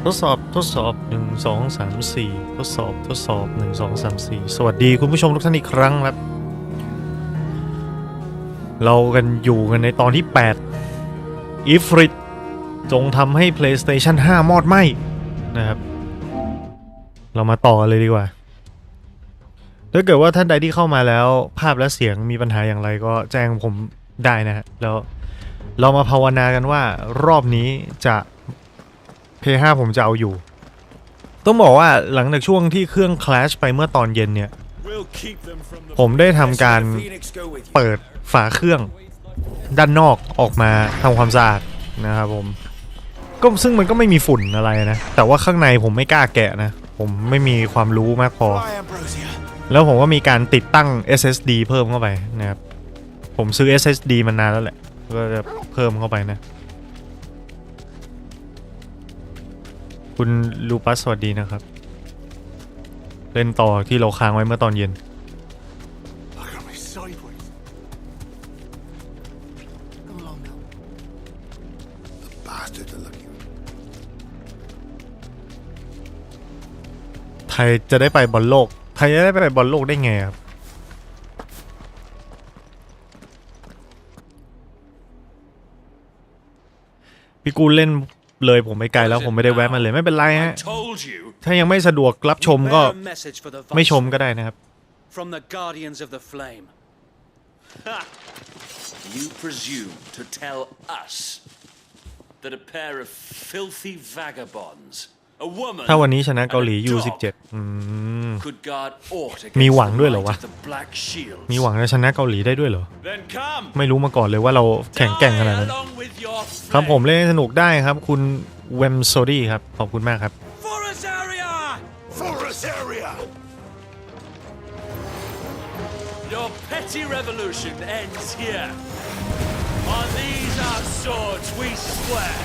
ทดสอบ1 2 3 4ทดสอบ1 2 3 4สวัสดีคุณผู้ชมทุกท่านอีกครั้งครับเราอยู่กันในตอนที่8อิฟริตจงทำให้ PlayStation 5 มอดไหมนะครับเรามาต่อเลยดีกว่าถ้าเกิดว่าท่านใดที่เข้ามาแล้วภาพและเสียงมีปัญหาอย่างไรก็แจ้งผมได้นะฮะแล้วเรามาภาวนากันว่ารอบนี้จะ PS5 ผมจะเอาอยู่ต้องบอกว่าหลังจากช่วงที่เครื่อง Clash ไปเมื่อตอนเย็นเนี่ยผมได้ทำการเปิดฝาเครื่องด้านนอกออกมาทำความสะอาดนะครับผมก็ซึ่งมันก็ไม่มีฝุ่นอะไรนะแต่ว่าข้างในผมไม่กล้าแกะนะผมไม่มีความรู้มากพอแล้วผมก็มีการติดตั้ง SSD เพิ่มเข้าไปนะครับผมซื้อ SSD มานานแล้วแหละก็จะเพิ่มเข้าไปนะคุณลูปัสสวัสดีนะครับเล่นต่อที่เราค้างไว้เมื่อตอนเย็นไทยจะได้ไปบอลโลกไทยจะได้ไปบอลโลกได้ไงครับพี่กูเล่นเลยผมไปไกลแล้วผมไม่ได้แวะมาเลยไม่เป็นไรฮะถ้ายังไม่สะดวกรับชมก็ไม่ชมก็ได้นะครับ From the guardians of the flame. You presume to tell us that a pair of filthy vagabonds, a woman, ถ้าวันนี้ชนะเกาหลี U17 มีหวังด้วยเหรอวะมีหวังจะชนะเกาหลีได้ด้วยเหรอไม่รู้มาก่อนเลยว่าเราแข่งแกร่งขนาดนั้นครับผมเล่นสนุกได้ครับคุณเวมโซดี้ครับขอบคุณมากครับYour petty revolution ends here. On these our swords we swear.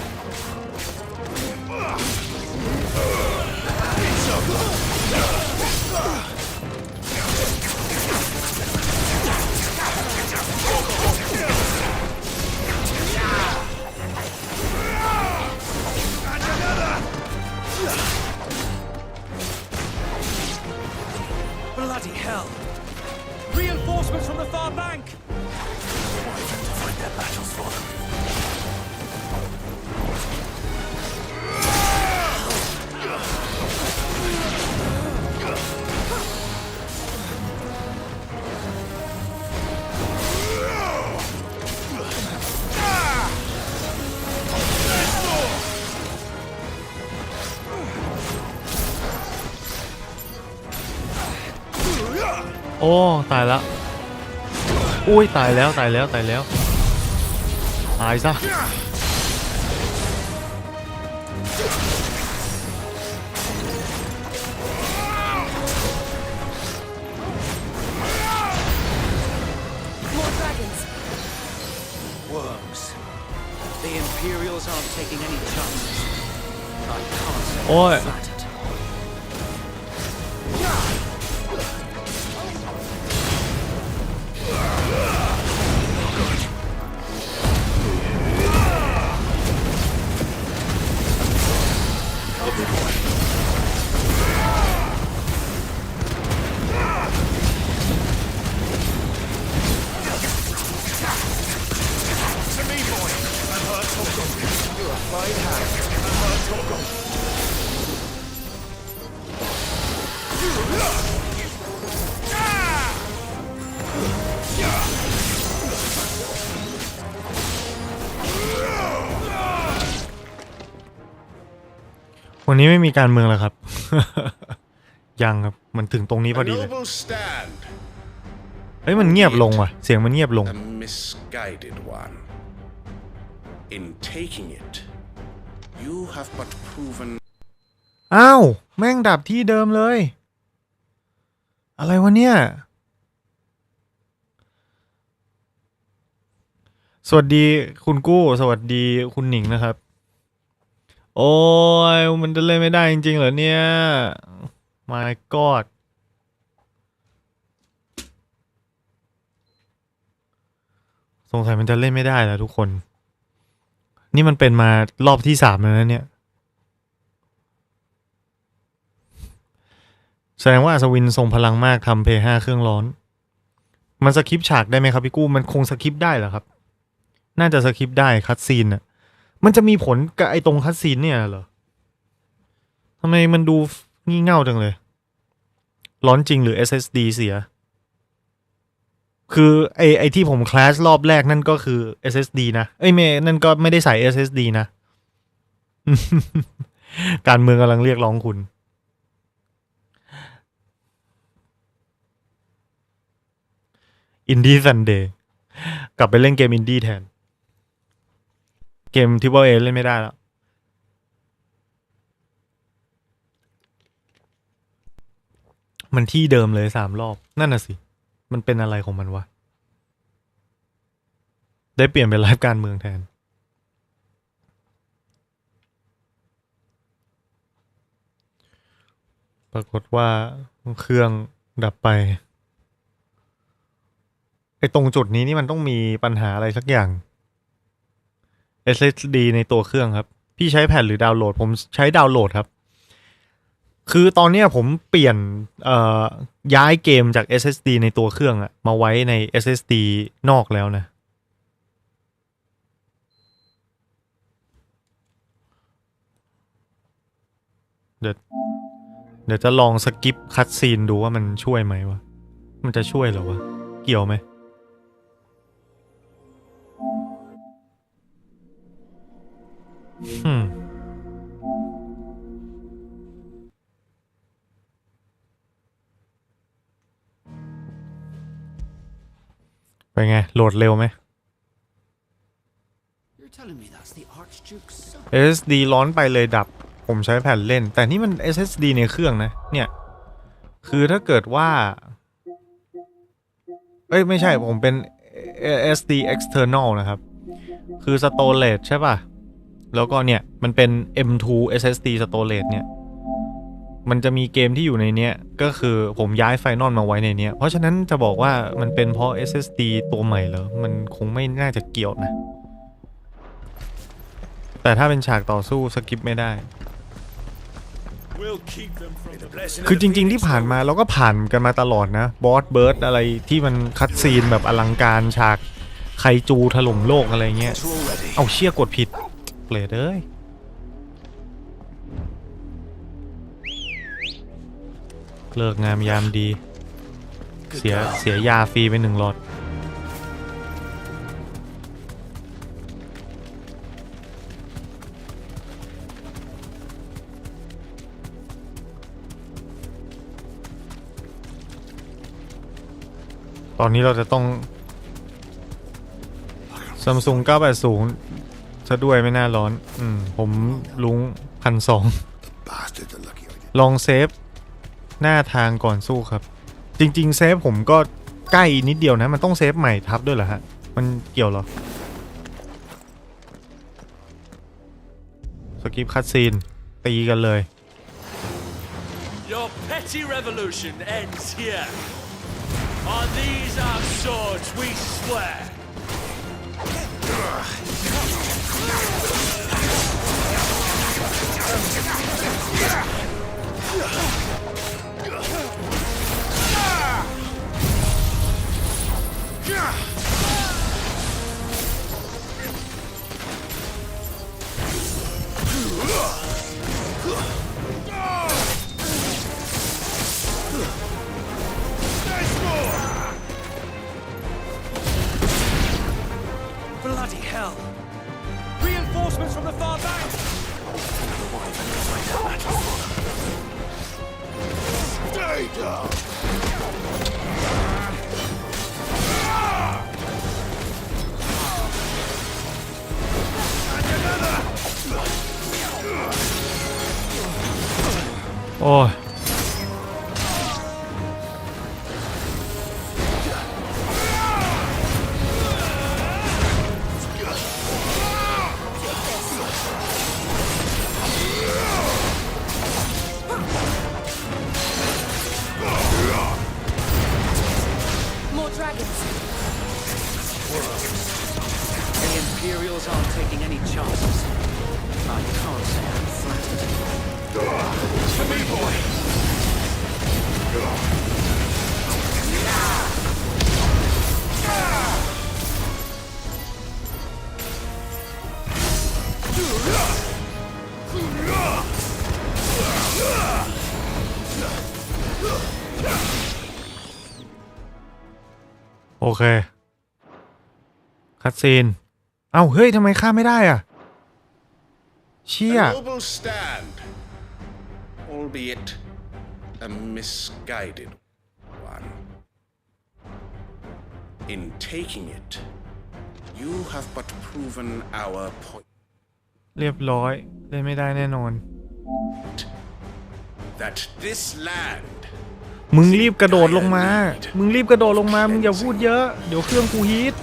Bloody hell.Reinforcements from the far bank! Why them to fight their battles for them?โอ้ตายแล้วอุ้ยตายแล้วตายซะ More dragons! Worms. The Imperials aren't taking any chances. I can't say I'm flattered.วันนี้ไม่มีการเมืองแล้วครับ ยังครับมันถึงตรงนี้พอดีเลยเฮ้ยมันเงียบลงว่ะเสียงมันเงียบลงอ้าวแม่งดับที่เดิมเลยอะไรวะเนี่ยสวัสดีคุณกู้สวัสดีคุณหนิงนะครับโอ้ยมันจะเล่นไม่ได้จริงๆเหรอเนี่ย My God สงสัยมันจะเล่นไม่ได้แล้วทุกคนนี่มันเป็นมารอบที่3แล้วนะเนี่ย แสดงว่าอัศวินทรงพลังมากทำ PS5 เครื่องร้อนมันสคิปฉากได้ไหมครับพี่กู้มันคงสคิปได้เหรอครับน่าจะสคิปได้คัตซีนน่ะมันจะมีผลกับไอ้ตรงคัตซีนเนี่ยเหรอทำไมมันดูงี่เง่าจังเลยร้อนจริงหรือ SSD เสียคือไอ้ที่ผมคลาสรอบแรกนั่นก็คือ SSD นะไม่นั่นก็ไม่ได้ใส่ SSD นะ การเมืองกำลังเรียกร้องคุณอินดี้ซันเดย์กลับไปเล่นเกมอินดี้แทนเกมทิปเปิลเอเล่นไม่ได้แล้วมันที่เดิมเลย3 รอบนั่นน่ะสิมันเป็นอะไรของมันวะได้เปลี่ยนเป็นไลฟ์การเมืองแทนปรากฏว่าเครื่องดับไปไอ้ตรงจุดนี้นี่มันต้องมีปัญหาอะไรสักอย่าง SSD ในตัวเครื่องครับพี่ใช้แผ่นหรือดาวน์โหลดผมใช้ดาวน์โหลดครับคือตอนนี้ผมเปลี่ยนย้ายเกมจาก SSD ในตัวเครื่องอะมาไว้ใน SSD นอกแล้วนะเดี๋ยวจะลองสกิปคัตซีนดูว่ามันช่วยไหมวะมันจะช่วยเหรอวะเกี่ยวไหมไปไงโหลดเร็วไหม SSD ร้อนไปเลยดับผมใช้แผ่นเล่นแต่นี่มัน SSD ในเครื่องนะเนี่ยคือถ้าเกิดว่าไม่ใช่ผมเป็น SD external นะครับคือ storage ใช่ป่ะแล้วก็เนี่ยมันเป็น M2 SSD storage เนี่ยมันจะมีเกมที่อยู่ในเนี้ยก็คือผมย้ายไฟนอลมาไว้ในเนี้ยเพราะฉะนั้นจะบอกว่ามันเป็นเพราะ SSD ตัวใหม่เหรอมันคงไม่น่าจะเกี่ยวนะแต่ถ้าเป็นฉากต่อสู้สกิปไม่ได้คือจริงๆที่ผ่านมาเราก็ผ่านกันมาตลอดนะบอสเบิร์ดอะไรที่มันคัดซีนแบบอลังการฉากไคจูถล่มโลกอะไรเงี้ยเอาเชี่ยกดผิดเปลดเอ้ยเลิกงามยามดีเสียยาฟรีไป1 หลอดตอนนี้เราจะต้อง Samsung 980ซะด้วยไม่น่าร้อนผมลุง1,200ลองเซฟหน้าทางก่อนสู้ครับจริงๆเซฟผมก็ใกล้นิดเดียวนะมันต้องเซฟใหม่ทับด้วยเหรอฮะมันเกี่ยวเหรอสกิปคัตซีนตีกันเลย Your petty revolution ends here. On these our swords we swear. Bloody hell! Reinforcements from the far bank! Stay down! Oh. More dragons. The Imperials aren't taking any chances. I can't say I'm flattered. To me, boy! เคคัตซีนเอ้าเฮ้ยทำไมฆ่าไม่ได้อ่ะเชี่ย A noble stand, albeit a misguided one. In taking it, you have but proven our point เรียบร้อยเล่นไม่ได้แน่นอน that this land มึงรีบกระโดดลงมามึงอย่าพูดเยอะเดี๋ยวเครื่องกูฮีท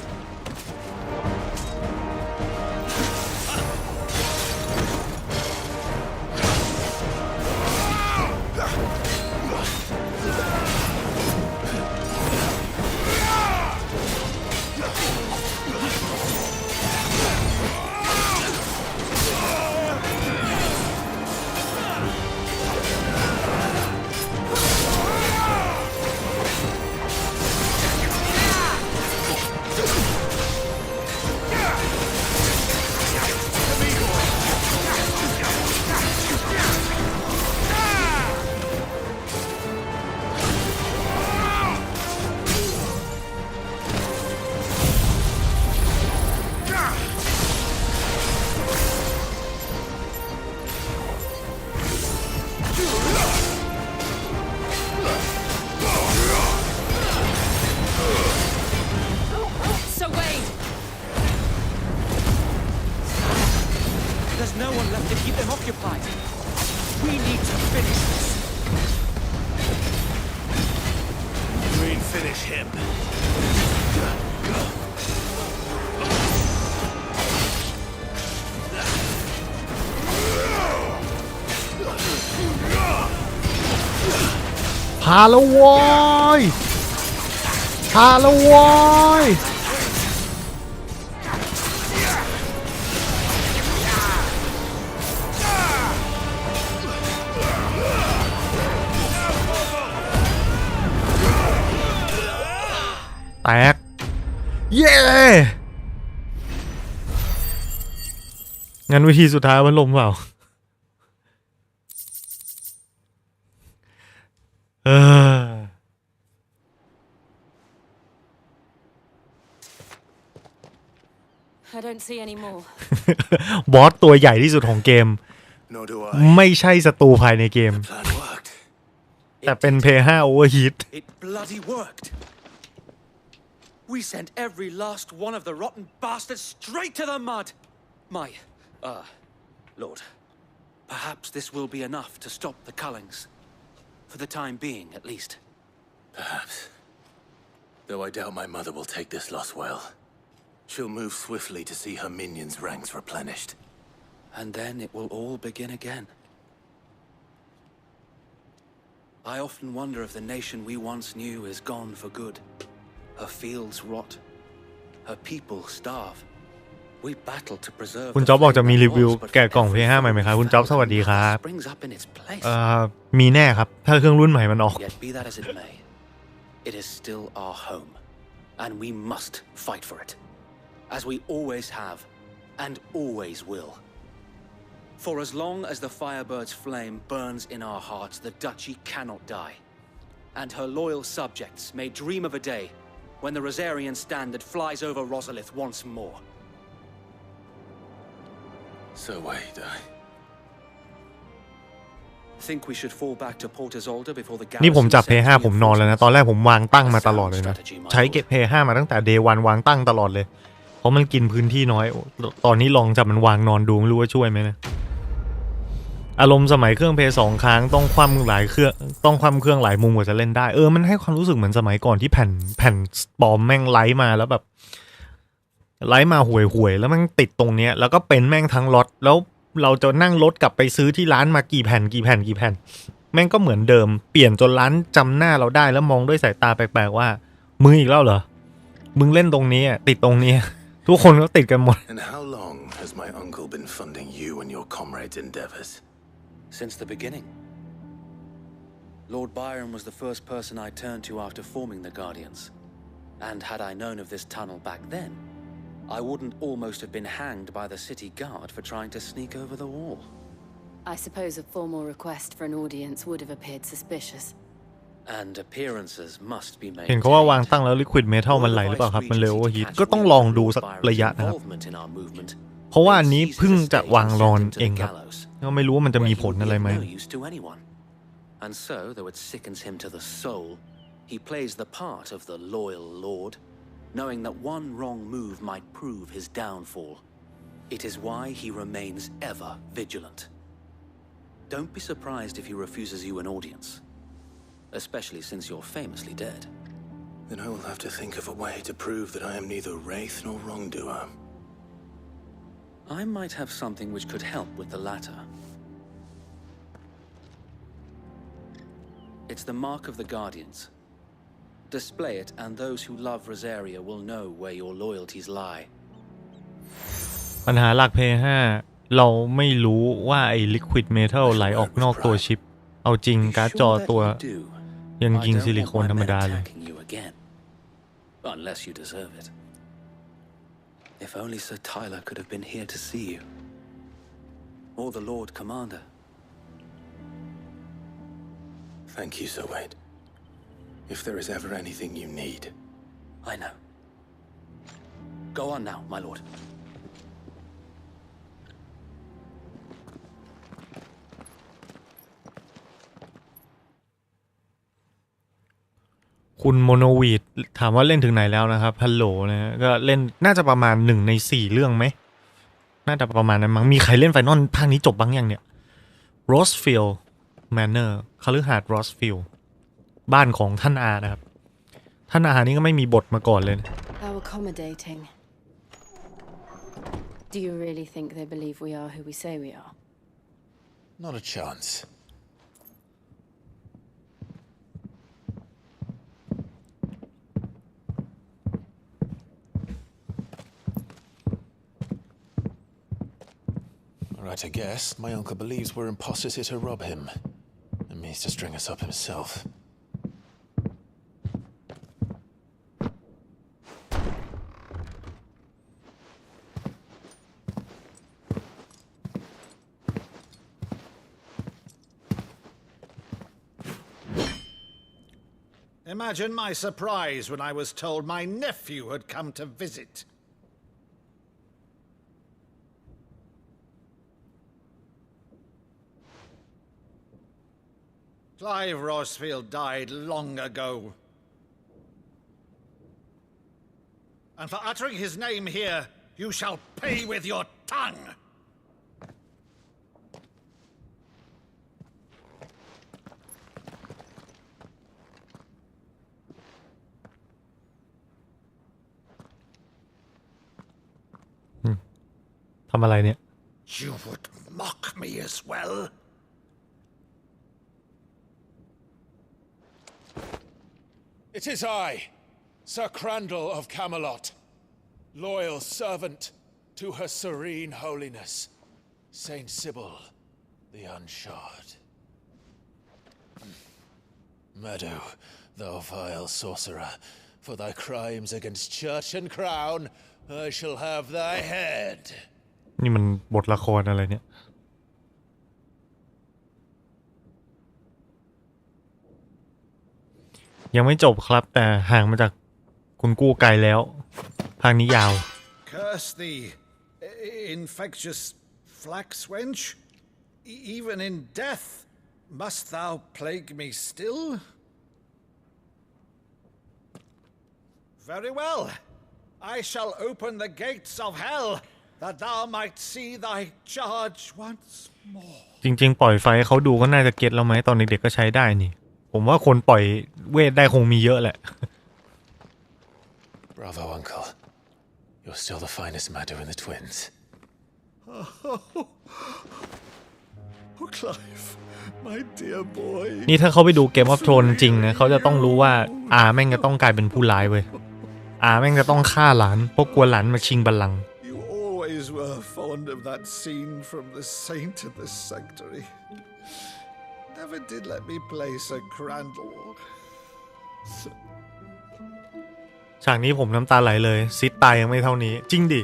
There's no one left to keep them occupied. We need to finish this. we finish him. พาแล้ววอยแตกเย้งั้นวิธีสุดท้ายมันลมเปล่าI don't see any more. บอสตัวใหญ่ที่สุดของเกม Nor do I. ไม่ใช่ศัตรูภายในเกม Plan worked. แต่เป็น PS5 Overheat It bloody worked. We sent every last one of the rotten bastards straight to the mud. My, Lord, perhaps this will be enough to stop the Cullings. For the time being, at least. Perhaps. Though I doubt my mother will take this loss well. She'll move swiftly to see her minions' ranks replenished. And then it will all begin again. I often wonder if the nation we once knew is gone for good. Her fields rot. Her people starve. We battle to preserve. คุณจ๊อบบอกจะมีรีวิวแกะกล่อง PS5 ใหม่ไหมครับคุณจ๊อบสวัสดีครับ springs up in its place. มีแน่ครับถ้าเครื่องรุ่นใหม่มันออก Yet be that as it may, it is still our home, and we must fight for it, as we always have, and always will. For as long as the Firebird's flame burns in our hearts, the Duchy cannot die, and her loyal subjects may dream of a day when the Rosarian standard flies over Rosalith once more. So wait, Think we should fall back to Port Isolde before the นี่ผม garrison จับ sets PS5 ผมนอนแล้วนะตอนแรกผมวางตั้งมาตลอดเลยนะใช้เก็บ PS5 มาตั้งแต่ Day 1 วางตั้งตลอดเลยเพราะมันกินพื้นที่น้อยตอนนี้ลองจับมันวางนอนดูไม่รู้ว่าช่วยไหมนะอารมณ์สมัยเครื่อง PS2 ค้างต้องคว่ำหลายเครื่องหลายมุมกว่าจะเล่นได้มันให้ความรู้สึกเหมือนสมัยก่อนที่แผ่นปลอมแม่งไลฟ์มาแล้วแบบไลฟ์มาห่วยๆแล้วมันติดตรงเนี้ยแล้วก็เป็นแม่งทั้งล็อตแล้วเราจะนั่งรถกลับไปซื้อที่ร้านมากี่แผ่นแม่งก็เหมือนเดิมเปลี่ยนจนร้านจำหน้าเราได้แล้วมองด้วยสายตาแปลกๆว่ามึงอีกแล้วเหรอมึงเล่นตรงนี้ติดตรงนี้ทุกคนก็ติดกันหมด And how long has my uncle been funding you and your comrades' endeavors? Since the beginning. Lord Byron was the first person I turned to after forming the Guardians. And had I known of this tunnel back then, I wouldn't almost have been hanged by the city guard for trying to sneak over the wall. I suppose a formal request for an audience would have appeared suspicious. And appearances must be made. เห็นเขาว่าวางตั้งแล้ว liquid metal มันไหลหรือเปล่าครับมันเลย overheat ก็ต้องลองดูสักระยะนะครับเพราะว่าอันนี้เพิ่งจะวางรอนเองครับก็ไม่รู้ว่ามันจะมีผลอะไรไหม And so, though it sickens him to the soul, he plays the part of the loyal lord, knowing that one wrong move might prove his downfall. It is why he remains ever vigilant. Don't be surprised if he refuses you an audience, especially since you're famously dead. Then I will have to think of a way to prove that I am neither wraith nor wrongdoer. I might have something which could help with the latter. It's the mark of the Guardians. Display it, and those who love Rosaria will know where your loyalties lie. ปัญหาหลัก PS5 เราไม่รู้ว่าไอ้ liquid metal ไหลออกนอกตัวชิปเอาจริงการ์ดจอตัวยังยิงซิลิโคนธรรมดาเลย Unless you deserve it. If only Sir Tyler could have been here to see you, or the Lord Commander. Thank you, Sir Wade. If there is ever anything you need. I know. Go on now, my lord. คุณโมโนวีดถามว่าเล่นถึงไหนแล้วนะครับฮัลโหลนะก็เล่นน่าจะประมาณ1 ใน 4เรื่องไหมน่าจะประมาณนั้นมั้งมีใครเล่นไฟนอลภาคนี้จบบ้างยังเนี่ย Rosefield Manor คฤหาสน์ Rosefield บ้านของท่านอานะครับท่านอานี่ก็ไม่มีบทมาก่อนเลยนะ How accommodating. Do you really think they believe we are who we say we are? Not a chance. Right, I guess. My uncle believes we're imposters here to rob him and means to string us up himself. Imagine my surprise when I was told my nephew had come to visit. Clive Rosefield died long ago. And for uttering his name here, you shall pay with your tongue. You would mock me as well? It is I, Sir Crandall of Camelot, loyal servant to Her Serene Holiness, Saint Sybil the Unshod. Meadow, thou vile sorcerer, for thy crimes against church and crown, I shall have thy head. นี่มันบทละครอะไรเนี่ยยังไม่จบครับแต่ห่างมาจากคุณกู้ไกลแล้วภาคนี้ยาว Curse thee, infectious flax wench. Even in death must thou plague me still? Very well. I shall open the gates of hell that thou might see thy charge once more. จริงๆปล่อยไฟเขาดูก็น่าจะเก็ตแล้วไหมตอนเด็กๆก็ใช้ได้นี่ผมว่าคนปล่อยเวทได้คงมีเยอะแหละ Bravo, uncle. You're still the finest Meadow in the twins. Oh, Clive, my dear boy. นี่ถ้าเขาไปดูเกมออฟโทนจริงนะเขาจะต้องรู้ว่าแม่งจะต้องกลายเป็นผู้ร้ายเว้ยแม่งจะต้องฆ่าหลานเพราะกลัวหลานมาชิงบัลลังก์ You always were fond of that scene from The Saint of the Sanctuary. Never did let me play Sir Crandall. ฉากนี้ผมน้ำตาไหลเลยซิดตายยังไม่เท่านี้จริงดิ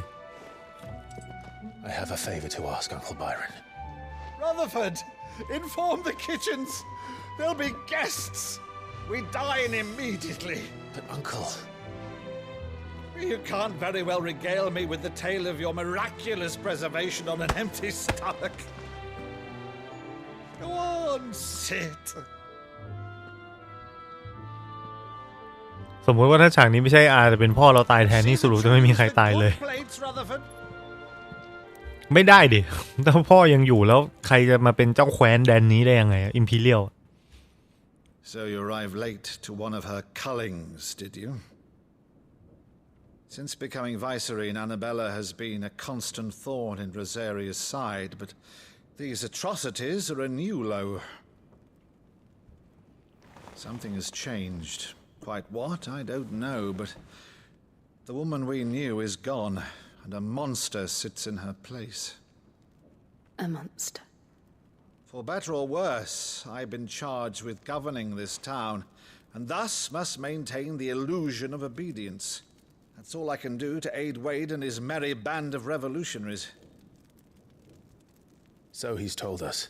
I have a favor to ask, Uncle Byron. Rutherford, inform the kitchens. There'll be guests. We dine immediately. But Uncle... You can't very well regale me with the tale of your miraculous preservation on an empty stomach. Go on, sit. สมมติว่าถ้าฉากนี้ไม่ใช่อาแต่เป็นพ่อเราตายแทนนี่สรุปจะไม่มีใครตายเลยไม่ได้ดิถ้าพ่อยังอยู่แล้วใครจะมาเป็นเจ้าแคว้นแดนนี้ได้ยังไงอิมพีเรียล So you arrived late to one of her cullings, did you? Since becoming Vicereine, Annabella has been a constant thorn in Rosaria's side, but these atrocities are a new low. Something has changed. Quite what, I don't know, but the woman we knew is gone, and a monster sits in her place. A monster. For better or worse, I've been charged with governing this town, and thus must maintain the illusion of obedience. That's all I can do to aid Wade and his merry band of revolutionaries. So he's told us.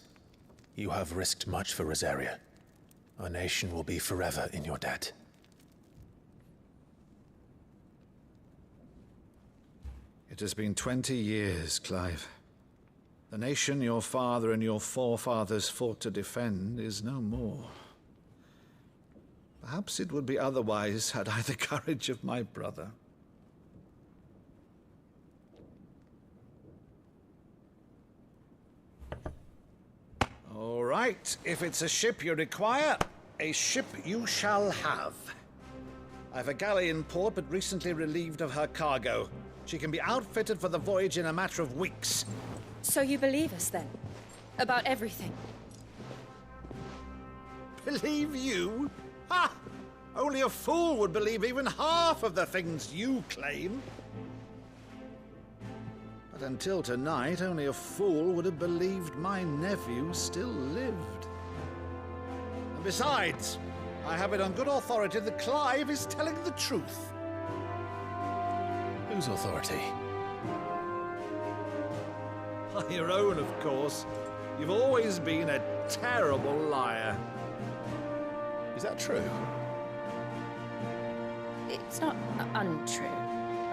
You have risked much for Rosaria. Our nation will be forever in your debt. It has been 20 years, Clive. The nation your father and your forefathers fought to defend is no more. Perhaps it would be otherwise had I the courage of my brother. All right, if it's a ship you require, a ship you shall have. I've a galley in port, but recently relieved of her cargo. She can be outfitted for the voyage in a matter of weeks. So you believe us then? About everything? Believe you? Ha! Only a fool would believe even half of the things you claim. But until tonight, only a fool would have believed my nephew still lived. And besides, I have it on good authority that Clive is telling the truth. Whose authority? By your own, of course. You've always been a terrible liar. Is that true? It's not untrue.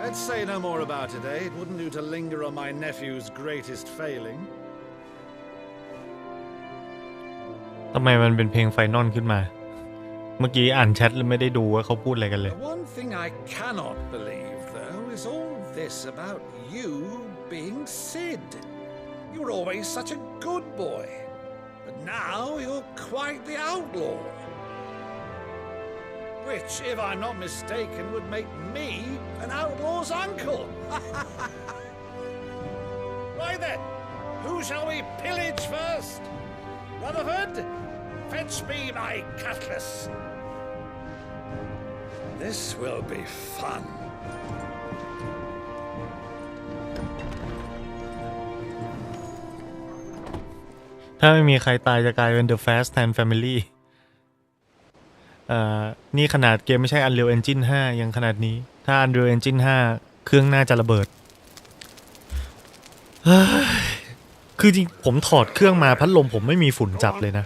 Let's say no more about it, eh? It wouldn't do to linger on my nephew's greatest failing. ทำไมมันเป็นเพลงไฟนอลขึ้นมาเมื่อกี้อ่านแชทแล้วไม่ได้ดูว่าเขาพูดอะไรกันเลย The one thing I cannot believe, though, is all this about you being Sid. You were always such a good boy, but now you're quite the outlaw. Which, if I'm not mistaken, would make me an outlaw's uncle. Right then, who shall we pillage first? Rutherford, fetch me my cutlass. This will be fun. ถ้าไม่มีใครตายจะกลายเป็น The Fast and Family นี่ขนาดเกมไม่ใช่ Unreal Engine 5 ยังขนาดนี้ถ้า Unreal Engine 5 เครื่องน่าจะระเบิดคือจริงผมถอดเครื่องมาพัดลมผมไม่มีฝุ่นจับเลยนะ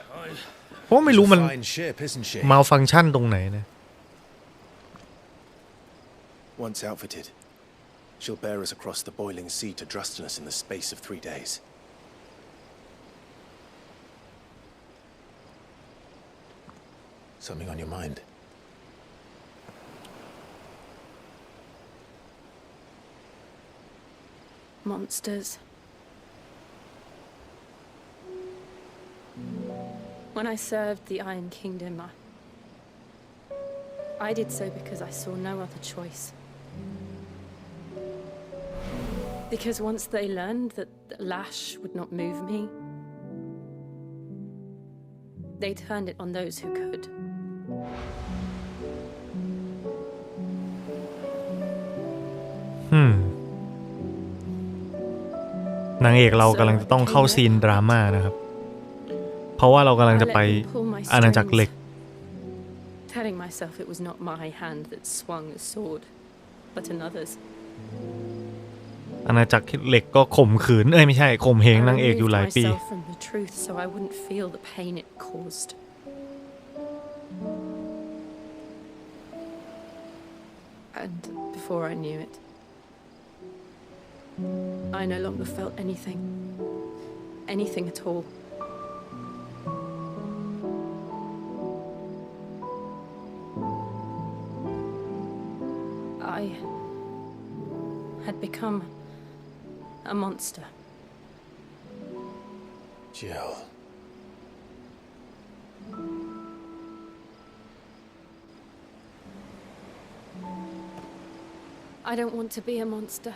เพราะไม่รู้มัน malfunction ตรงไหนนะ Once outfitted, she'll bear us across the boiling sea to Drustinus in the space of 3 days. Something on your mind? Monsters. When I served the Iron Kingdom, I did so because I saw no other choice. Because once they learned that the lash would not move me, they turned it on those who could. นางเอกเรากำลังจะต้องเข้าซีนดราม่านะครับเพราะว่าเรากำลังจะไปอาณาจักรเหล็ก Telling myself it was not my hand that swung the sword, but another's. อาณาจักรเหล็กก็ข่มขืนไม่ใช่ข่มเหงนางเอกอยู่หลายปี I removed myself from the truth so I wouldn't feel the pain it caused. And before I knew it, I no longer felt anything at all. I had become a monster. Jill. I don't want to be a monster,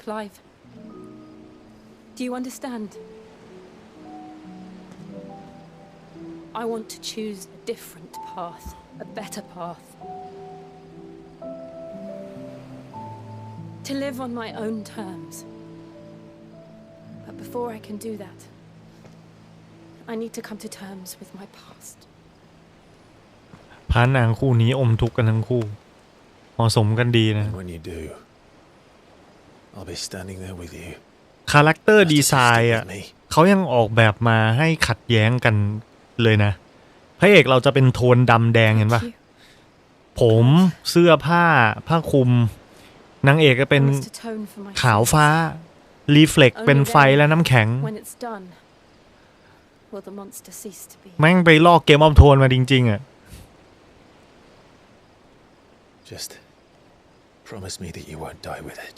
Clive. Do you understand? I want to choose a different path, a better path. To live on my own terms. But before I can do that, I need to come to terms with my past. พระนางคู่นี้อมทุกข์กันทั้งคู่เหมาะสมกันดีนะ When you do, I'll be standing there with you. คาแรคเตอร์ดีไซน์อ่ะเขายังออกแบบมาให้ขัดแย้งกันเลยนะพระเอกเราจะเป็นโทนดำแดงเห็นปะผมเสื้อผ้าคลุมนางเอกก็เป็นขาวฟ้ารีเฟล็กเป็นไฟและน้ำแข็งแม่งไปลอกเกมออฟโทนมาจริงๆอ่ะ Just promise me that you won't die with it.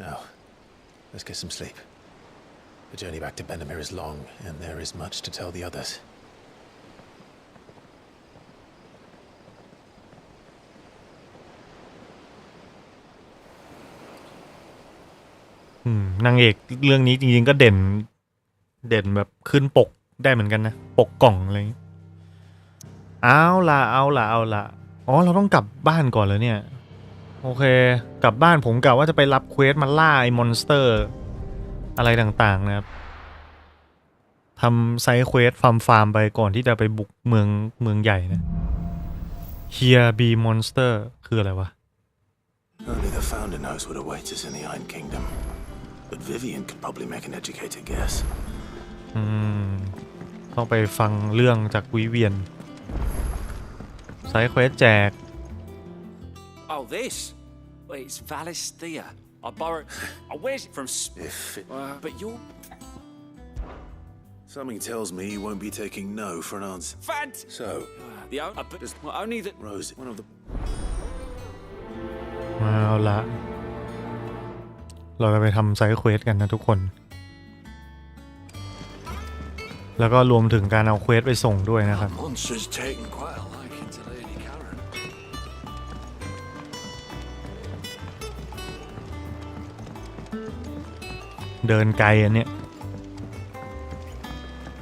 Now, let's get some sleep. The journey back to Benamir is long, and there is much to tell the others. นางเอกเรื่องนี้จริงๆก็เด่นแบบขึ้นปกได้เหมือนกันนะปกกล่องอะไรอย่างนี้เอาล่ะอ๋อเราต้องกลับบ้านก่อนเลยเนี่ยโอเคกลับบ้านผมกะว่าจะไปรับเควสมาล่าไอ้มอนสเตอร์อะไรต่างๆนะครับทำไซด์เควสฟาร์มไปก่อนที่จะไปบุกเมืองใหญ่นะ Here be monster คืออะไรวะ Only the founder knows what awaits us in the Iron Kingdom, but Vivian could probably make an educated guess. ต้องไปฟังเรื่องจากวิเวียนไซด์เควสแจก Oh, this? Well, it's Valisthea. I borrowed. Where's it from? But you're. Something tells me you won't be taking no for an answer. So, the only that Rose, one of the. เอาละเราจะไปทำไซด์เควสกันนะทุกคนแล้วก็รวมถึงการเอาเควสไปส่งด้วยนะครับ Monster's taken quite a liking to Lady Karen. เดินไกลอันเนี้ย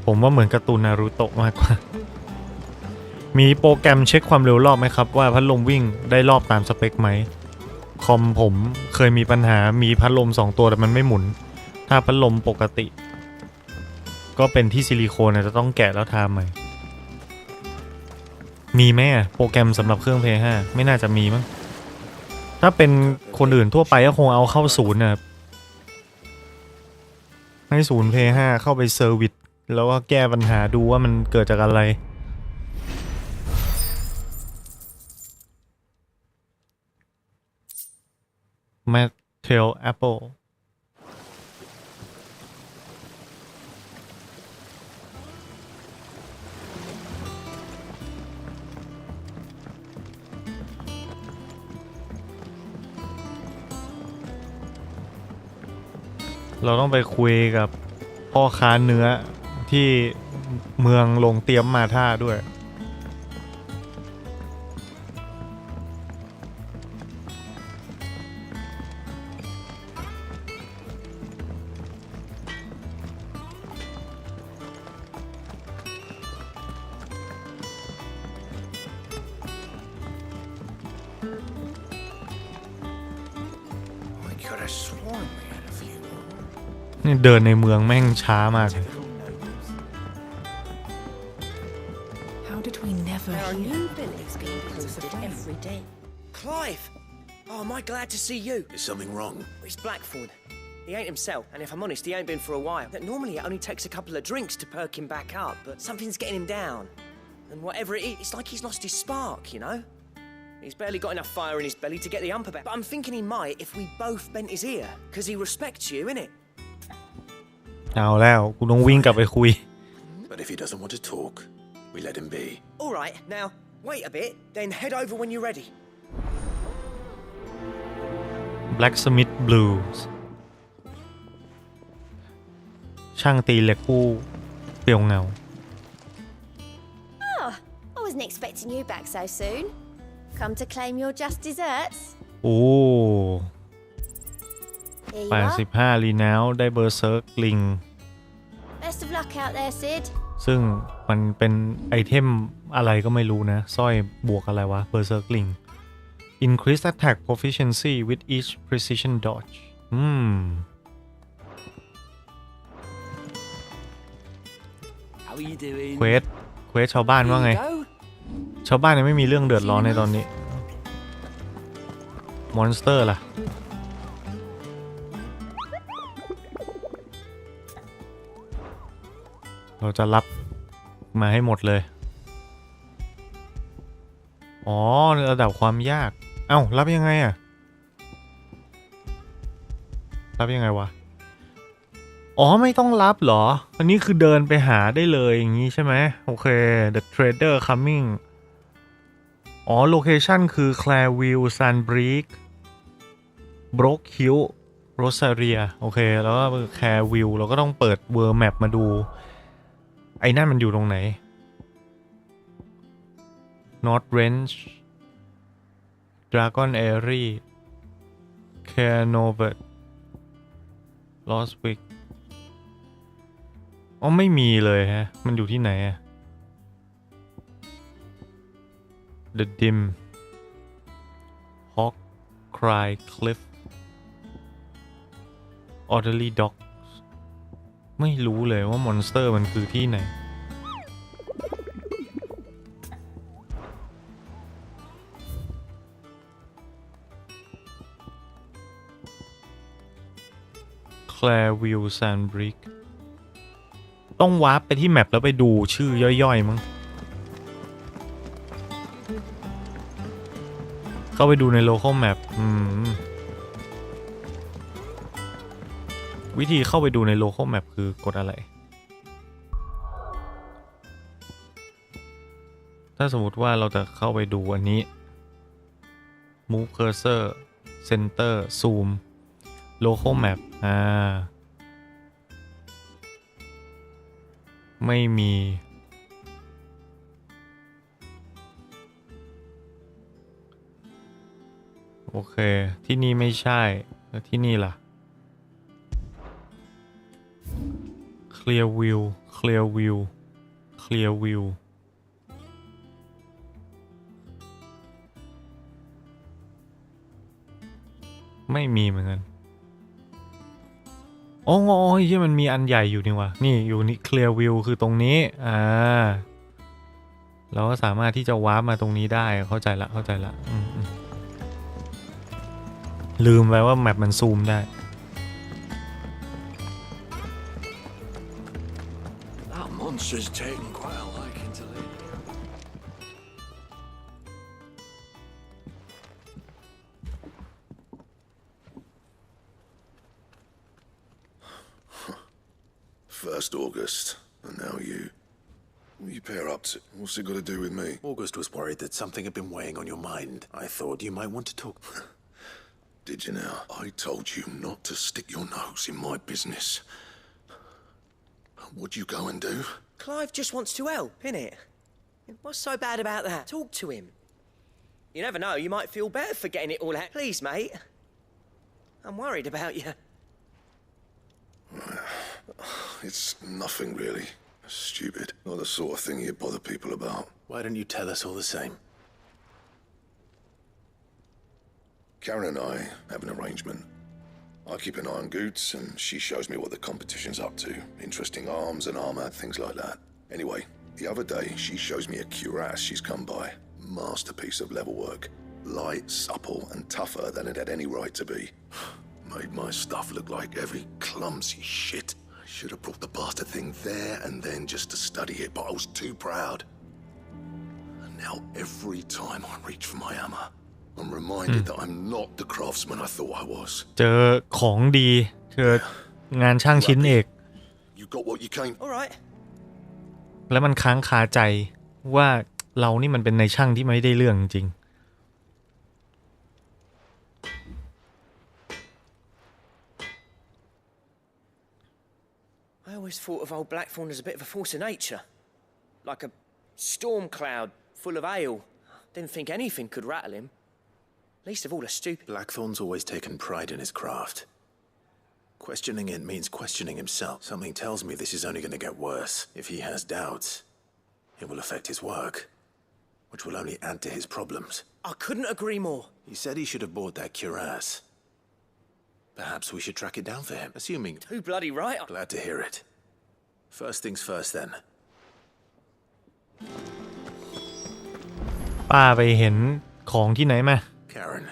ผมว่าเหมือนการ์ตูนนารูโตะมากกว่ามีโปรแกรมเช็คความเร็วรอบไหมครับว่าพัดลมวิ่งได้รอบตามสเปคไหมคอมผมเคยมีปัญหามีพัดลม2ตัวแต่มันไม่หมุนถ้าพัดลมปกติก็เป็นที่ซิลิโคนจะต้องแกะแล้วทาใหม่มีไหมโปรแกรมสำหรับเครื่อง PS5 ไม่น่าจะมีมั้งถ้าเป็นคนอื่นทั่วไปก็คงเอาเข้าศูนย์นะครับให้ศูนย์ PS5 เข้าไปเซอร์วิสแล้วก็แก้ปัญหาดูว่ามันเกิดจากอะไรแมทเทลแอปเปิลเราต้องไปคุยกับพ่อค้าเนื้อที่เมืองลงเตรียมมาท่าด้วยนี่เดินในเมืองแม่งช้ามากเลย How did we never There are hear? new buildings being posted every day. Clive! Oh, am I glad to see you? Is something wrong? It's Blackthorn. He ain't himself, and if I'm honest, he ain't been for a while. Normally, it only takes a couple of drinks to perk him back up, but something's getting him down. and whatever it is, it's like he's lost his spark, you know? He's barely got enough fire in his belly to get the ump about. But I'm thinking he might if we both bent his ear, because he respects you, innit? เอาแล้วกูต้องวิ่งกลับไปคุย But if he doesn't want to talk, we let him be. All right, now, wait a bit, then head over when you're ready. Blacksmith Blues ช่างตีเหล็กผู้เปลี่ยวเงา Oh, I wasn't expecting you back so soon. Come to claim your just desserts? โอ้ Here you are. 85รีแนลได้เบอร์เซิร์กลิง Best of luck out there, Sid. ซึ่งมันเป็นไอเทมอะไรก็ไม่รู้นะสร้อยบวกอะไรวะเบอร์เซิร์กลิง Increase attack proficiency with each precision dodge How are you doing? เควสชาวบ้านว่าไง ชาวบ้านยังไม่มีเรื่องเดือดร้อนในตอนนี้ มอนสเตอร์ล่ะ เราจะรับมาให้หมดเลย อ๋อระดับความยากเอ้ารับยังไงอะรับยังไงวะอ๋อไม่ต้องรับเหรออันนี้คือเดินไปหาได้เลยอย่างนี้ใช่ไหมโอเค The Trader Coming อ๋อโลเคชั่นคือ Clareville Sunbreak Brook Hill Rosaria โอเคแล้วก็ Clareville เราก็ต้องเปิด World Map มาดูไอ้นั่นมันอยู่ตรงไหน North Range Dragon Airy Cairnovert Lostwick อ๋อไม่มีเลยฮะมันอยู่ที่ไหนอะ The Dim Hawk Cry Cliff Orderly Docks ไม่รู้เลยว่ามอนสเตอร์มันคือที่ไหน Clareville Sunbreak ต้องวาร์ปไปที่แมปแล้วไปดูชื่อย่อยๆมั้งเข้าไปดูใน local map วิธีเข้าไปดูใน local map คือกดอะไรถ้าสมมติว่าเราจะเข้าไปดูอันนี้ move cursor center zoom local map ไม่มีโอเคที่นี่ไม่ใช่แล้วที่นี่ล่ะ Clearview ไม่มีเหมือนกันอ๋อที่มันมีอันใหญ่อยู่นี่วะนี่อยู่นี่ Clearview คือตรงนี้เราก็สามารถที่จะวาร์ปมาตรงนี้ได้เข้าใจละลืมไปว่าแมปมันซูมได้ That monster's taken quite a liking to Lady. First August, and now you. What you pair up to? What's it got to do with me? August was worried that something had been weighing on your mind. I thought you might want to talk. Did you now? I told you not to stick your nose in my business. What'd you go and do? Clive just wants to help, innit? What's so bad about that? Talk to him. You never know, you might feel better for getting it all out. Please, mate. I'm worried about you. It's nothing really. Stupid. Not the sort of thing you bother people about. Why don't you tell us all the same? Karen and I have an arrangement. I keep an eye on Goots, and she shows me what the competition's up to. Interesting arms and armor, things like that. Anyway, the other day, she shows me a cuirass she's come by. Masterpiece of level work. Light, supple, and tougher than it had any right to be. Made my stuff look like every clumsy shit. I should have brought the bastard thing there and then just to study it, but I was too proud. Now every time I reach for my hammer, I'm reminded that I'm not the craftsman I thought I was. เจอของดีเจองานช่างชิ้นเอก You got what you came. All right. แล้วมันค้างคาใจว่าเรานี่มันเป็นนายช่างที่ไม่ได้เรื่องจริง I always thought of old Blackthorn as a bit of a force of nature. Like a storm cloud full of ale. Didn't think anything could rattle him. Least of all a stupid... Blackthorn's always taken pride in his craft. Questioning it means questioning himself. Something tells me this is only going to get worse. If he has doubts, it will affect his work, which will only add to his problems. I couldn't agree more. He said he should have bought that cuirass. Perhaps we should track it down for him, assuming... Too bloody right. Glad to hear it. First things first, then. ป้าไปเห็นของที่ไหนมา Karen,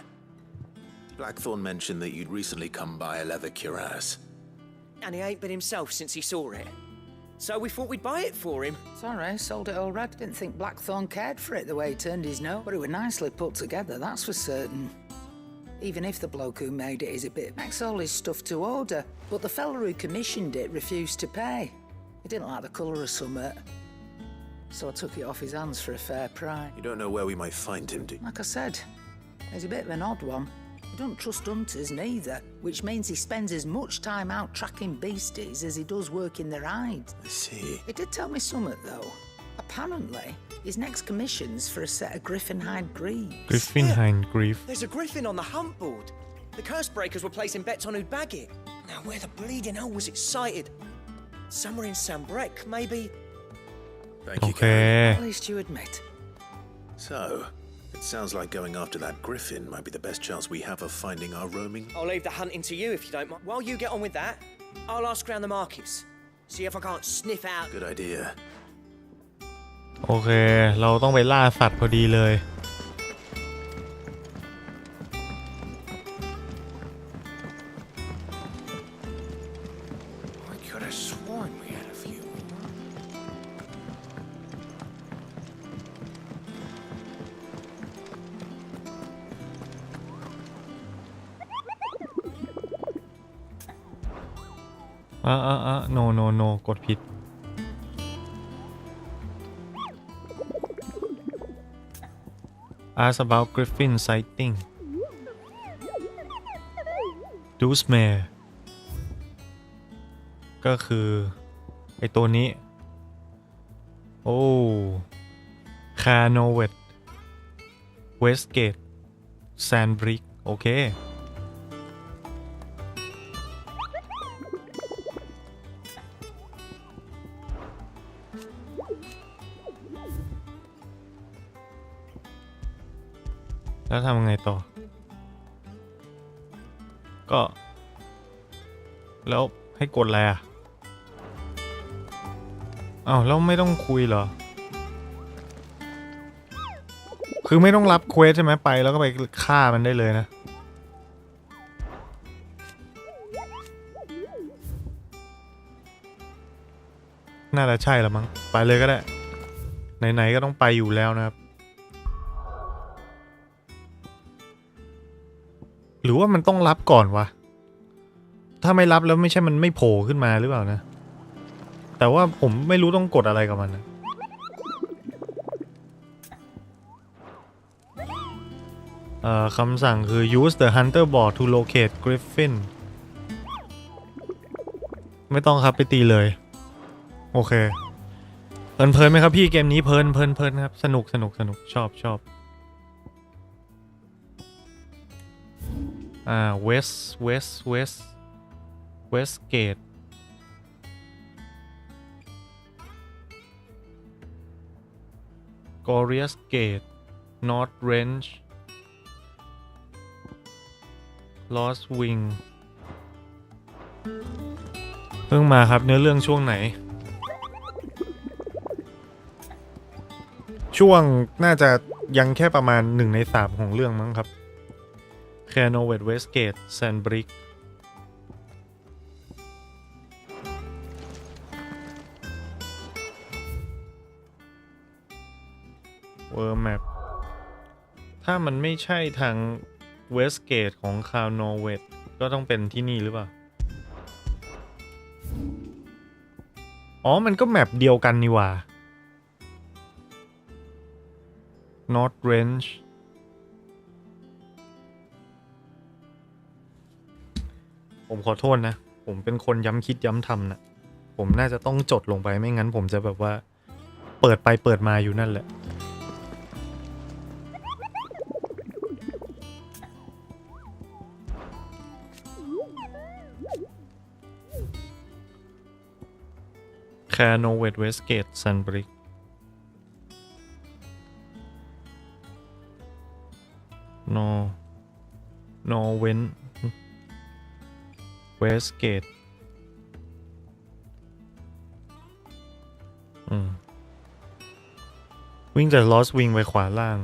Blackthorn mentioned that you'd recently come by a leather cuirass. And he ain't been himself since he saw it. So we thought we'd buy it for him. Sorry, sold it already. Didn't think Blackthorn cared for it the way he turned his nose. But it was nicely put together, that's for certain. Even if the bloke who made it is a bit... Makes all his stuff to order. But the fella who commissioned it refused to pay. He didn't like the colour of summit. So I took it off his hands for a fair price. You don't know where we might find him, do you? Like I said, he's a bit of an odd one. He don't trust hunters neither, which means he spends as much time out tracking beasties as he does working their hides. I see. He did tell me something, though. Apparently, his next commission's for a set of griffin hide greaves. Griffin Hide Grief There's a griffin on the hunt board. The curse breakers were placing bets on who'd bag it. Now, where the bleeding hell was it sighted? Somewhere in Sambrec, maybe? Thank โอ you, เค Karen. At least you admit. So, it sounds like going after that griffin might be the best chance we have of finding our roaming. I'll leave the hunting to you if you don't mind. While you get on with that, I'll ask around the markets. See if I can't sniff out... Good idea. โอเคเราต้องไปล่าสัตว์พอดีเลย I could have sworn we had a few. โนกดผิด Ask about Griffin sighting Dewsmare ก็คือไอตัวนี้โอ้คาโนเวตเวสเกตแซนบริกโอเคแล้วทำไงต่อก็แล้วให้กดอะไรอ่ะอ้าวแล้วไม่ต้องคุยเหรอคือไม่ต้องรับเควสใช่ไหมไปแล้วก็ไปฆ่ามันได้เลยนะน่าจะใช่ละมั้งไปเลยก็ได้ไหนๆก็ต้องไปอยู่แล้วนะครับหรือว่ามันต้องรับก่อนวะถ้าไม่รับแล้วไม่ใช่มันไม่โผล่ขึ้นมาหรือเปล่านะแต่ว่าผมไม่รู้ต้องกดอะไรกับมันนะคำสั่งคือ use the hunter board to locate griffin ไม่ต้องครับไปตีเลยโอเคเพลินไหมครับพี่เกมนี้เพลินครับสนุกชอบwest gate glorious gate north range lost wing เพิ่งมาครับเนื้อเรื่องช่วงไหนช่วงน่าจะยังแค่ประมาณ1 ใน 3ของเรื่องมั้งครับแคโนเวตเวสเกตแซนบริก เวอร์แมปถ้ามันไม่ใช่ทางเวสเกตของคาวนอร์เวย์ก็ต้องเป็นที่นี่หรือเปล่าอ๋อมันก็แมปเดียวกันนี่หว่า North Range ผมขอโทษนะผมเป็นคนย้ำคิดย้ำทำนะผมน่าจะต้องจดลงไปไม่งั้นผมจะแบบว่าเปิดไปเปิดมาอยู่นั่นแหละแคโนเวตเวสเกตซันบริกนอเวนเวสเกตวิ่งจากลอสวิงไปขวาล่าง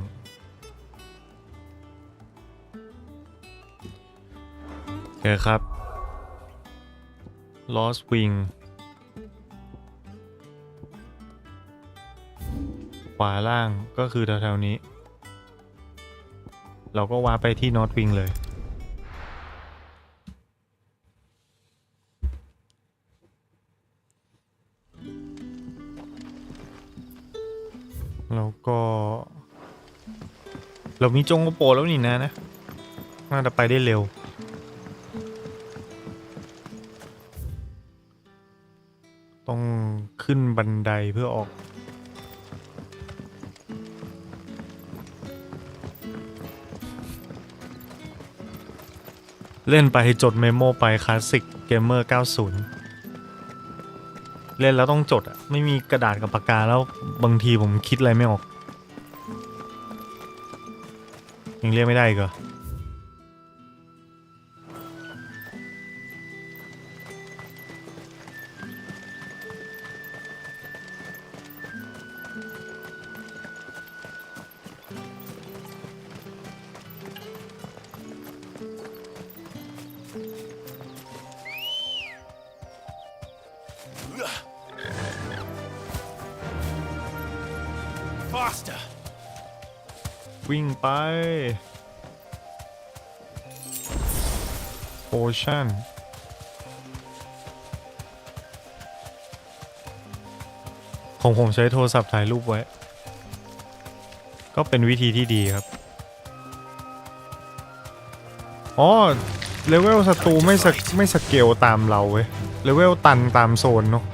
โอเคครับลอสวิงขวาล่างก็คือแถวๆนี้เราก็วาไปที่นอร์ทวิงเลยแล้วก็เรามีจงกระโปแล้วนี่นะน่าจะไปได้เร็วต้องขึ้นบันไดเพื่อออกเล่นไปจดเมโมไปคลาสสิกเกมเมอร์90เล่นแล้วต้องจดอ่ะไม่มีกระดาษกับปากกาแล้วบางทีผมคิดอะไรไม่ออกยังเรียกไม่ได้ก็วิ่งไปโพชั่นของผมใช้โทรศัพท์ถ่ายรูปไว้ก็เป็นวิธีที่ดีครับอ๋อเลเวลศัตรูไม่สเกลตามเราเว้ยเลเวลตันตามโซนเนาะ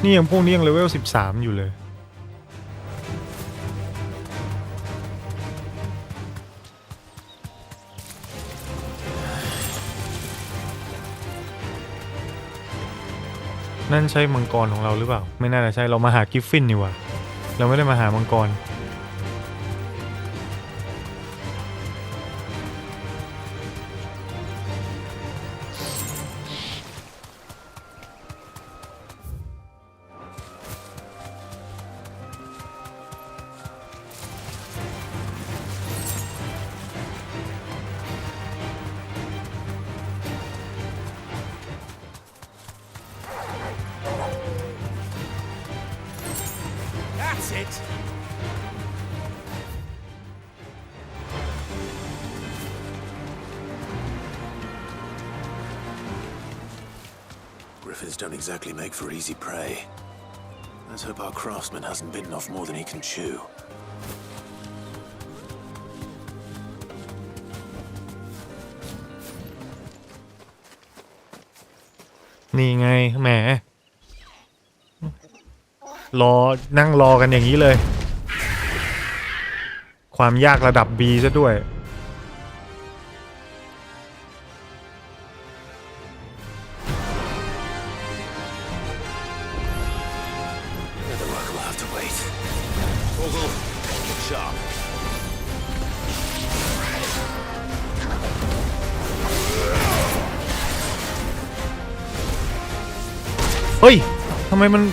นี่ยังพวกนี้ยังเลเวล13อยู่เลยนั่นใช่มังกรของเราหรือเปล่าไม่น่าจะใช่เรามาหากิฟฟินนี่หว่าเราไม่ได้มาหามังกรGriffins don't exactly make for easy prey. Let's hope our craftsman hasn't bitten off more than he can chew. นี่ไงแหมนั่งรอกันอย่างนี้เลยความยากระดับ B ซะด้วยเฮ้ยทำไมมัน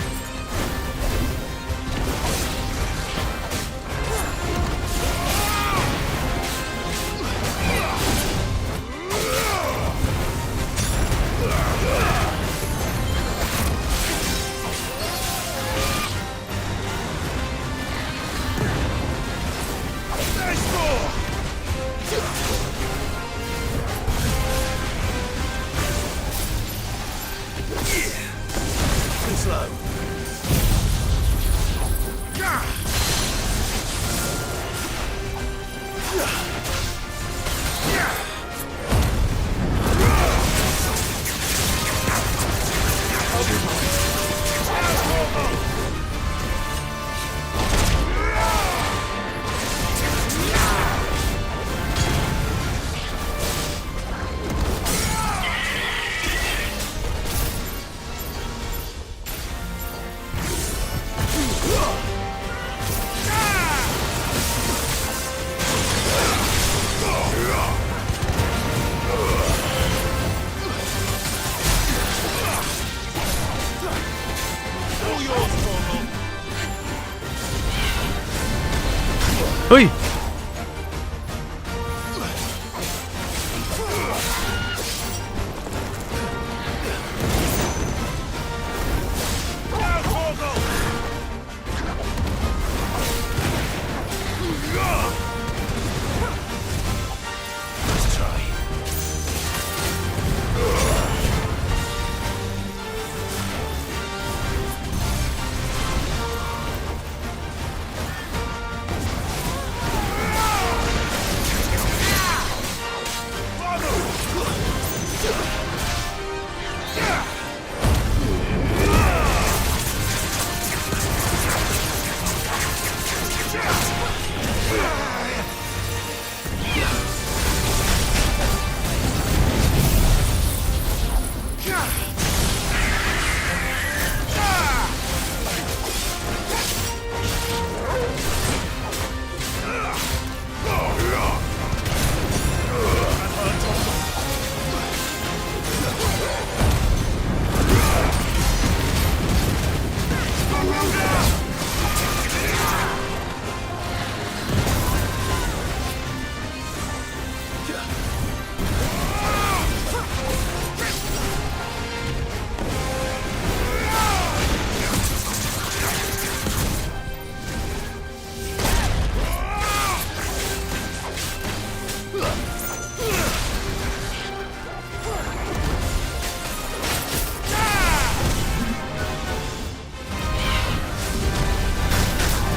slow. All yours, Corporal. เฮ้ย Now, Corporal. Let's try.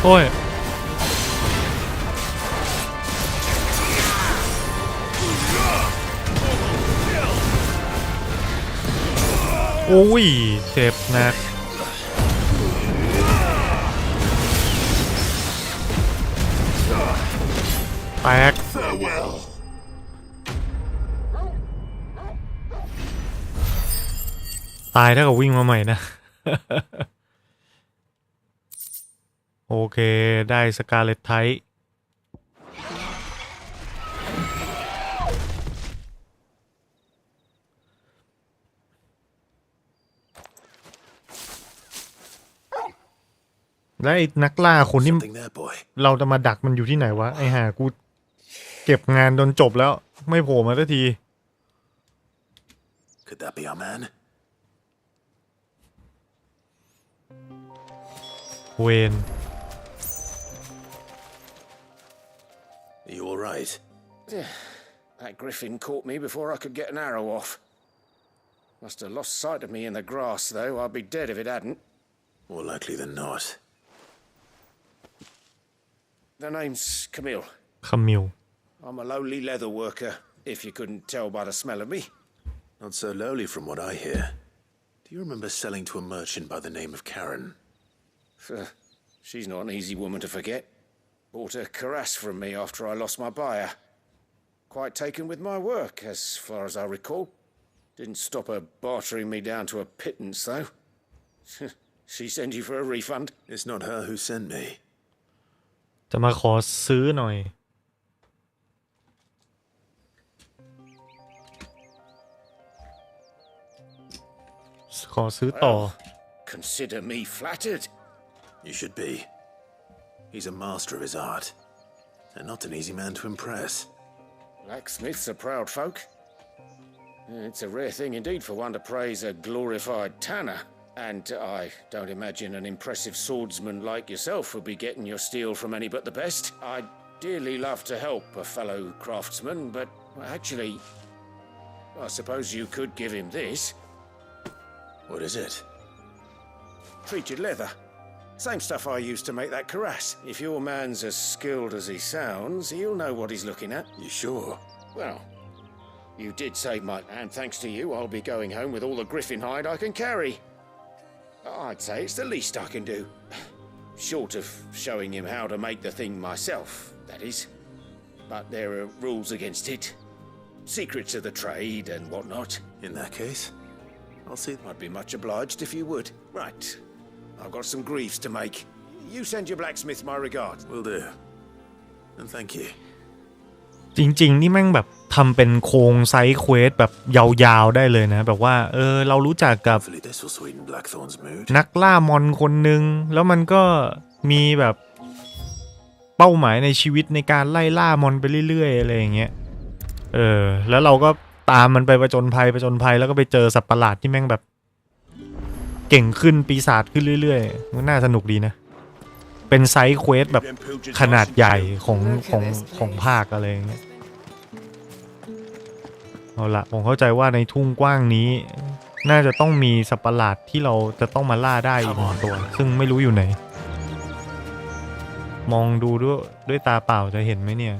โอ้ย โอ้ยเจ็บหนักแตก Farewell. ตายเท่ากับวิ่งมาใหม่นะ โอเคได้สกาเลตไทท์และไอ้นักล่าคนที่ Something there, boy. เราจะมาดักมันอยู่ที่ไหนวะ ไอ้ห่ากูเก็บงานจนจบแล้วไม่โผล่มาสักที Could that be our man? เวน Are you all right? That griffin caught me before I could get an arrow off. Must have lost sight of me in the grass, though. I'd be dead if it hadn't. More likely than not. The name's Camille. คามิล I'm a lowly leather worker, if you couldn't tell by the smell of me. Not so lowly from what I hear. Do you remember selling to a merchant by the name of Karen? She's not an easy woman to forget. Bought a cuirass from me after I lost my buyer. Quite taken with my work, as far as I recall. Didn't stop her bartering me down to a pittance, though. She sent you for a refund? It's not her who sent me. จะมาขอซื้อหน่อย ขอซื้อต่อ Consider me flattered. You should be. He's a master of his art, and not an easy man to impress. Blacksmiths are proud folk. It's a rare thing indeed for one to praise a glorified tanner. And I don't imagine an impressive swordsman like yourself would be getting your steel from any but the best. I'd dearly love to help a fellow craftsman, but actually, I suppose you could give him this. What is it? Treated leather. Same stuff I used to make that cuirass. If your man's as skilled as he sounds, he'll know what he's looking at. You sure? Well, you did save my... And thanks to you, I'll be going home with all the griffin hide I can carry. I'd say it's the least I can do. Short of showing him how to make the thing myself, that is. But there are rules against it. Secrets of the trade and whatnot. In that case, I'll see. I'd be much obliged if you would. Right. I've got some greaves to make. You send your blacksmith my regards. Will do. And thank you. จริงๆนี่แม่งแบบทำเป็นโครงไซส์เควสแบบยาวๆได้เลยนะแบบว่าเรารู้จักกับนักล่ามอนคนหนึ่งแล้วมันก็มีแบบเป้าหมายในชีวิตในการไล่ล่ามอนไปเรื่อยๆอะไรอย่างเงี้ยแล้วเราก็ตามมันไปผจญภัยแล้วก็ไปเจอสัตว์ประหลาดที่แม่งแบบเก่งขึ้นปีศาจขึ้นเรื่อยๆมันน่าสนุกดีนะเป็นไซส์เควสแบบขนาดใหญ่ของภาคอะไรอย่างเงี้ยเอาละผมเข้าใจว่าในทุ่งกว้างนี้น่าจะต้องมีสัตว์ประหลาดที่เราจะต้องมาล่าได้อีก1ตัวซึ่งไม่รู้อยู่ไหนมองดูด้วยตาเปล่าจะเห็นไหมเนี่ย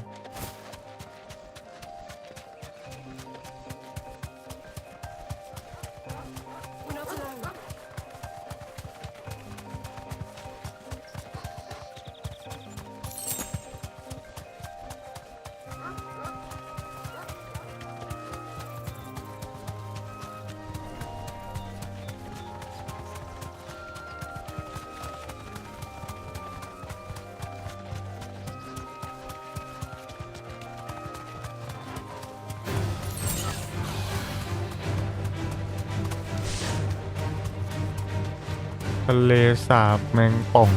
ทะเลสาบแมงป่อง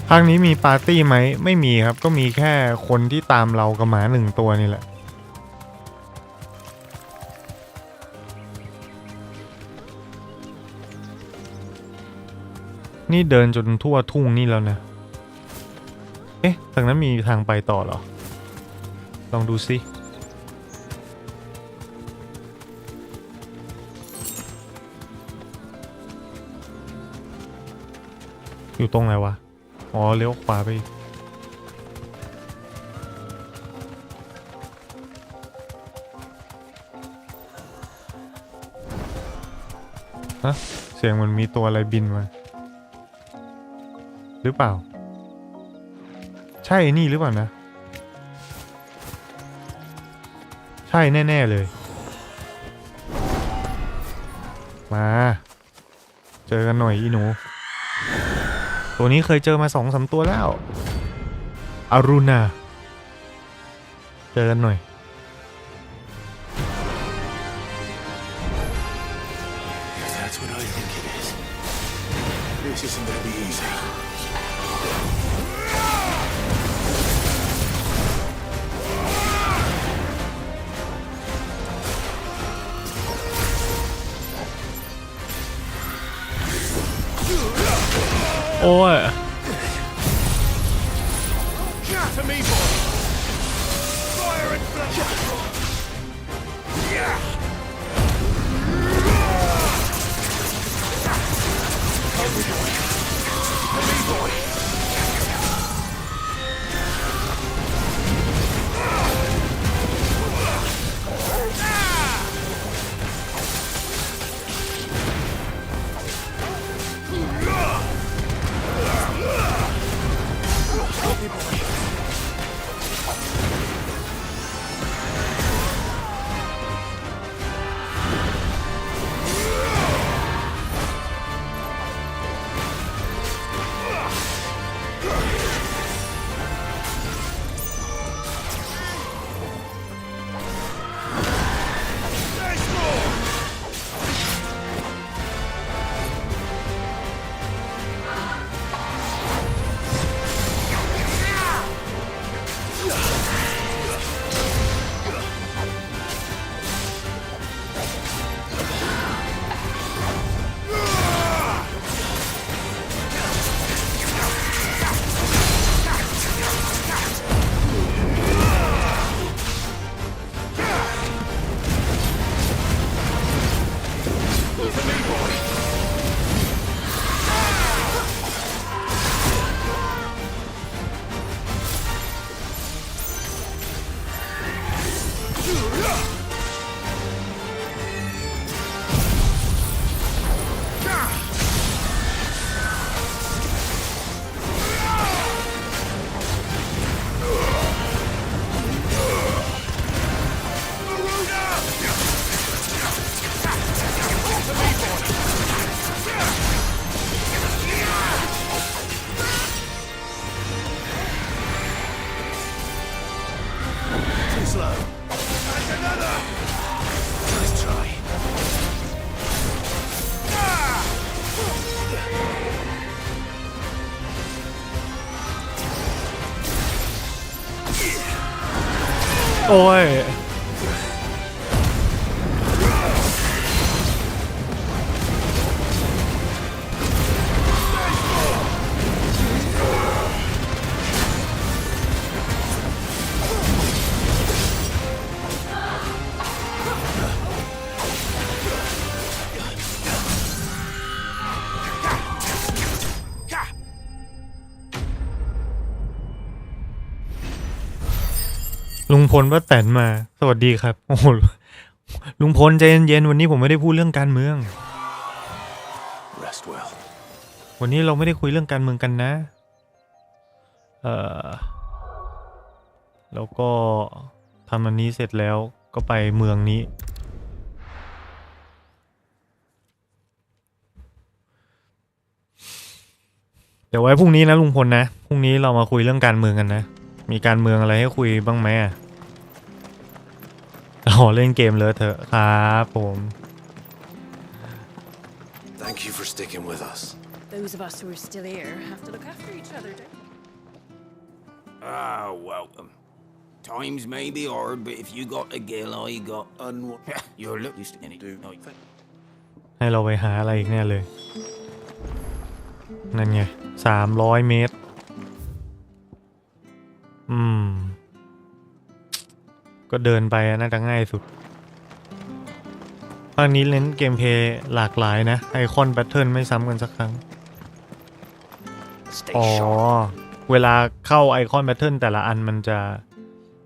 ภาคนี้มีปาร์ตี้ไหมไม่มีครับก็มีแค่คนที่ตามเรากับหมา1ตัวนี่แหละนี่เดินจนทั่วทุ่งนี่แล้วนะทางนั้นมีทางไปต่อเหรอลองดูสิอยู่ตรงไหนวะอ๋อเลี้ยวขวาไปฮะเสียงมันมีตัวอะไรบินมาหรือเปล่าใช่นี่หรือเปล่านะใช่แน่ๆเลยมาเจอกันหน่อยอีหนูตัวนี้เคยเจอมา 2-3 ตัวแล้วอารุณาเจอกันหน่อย That's what I think it is. This isn't gonna be easy. Ôi โอ้ยลุงพลป้าแตนมาสวัสดีครับโอ้โหลุงพลใจเย็นๆวันนี้ผมไม่ได้พูดเรื่องการเมือง Rest well. วันนี้เราไม่ได้คุยเรื่องการเมืองกันนะแล้วก็ทำอันนี้เสร็จแล้วก็ไปเมืองนี้เดี๋ยวไว้พรุ่งนี้นะลุงพลนะพรุ่งนี้เรามาคุยเรื่องการเมืองกันนะมีการเมืองอะไรให้คุยบ้างไหมเล่นเกมเลยเถอะครับผม Thank you for sticking with us. Those of us who are still here have to look after each other, don't Ah, welcome. Times may be hard, but if you got a gill, I got you're look used to any. No, ให้เราไปหาอะไรอีกแน่เลยนั่นไง300 เมตรก็เดินไปน่าจะง่ายสุดภาคนี้เล่นเกมเพลย์หลากหลายนะไอคอนแพทเทิร์นไม่ซ้ำกันสักครั้งอ๋อเวลาเข้าไอคอนแพทเทิร์นแต่ละอันมันจะ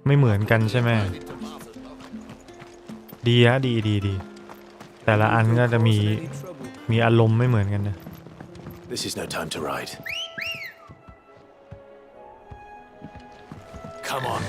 ไม่เหมือนกันใช่ไหมดีนะดีแต่ละอันก็จะมีอารมณ์ไม่เหมือนกันนะ This is no time to ride. Come on.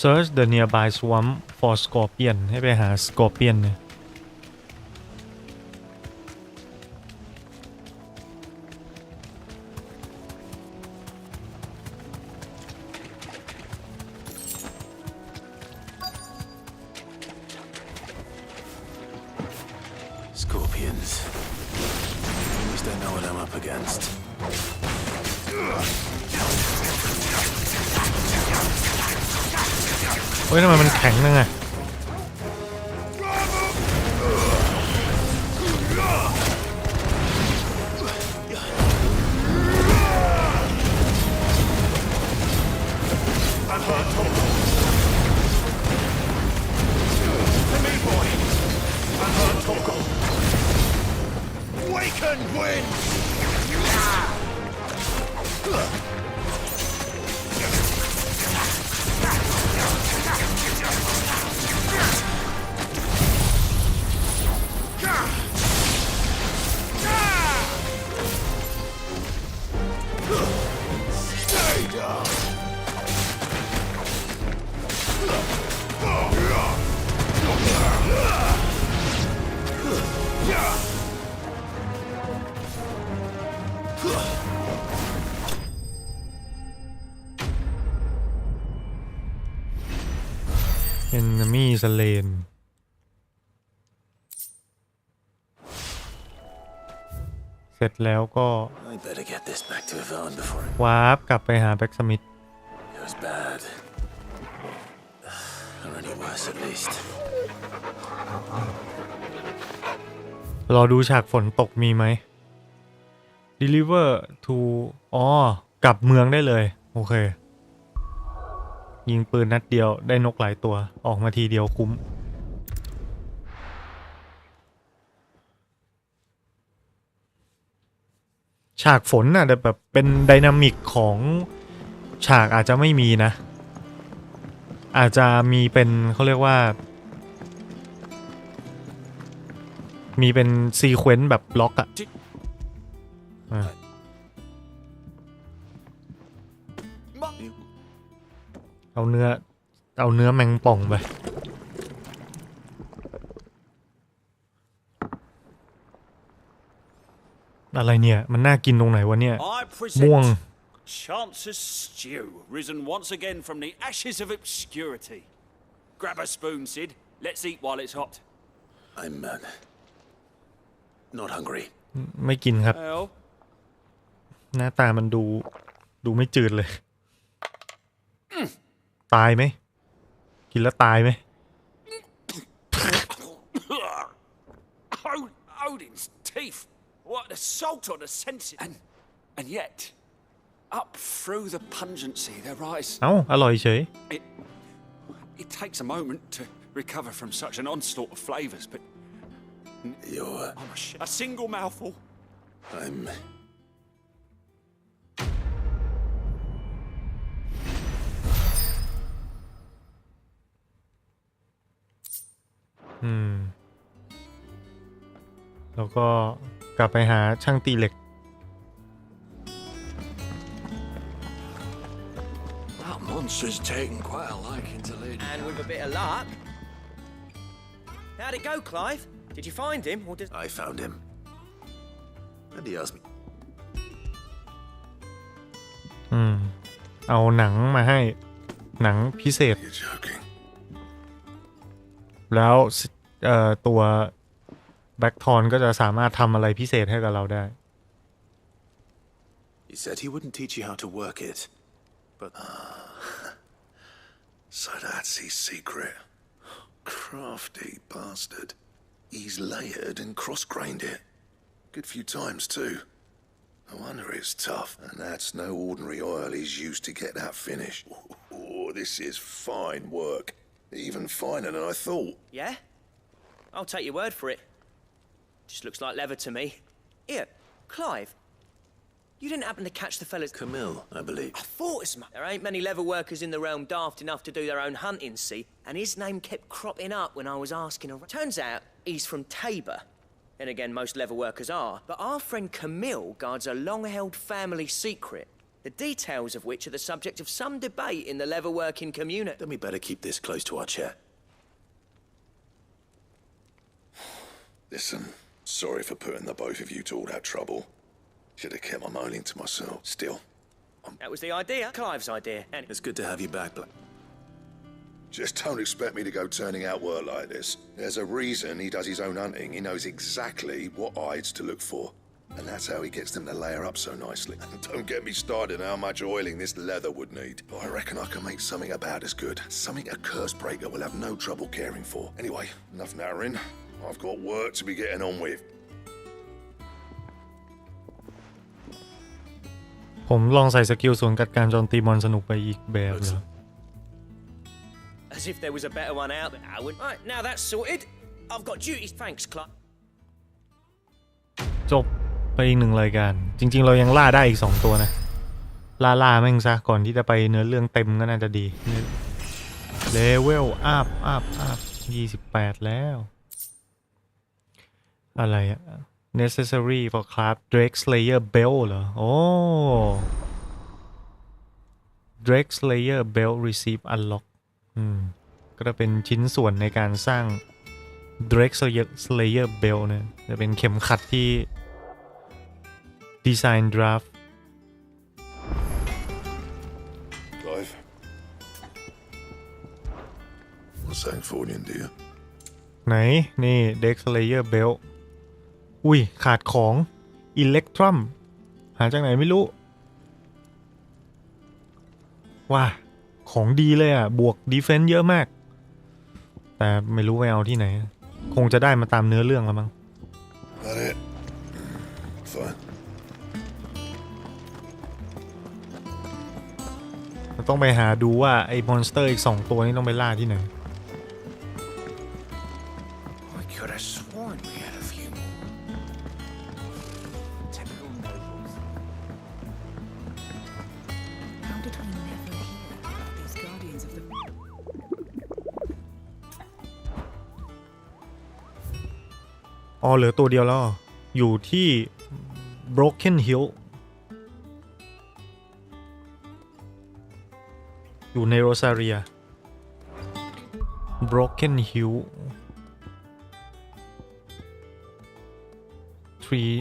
Search the nearby swamp for scorpion ให้ไปหา scorpion เนี่ยScorpions. At least I know what I'm up against. เฮ้ยทำไมมันแข็งจังอะEnemy slain เสร็จแล้วก็วาร์ปกลับไปหาแบ็กสมิธรอดูฉากฝนตกมีไหม Deliver to กลับเมืองได้เลยโอเคยิงปืนนัดเดียวได้นกหลายตัวออกมาทีเดียวคุ้มฉากฝนน่ะแต่แบบเป็นไดนามิกของฉากอาจจะไม่มีนะอาจจะมีเป็นเขาเรียกว่ามีเป็นซีเควนซ์แบบบล็อกอะเอาเนื้อแมงป่องไปอะไรเนี่ยมันน่ากินตรงไหนวะเนี่ยม่วง Chance's stew, risen once again from the ashes of obscurity. Grab a spoon, Sid. Let's eat while it's hot. I'm not hungry. ไม่กินครับ หน้าตามันดูไม่จืดเลย ตายไหม กินแล้วตายไหม Odin's teeth! What an assault on the senses! And yet, up through the pungency there rise. เอ้าอร่อยเฉย It takes a moment to recover from such an onslaught of flavors, but You're... a single mouthful. I'm...แล้วก็กลับไปหาช่างตีเหล็ก That monster's taken quite a liking to Lady. And with a bit of luck. How'd it go, Clive? Did you find him, or did... I found him. And he asked me... เอาหนังมาให้หนังพิเศษ You're joking. แล้วตัวแบ็กทอนก็จะสามารถทำอะไรพิเศษให้กับเราได้ He said he wouldn't teach you how to work it, but... So that's his secret. Crafty bastard. He's layered and cross-grained it. Good few times, too. No wonder it's tough. And that's no ordinary oil he's used to get that finish. Oh, this is fine work. Even finer than I thought. Yeah? I'll take your word for it. Just looks like leather to me. Here, Clive. You didn't happen to catch the fella's... Camille, I believe. I thought as much. There ain't many leather workers in the realm daft enough to do their own hunting, see? And his name kept cropping up when I was asking around. Turns out he's from Tabor. And again, most leather workers are. But our friend Camille guards a long-held family secret, the details of which are the subject of some debate in the leather-working community. Then we better keep this close to our chair. Listen, sorry for putting the both of you to all that trouble. Should have kept my moaning to myself. Still, That was the idea. Clive's idea. And It's good to have you back, Black. just don't expect me to go turning out work like this. There's a reason he does his own hunting. He knows exactly what hides to look for. And that's how he gets them to layer up so nicely. And don't get me started on how much oiling this leather would need. But I reckon I can make something about as good. Something a curse breaker will have no trouble caring for. Anyway, enough narrowing. I've got work to be getting on with. ผมลองใส่สกิลส่วนกัดการโจมตีมอนสนุกไปอีกแบบเลย as if there was a better one out there, Howard. Right, now that's sorted. I've got duties. Thanks, Clive. จบไปอีกหนึ่งรายการจริงๆเรายังล่าได้อีก2ตัวนะล่าแม่งซะก่อนที่จะไปเนื้อเรื่องเต็มก็น่าจะดีเลเวลอัพ28แล้วอะไรอะ necessary for craft Drake Slayer belt เหรอโอ้ Drake Slayer belt receive unlock ก็จะเป็นชิ้นส่วนในการสร้าง Drake Slayer belt นะจะเป็นเข็มขัดที่ Design Draft Clive. What's that for you, dear? ไหนนี่ Drake Slayer belt อุ้ยขาดของ Electrum หาจากไหนไม่รู้ว้าของดีเลยอ่ะบวก Defense เยอะมากแต่ไม่รู้ไปเอาที่ไหนคงจะได้มาตามเนื้อเรื่องแล้วมั้ง That it? Fine. ต้องไปหาดูว่าไอ้มอนสเตอร์อีก2ตัวนี้ต้องไปล่าที่ไหน I could have sworn we had a few more. Typical nobles. How did we never hear about these guardians of the... อ๋อเหลือตัวเดียวแล้วอยู่ที่ Broken Hill อยู่ในโรซาเรีย Broken Hill Tree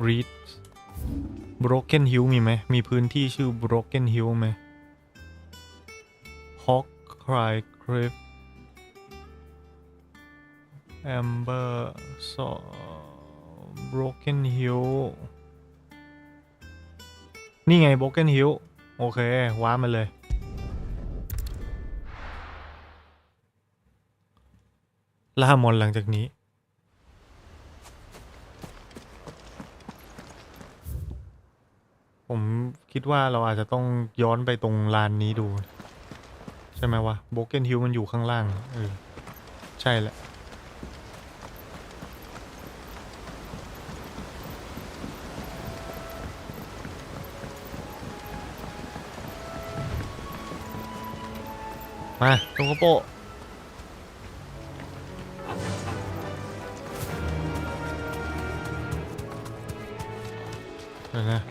Reed Broken Hill มีไหมมีพื้นที่ชื่อ Broken Hill ไหม Hawk Cry Cliff Amber Broken Hill นี่ไง Broken Hill โอเคว้ามาเลยล่ามอนหลังจากนี้ผมคิดว่าเราอาจจะต้องย้อนไปตรงลานนี้ดูใช่ไหมวะ Broken Hill มันอยู่ข้างล่างใช่แหละมาตรงกระโปะเดี๋ยวนะ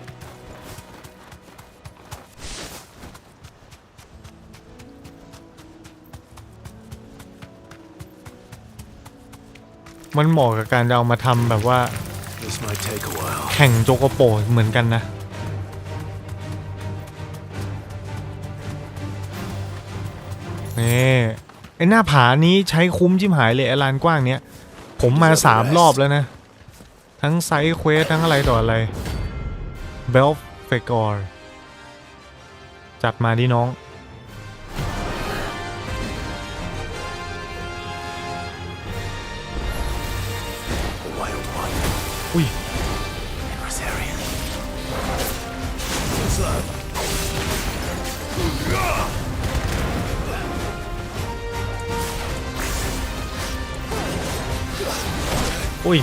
มันเหมาะกับการจะเอามาทำแบบว่าแข่งโจโกโปเหมือนกันนะนี่ไอหน้าผานี้ใช้คุ้มชิมหายเลยไอลานกว้างเนี้ยผมมา3 รอบแล้วนะทั้งไซด์เควสทั้งอะไรต่ออะไรเบลเฟกอร์จัดมาดิน้องอุ้ยอุ้ย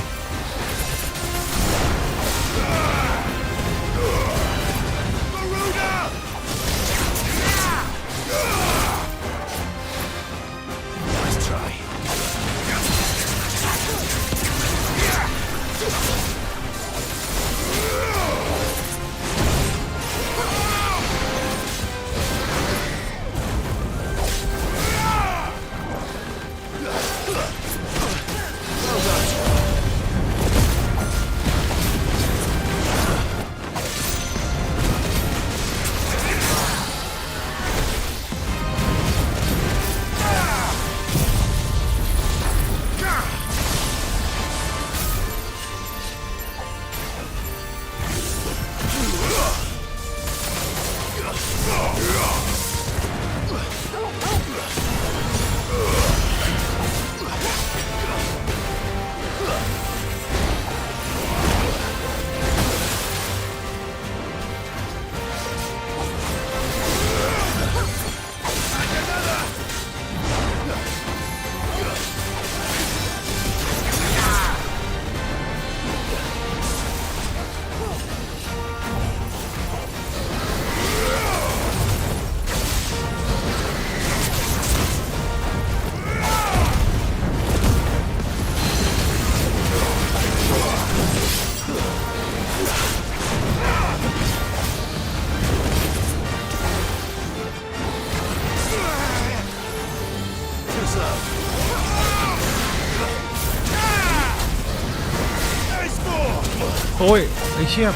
โอ้ยไอเชี่ย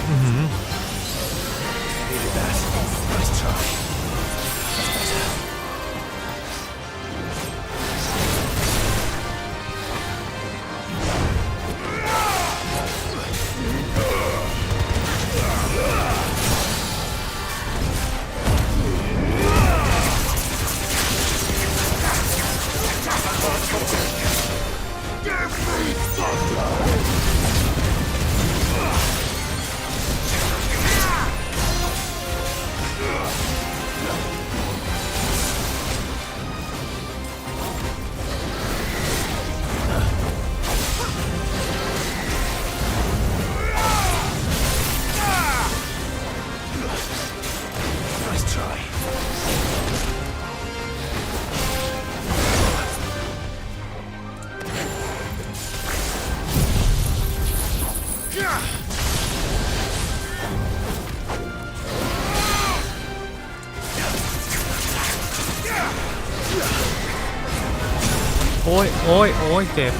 โอ้ยโอ้ยโอ้ยเจ็บ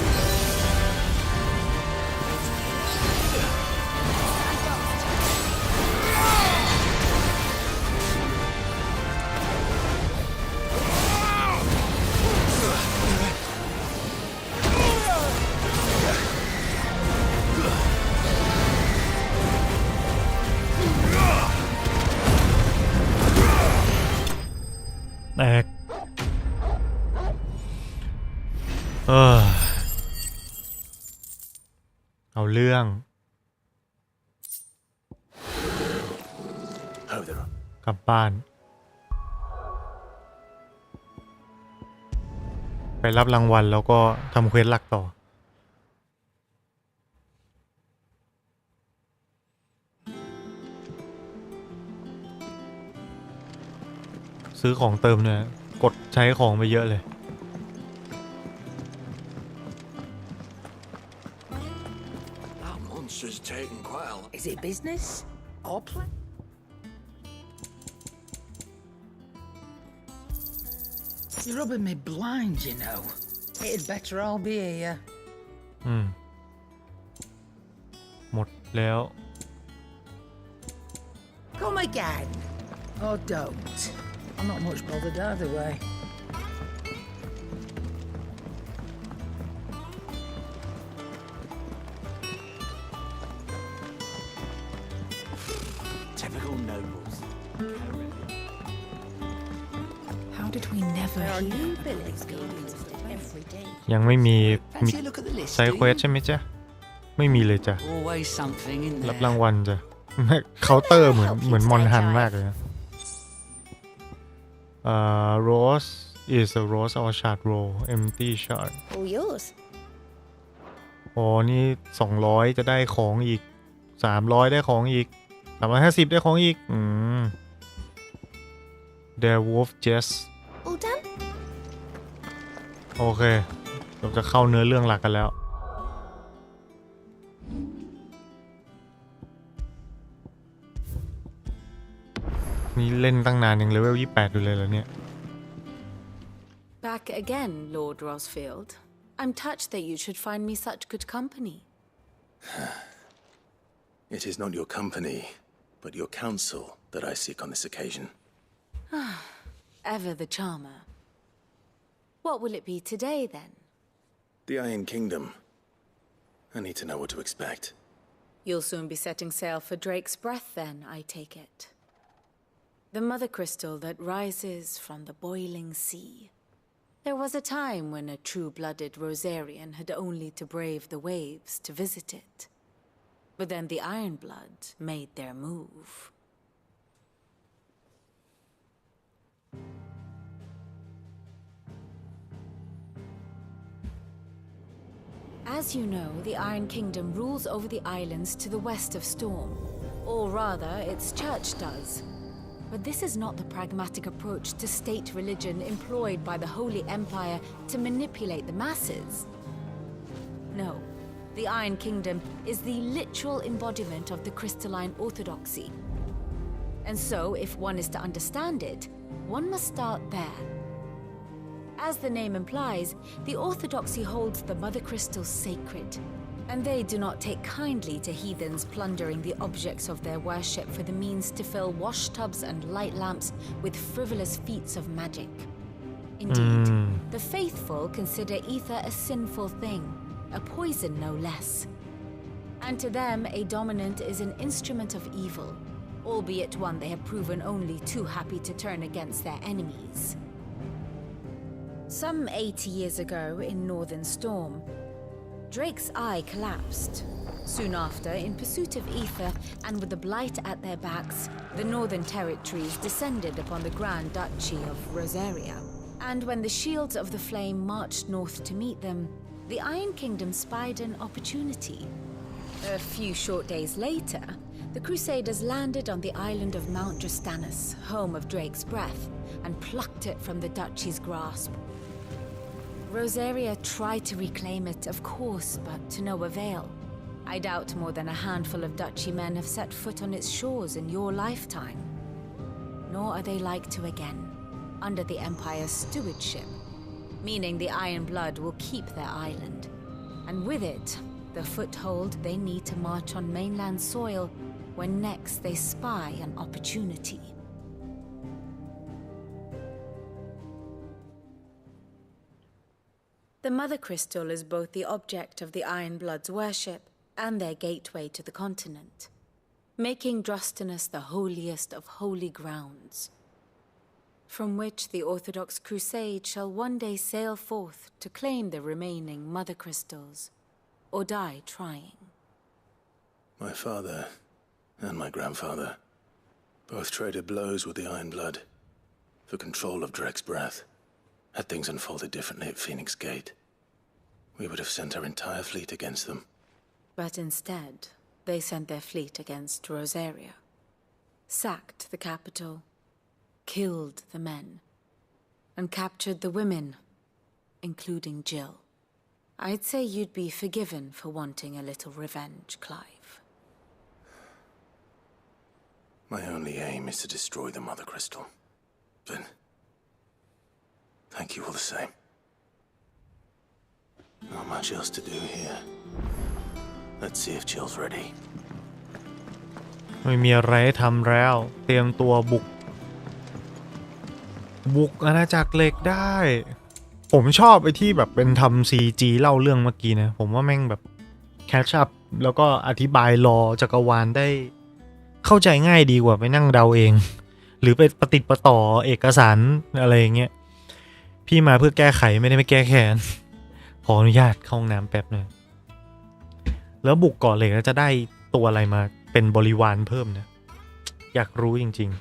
แตกเอาเรื่องกลับบ้านไปรับรางวัลแล้วก็ทำเควสหลักต่อซื้อของเติมเนี่ยกดใช้ของไปเยอะเลย Is it business or play? You're rubbing me blind, you know. It'd better all be here. หมดแล้ว Come again. Or don't. I'm not much bothered either way. Typical nobles. How did we never There are hear new about buildings these being gardens? built every day. ยังไม่มี Fancy a look at the list, ไซด์ do เควส you? ใช่ไหมจ๊ะไม่มีเลยจ้ะ Always something in รับ there. รางวัลจ้ะ เคาน์เตอร์เหมือนมอนฮันมากเลยนะRose is a rose orchard roll empty shard All yours. อ๋อนี่200จะได้ของอีก300ได้ของอีก350ได้ของอีกThe Wolf Jess All done? โอเคเราจะเข้าเนื้อเรื่องหลักกันแล้วนี่เล่นตั้งนานยังเลเวล28อยู่เลยเหรอเนี่ย Back again, Lord Rosfield. I'm touched that you should find me such good company. It is not your company, but your counsel that I seek on this occasion. Ever the charmer. What will it be today, then? The Iron Kingdom. I need to know what to expect. You'll soon be setting sail for Drake's Breath, then, I take it. The mother crystal that rises from the boiling sea. There was a time when a true-blooded Rosarian had only to brave the waves to visit it. But then the Ironblood made their move. As you know, the Iron Kingdom rules over the islands to the west of Storm. Or rather, its church does. But this is not the pragmatic approach to state religion employed by the Holy Empire to manipulate the masses. No, the Iron Kingdom is the literal embodiment of the crystalline orthodoxy. And so, if one is to understand it, one must start there. As the name implies, the orthodoxy holds the mother crystals sacred, and they do not take kindly to heathens plundering the objects of their worship for the means to fill washtubs and light lamps with frivolous feats of magic. Indeed, the faithful consider ether a sinful thing, a poison no less. And to them, a dominant is an instrument of evil, albeit one they have proven only too happy to turn against their enemies. Some 80 years ago in Northern Storm, Drake's eye collapsed. Soon after, in pursuit of ether and with the blight at their backs, the Northern Territories descended upon the Grand Duchy of Rosaria. And when the Shields of the Flame marched north to meet them, the Iron Kingdom spied an opportunity. A few short days later, the Crusaders landed on the island of Mount Drastanus, home of Drake's Breath, and plucked it from the duchy's grasp. Rosaria tried to reclaim it, of course, but to no avail. I doubt more than a handful of duchy men have set foot on its shores in your lifetime. Nor are they like to again, under the Empire's stewardship, meaning the Iron Blood will keep their island, and with it, the foothold they need to march on mainland soil when next they spy an opportunity. The Mother Crystal is both the object of the Iron Blood's worship and their gateway to the continent, making Drastanus the holiest of holy grounds. from which the Orthodox Crusade shall one day sail forth to claim the remaining Mother Crystals, or die trying. My father and my grandfather both traded blows with the Iron Blood for control of Drek's breath. Had things unfolded differently at Phoenix Gate, we would have sent our entire fleet against them. But instead, they sent their fleet against Rosaria, sacked the capital, killed the men, and captured the women, including Jill. I'd say you'd be forgiven for wanting a little revenge, Clive. My only aim is to destroy the Mother Crystal. But thank you all the same. Not much else to do here. Let's see if Jill's ready. ไม่มีอะไรให้ทำแล้วเตรียมตัวบุกอาณาจักรเหล็กได้ผมชอบไอ้ที่แบบเป็นทำ CG เล่าเรื่องเมื่อกี้นะผมว่าแม่งแบบแคชชัพแล้วก็อธิบายลอจักรวาลได้เข้าใจง่ายดีกว่าไปนั่งเดาเองหรือไปประติดประต่อเอกสารอะไรอย่างเงี้ยพี่มาเพื่อแก้ไขไม่ได้ไม่แก้แค้นขออนุญาตเข้าห้องน้ำแป๊บนึงแล้วบุกเกาะเหล็กแล้วจะได้ตัวอะไรมาเป็นบริวารเพิ่มนะอยากรู้จริงๆ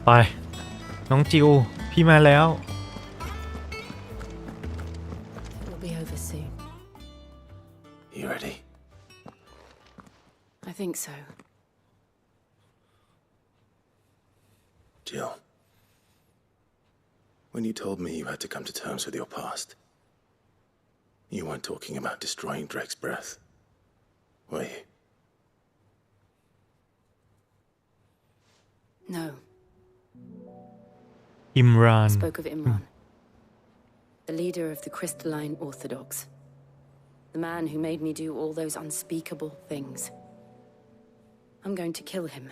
ไปน้องจิวพี่มาแล้ว It'll be over soon. You ready? I think so. Jill, when you told me you had to come to terms with your past, you weren't talking about destroying Drek's breath, were you? No. Imran. Spoke of Imran, the leader of the Crystalline Orthodox, the man who made me do all those unspeakable things. I'm going to kill him.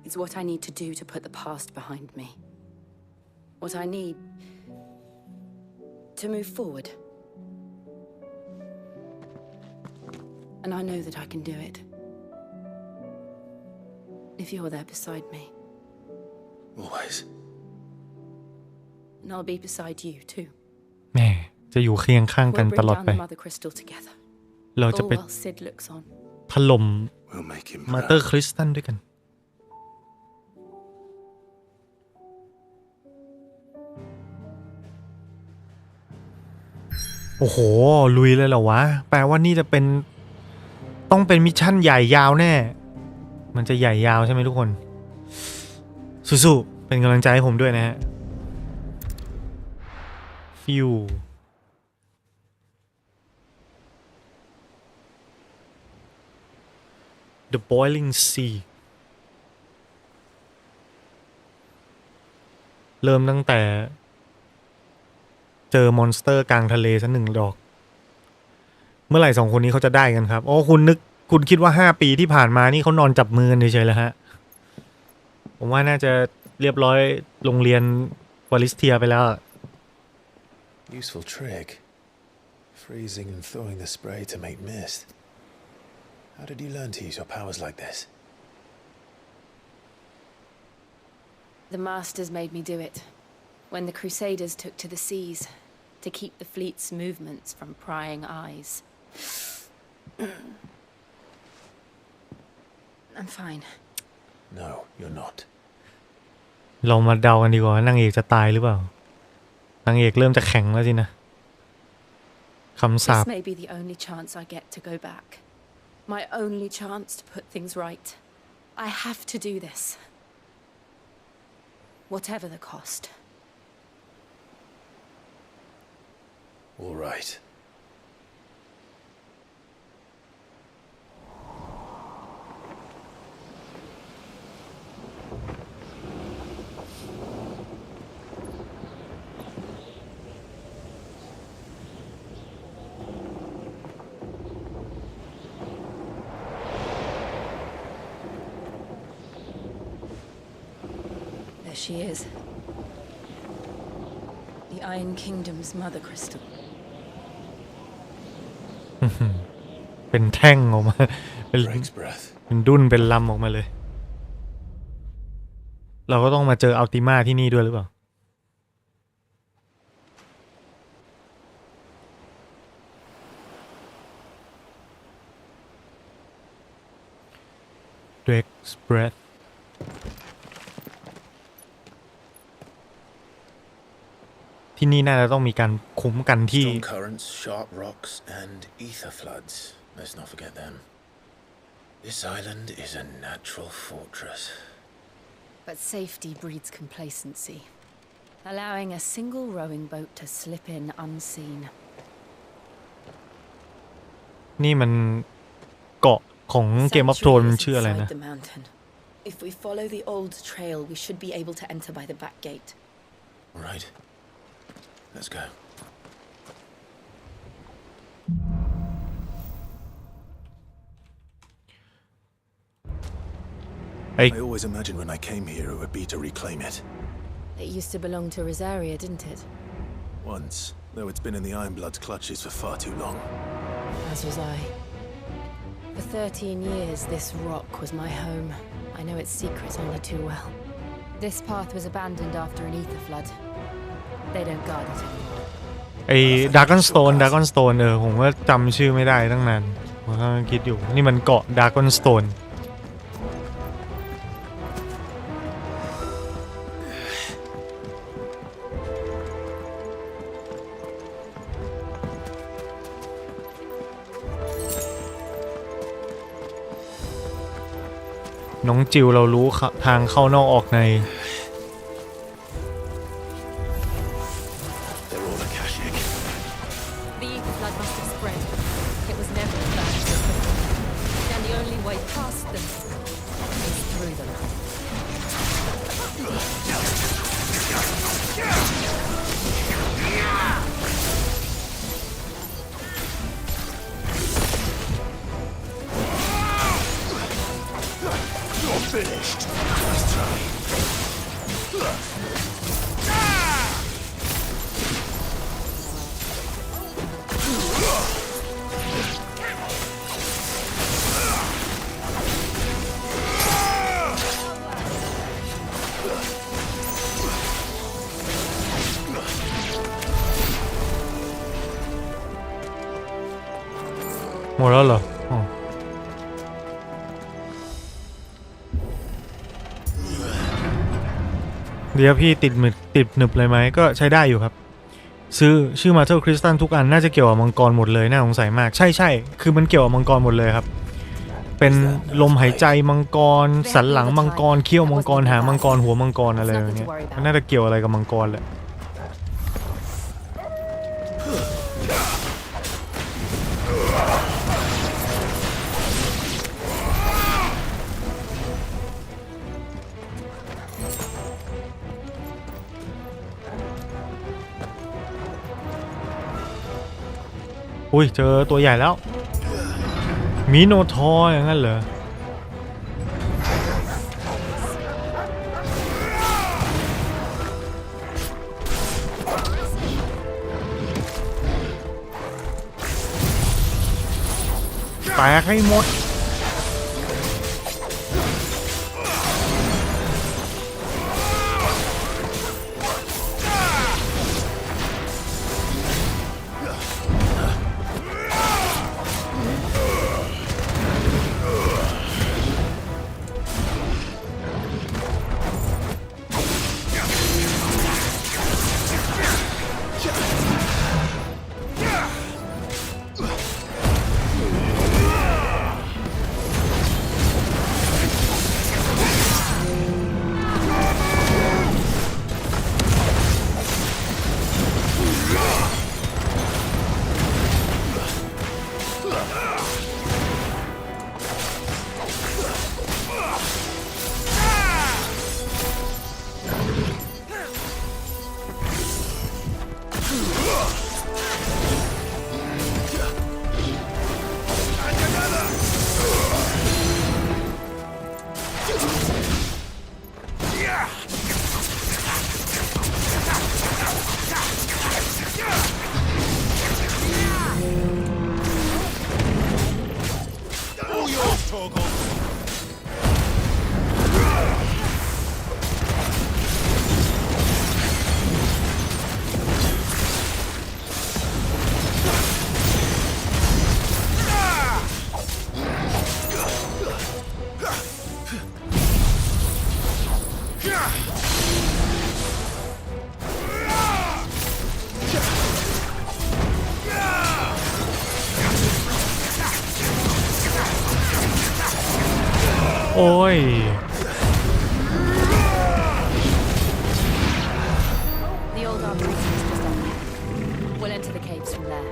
It's what I need to do to put the past behind me. What I need to move forward. And I know that I can do it. If you're there beside me. Always. And I'll be beside you too. แม่จะอยู่เคียงข้างกัน We'll ต bring ลอด down ไป the Mother Crystal together. เราจะ All ไป while Sid looks on. ถล่ม We'll make him มาเตอร์ proud. คริสตันด้วยกันโอ้โหลุยเลยเหรอวะแปลว่านี่จะเป็นต้องเป็นมิชชั่นใหญ่ยาวแน่มันจะใหญ่ยาวใช่ไหมทุกคนสู้ๆเป็นกำลังใจให้ผมด้วยนะฮะฟิวThe Boiling Sea เริ่มตั้งแต่เจอมอนสเตอร์กลางทะเลซะหนึ่งดอกเมื่อไหร่สองคนนี้เขาจะได้กันครับอ๋อคุณคิดว่า5 ปีที่ผ่านมานี่เขานอนจับมือกันเฉยๆแล้วฮะผมว่าน่าจะเรียบร้อยโรงเรียนวาลิสเทียไปแล้ว Useful trick. Freezing and thawing the spray to make mist. How did you learn to use your powers like this? The masters made me do it when the Crusaders took to the seas to keep the fleet's movements from prying eyes. I'm fine. No, you're not. เรามาเดากันดีกว่านางเอกจะตายหรือเปล่านางเอกเริ่มจะแข็งแล้วสินะคำสาป This may be the only chance I get to go back. My only chance to put things right. I have to do this. Whatever the cost. All right. There she is. The Iron Kingdom's mother crystal. เป็นแท่งออกมาเป็นดุ้นเป็นลำออกมาเลยเราก็ต้องมาเจออัลติมาที่นี่ด้วยหรือเปล่า Drake's Breath ที่นี่น่าจะต้องมีการคุ้มกันที่ Strong currents, sharp rocks, and ether floods. Let's not forget them. This island is a natural fortress. But safety breeds complacency, allowing a single rowing boat to slip in unseen. นี่มันเกาะของ Game of Thrones มันชื่ออะไรนะ If we follow the old trail, we should be able to enter by the back gate. Right. Let's go. I always imagined when I came here it would be to reclaim it. It used to belong to Rosaria, didn't it? Once, though it's been in the Ironblood's clutches for far too long. As was I. For 13 years, this rock was my home. I know its secrets only too well. This path was abandoned after an ether flood. They don't guard it anymore. ไอ้ Dragonstone ผมก็จำชื่อไม่ได้ตั้งนานผมกำลังคิดอยู่นี่มันเกาะ Dragonstone น้องจิวเรารู้ทางเข้านอกออกในFinished. Nice try. หมดแล้วเหรอเดี๋ยวพี่ติดหนึบเลยไหมก็ใช้ได้อยู่ครับซื้อชื่อมาเทลคริสตัลทุกอันน่าจะเกี่ยวกับมังกรหมดเลยน่าสงสัยมากใช่คือมันเกี่ยวกับมังกรหมดเลยครับเป็นลมหายใจมังกรสันหลังมังกรเขี้ยวมังกรหางมังกรหัวมังกรอะไรอย่างเงี้ยมันน่าจะเกี่ยวอะไรกับมังกรแหละอุ้ยเจอตัวใหญ่แล้วมิโนทอร์อย่างนั้นเหรอแตกให้หมด โอ้ย The old armory is just up there. We'll enter the caves from there.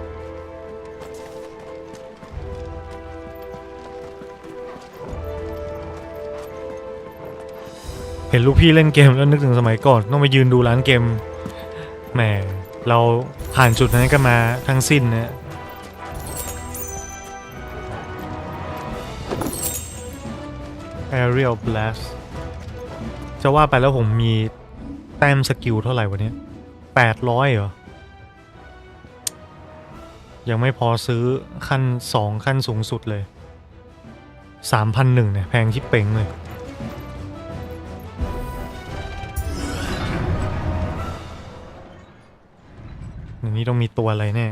เห็นลูกพี่เล่นเกมแล้วนึกถึงสมัยก่อนต้องไปยืนดูร้านเกมแหมเราผ่านจุดนั้นกันมาทั้งสิ้นนะ Aerial Blast จะว่าไปแล้วผมมีแต้มสกิลเท่าไหร่วะเนี่ย800เหรอยังไม่พอซื้อขั้น2ขั้นสูงสุดเลย 3,100 เนี่ยแพงที่เป่งเลยอย่างนี้ต้องมีตัวอะไรแน่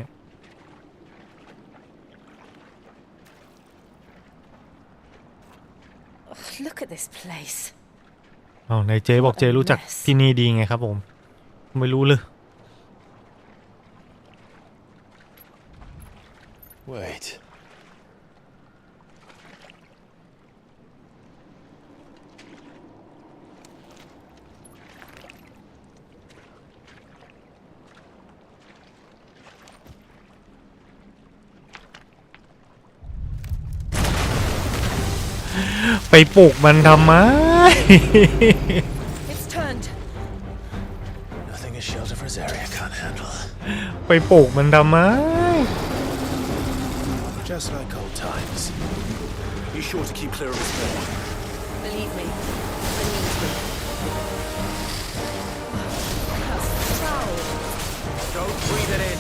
Look at this place. อ้าวไหนเจ๊บอกเจ๊รู้จักที่นี่ดีไงครับผมไม่รู้เลย Wait. ไปปลุกมันทำไม It's turned. Nothing a shelter for Rosaria can't handle. ไปปลุกมันทำไม Just like old times. Be sure to keep clear of his bed. Believe me, I need to. That's foul. Don't breathe it in.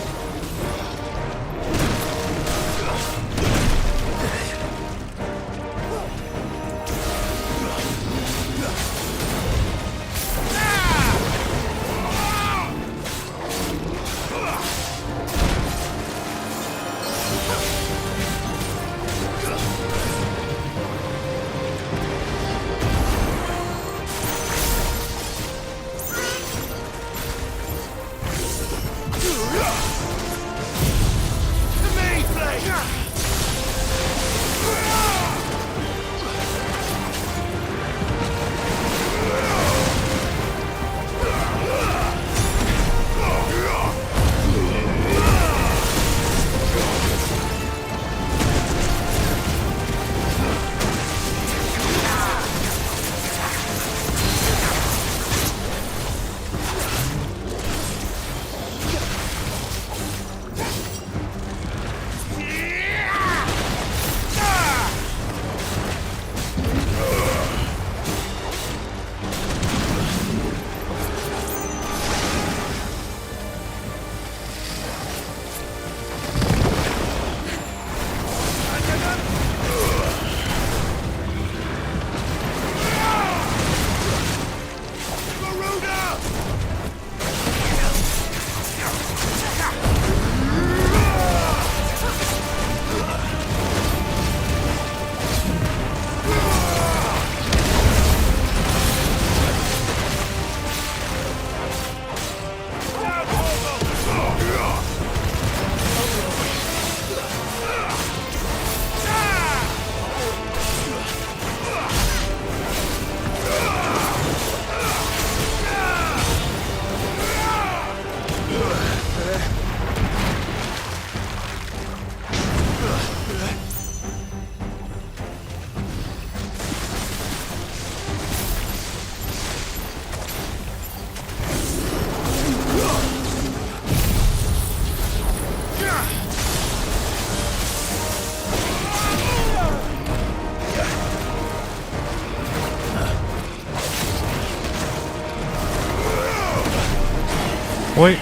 โอ้ย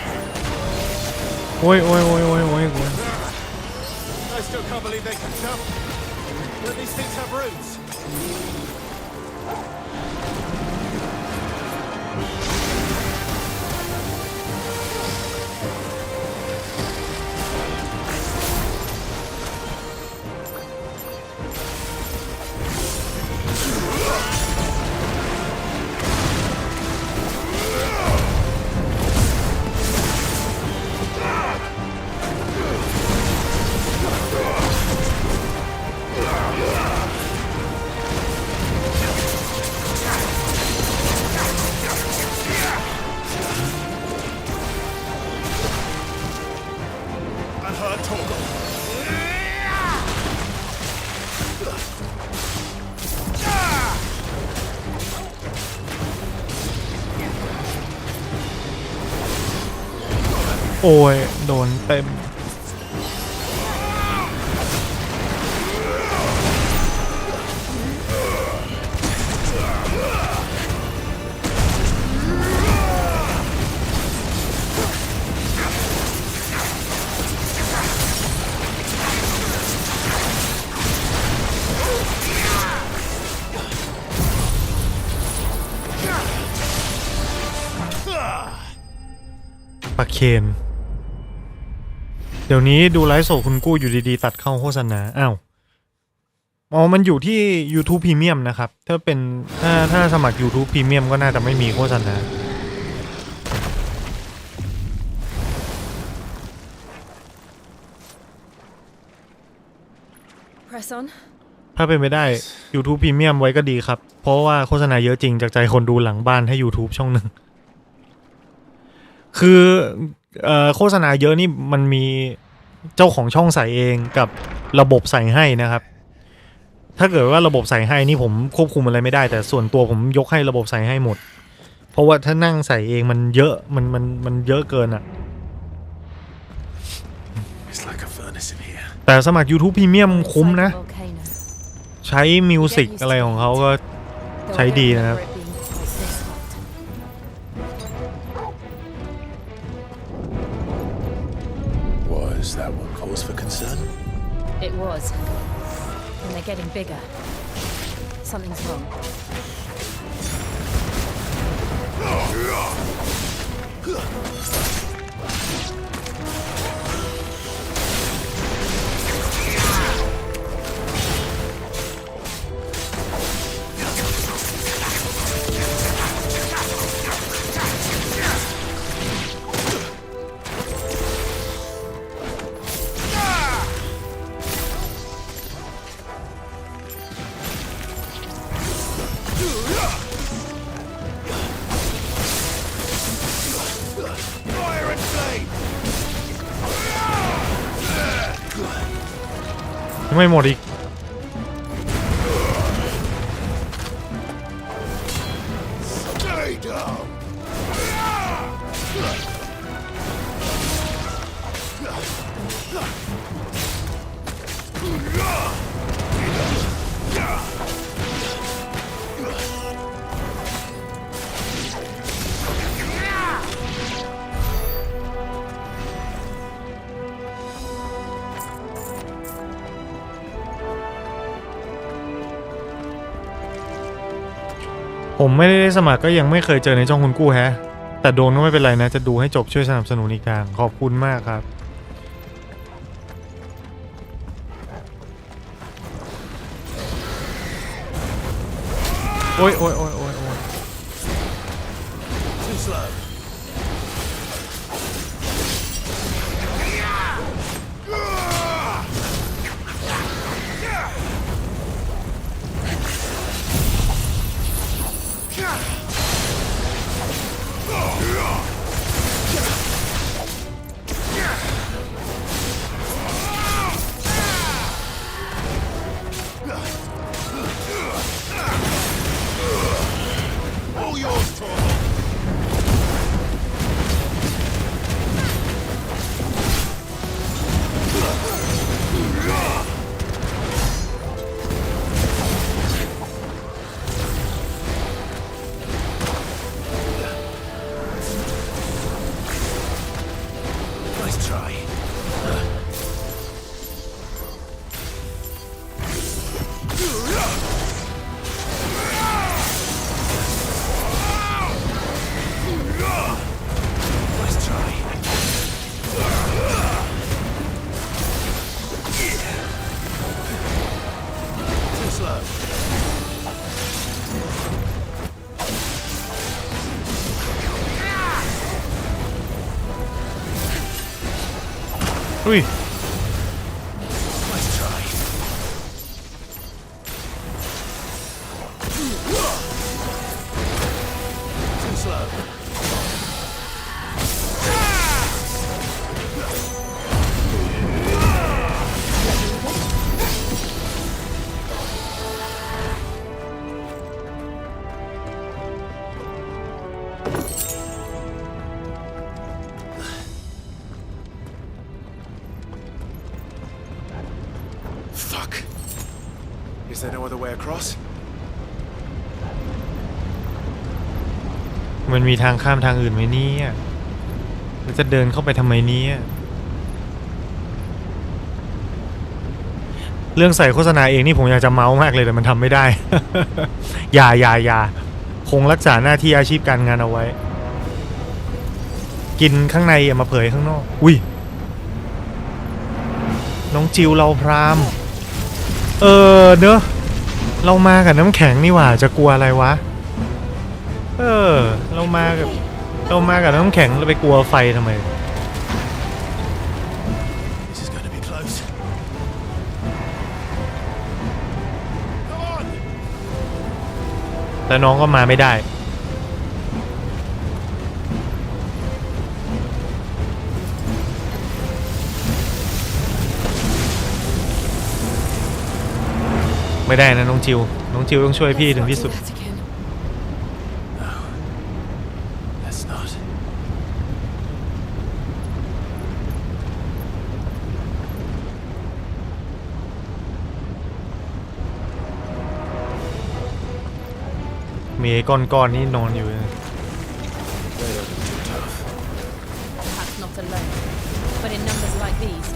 โอ้ยโอ้ยโอ้ยโอ้ยโอ้ย I still can't believe they can jump. But these things have roots. โอ้ยโดนเต็มปะเคนเดี๋ยวนี้ดูไลฟ์สดคุณกู้อยู่ดีๆตัดเข้าโฆษณาอ้าวอ๋อมันอยู่ที่ YouTube Premium นะครับถ้าเป็นถ้าสมัคร YouTube Premium ก็น่าจะไม่มีโฆษณา Press on. ถ้าเป็นไปได้ YouTube Premium ไว้ก็ดีครับเพราะว่าโฆษณาเยอะจริงจากใจคนดูหลังบ้านให้ YouTube ช่องหนึ่งคือโฆษณาเยอะนี่มันมีเจ้าของช่องใส่เองกับระบบใส่ให้นะครับถ้าเกิดว่าระบบใส่ให้นี่ผมควบคุมอะไรไม่ได้แต่ส่วนตัวผมยกให้ระบบใส่ให้หมดเพราะว่าถ้านั่งใส่เองมันเยอะมันเยอะเกินอ่ะแต่สมัคร YouTube Premium คุ้มนะใช้มิวสิกอะไรของเขาก็ใช้ดีนะครับIs that what cause for concern? It was. And they're getting bigger. Something's wrong.ยังไม่หมดอีกผมไม่ได้สมัครก็ยังไม่เคยเจอในช่องคุณกู้แฮะแต่โดนก็ไม่เป็นไรนะจะดูให้จบช่วยสนับสนุนอีกทางขอบคุณมากครับโอ้ยโอ้ยโอ้ยโอ้ยโอ้ย อุ้ยIs there no other way across? มันมีทางข้ามทางอื่นไหมเนี่ยแล้วจะเดินเข้าไปทำไมเนี่ยเรื่องใส่โฆษณาเองนี่ผมอยากจะเมาส์มากเลยแต่มันทำไม่ได้ อย่าคงรักษาหน้าที่อาชีพการงานเอาไว้กินข้างในอย่ามาเผยข้างนอกอุ้ยน้องจิวเราพรามเนอะเรามากับน้ำแข็งนี่หว่าจะกลัวอะไรวะเรามากับน้ำแข็งเราไปกลัวไฟทำไมแต่น้องก็มาไม่ได้ไม่ได้นะน้องจิวต้องช่วยพี่ถึงที่สุดมีไอ้ก้อนๆนี่นอนอยู่ Perhaps not alone, but in numbers like these.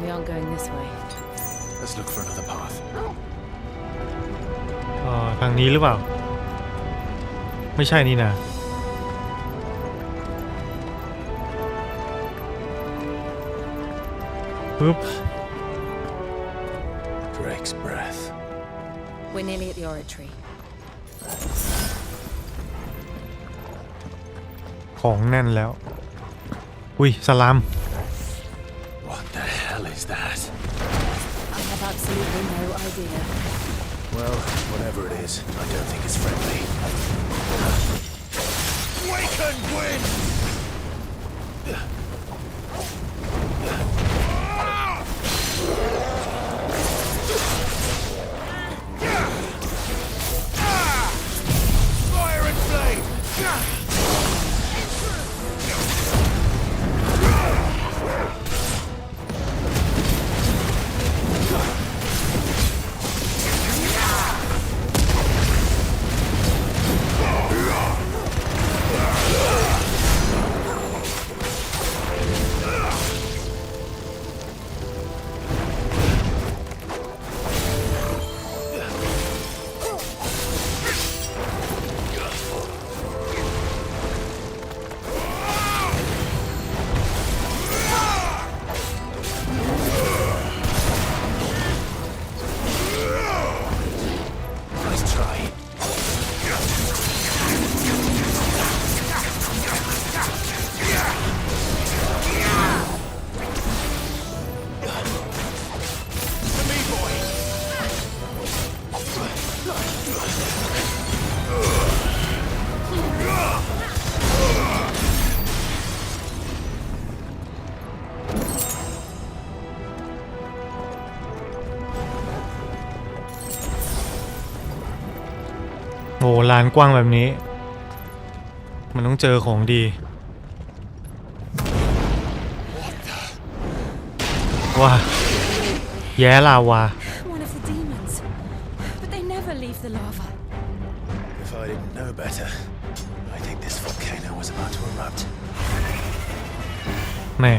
We aren't going this way. Let's look for another path. ทางนี้หรือเปล่าไม่ใช่นี่นะปึ๊บ Drake's breath. We're nearly at the oratory. ของแน่นแล้วอุ้ยสลาม What the hell is that? I have absolutely no idea. Well, whatever it is, I don't think it's friendly. Waken wind! Fire and flame! อ้ลานกว้างแบบนี้มันต้องเจอของดีว้าแย่ลาวา One of the demons. But they never leave the lava. If I didn't know better, I think this volcano was about to erupt. แม่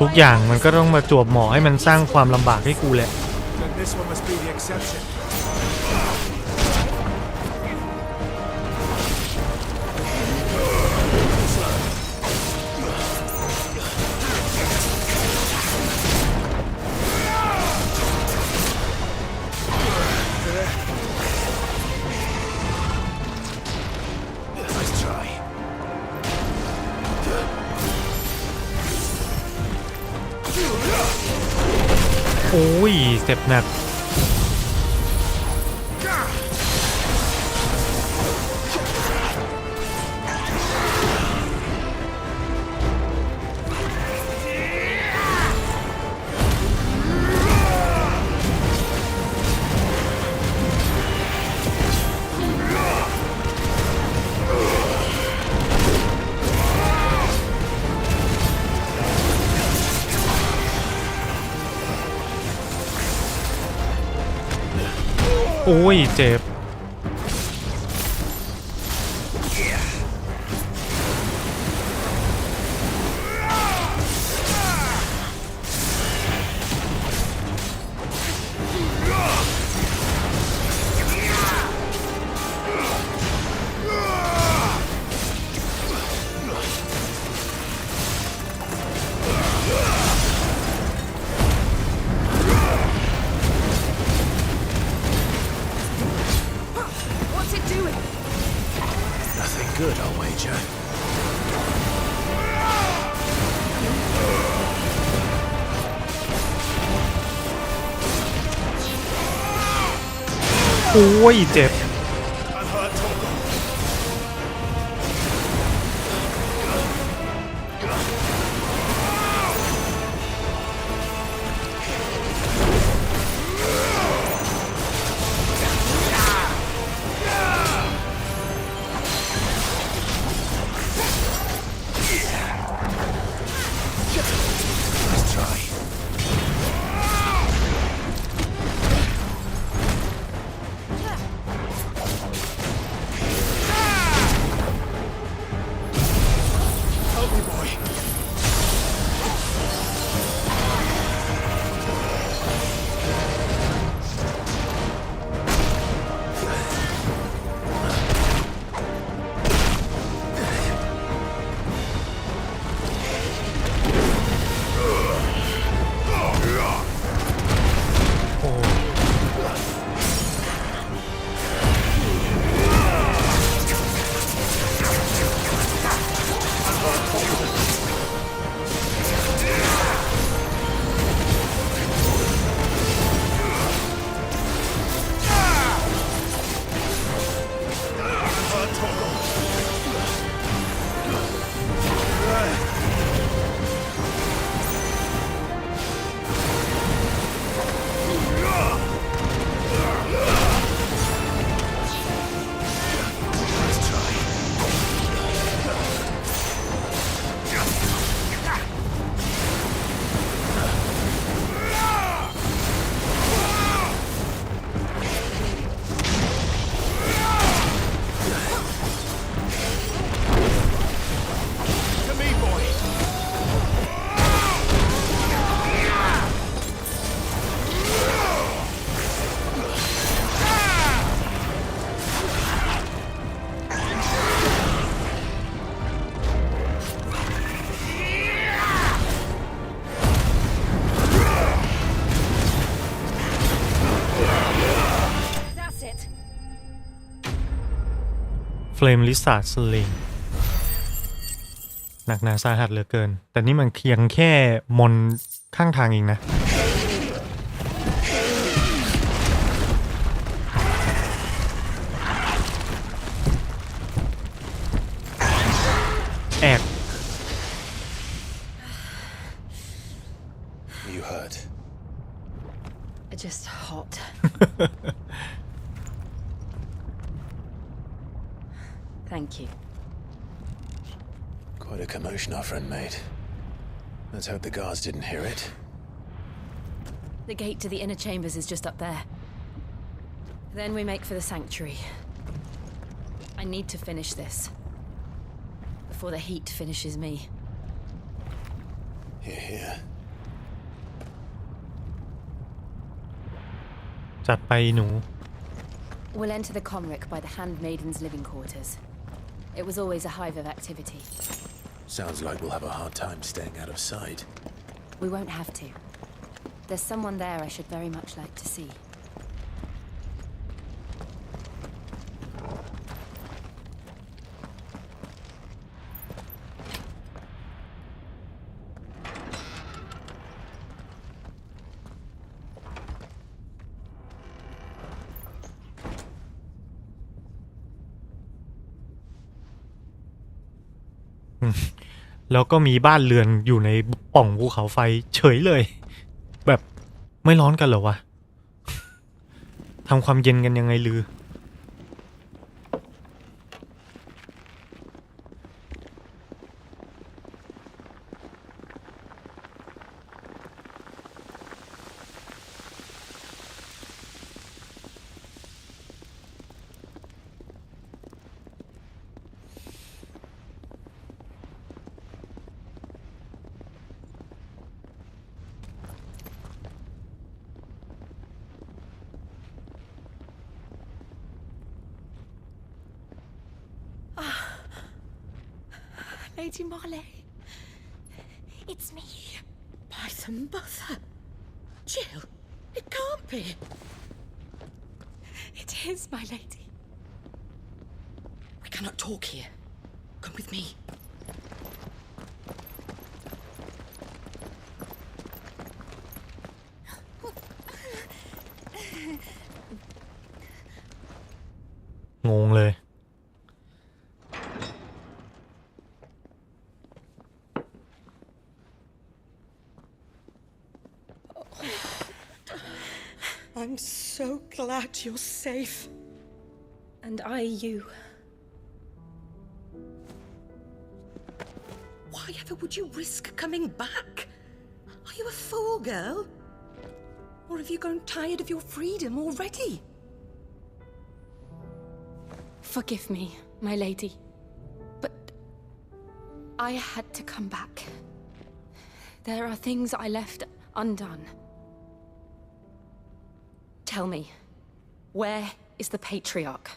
ทุกอย่างมันก็ต้องมาจวบเหมาะให้มันสร้างความลำบากให้กูแหละ Then this one must be the exception. Nice try. โอ้ยเจ็บหนักโอ้ยเจ็บNothing good, I'll wager. โอ้ยเจ็บ Nice try. Help me, boy. เฟลมลิซาร์ดสลิงหนักหนาสาหัสเหลือเกินแต่นี่มันเพียงแค่มอนข้างทางเองนะแอก You heard. Just hot. Thank you. Quite a commotion our friend made. Let's hope the guards didn't hear it. The gate to the inner chambers is just up there. Then we make for the sanctuary. I need to finish this before the heat finishes me. Here, here. จัดไปหนู We'll enter the Comric by the handmaidens' living quarters. It was always a hive of activity. Sounds like we'll have a hard time staying out of sight. We won't have to. There's someone there I should very much like to see. Ừ. แล้วก็มีบ้านเรือนอยู่ในปล่องภูเขาไฟเฉยเลยแบบไม่ร้อนกันเหรอวะ ทำความเย็นกันยังไงลือLady Marley, it's me. By the mother. Jill, it can't be. It is, my lady. We cannot talk here. Come with me.งงเลยI'm so glad you're safe. And I you. Why ever would you risk coming back? Are you a fool, girl? Or have you grown tired of your freedom already? Forgive me, my lady, but I had to come back. There are things I left undone. Tell me, where is the patriarch?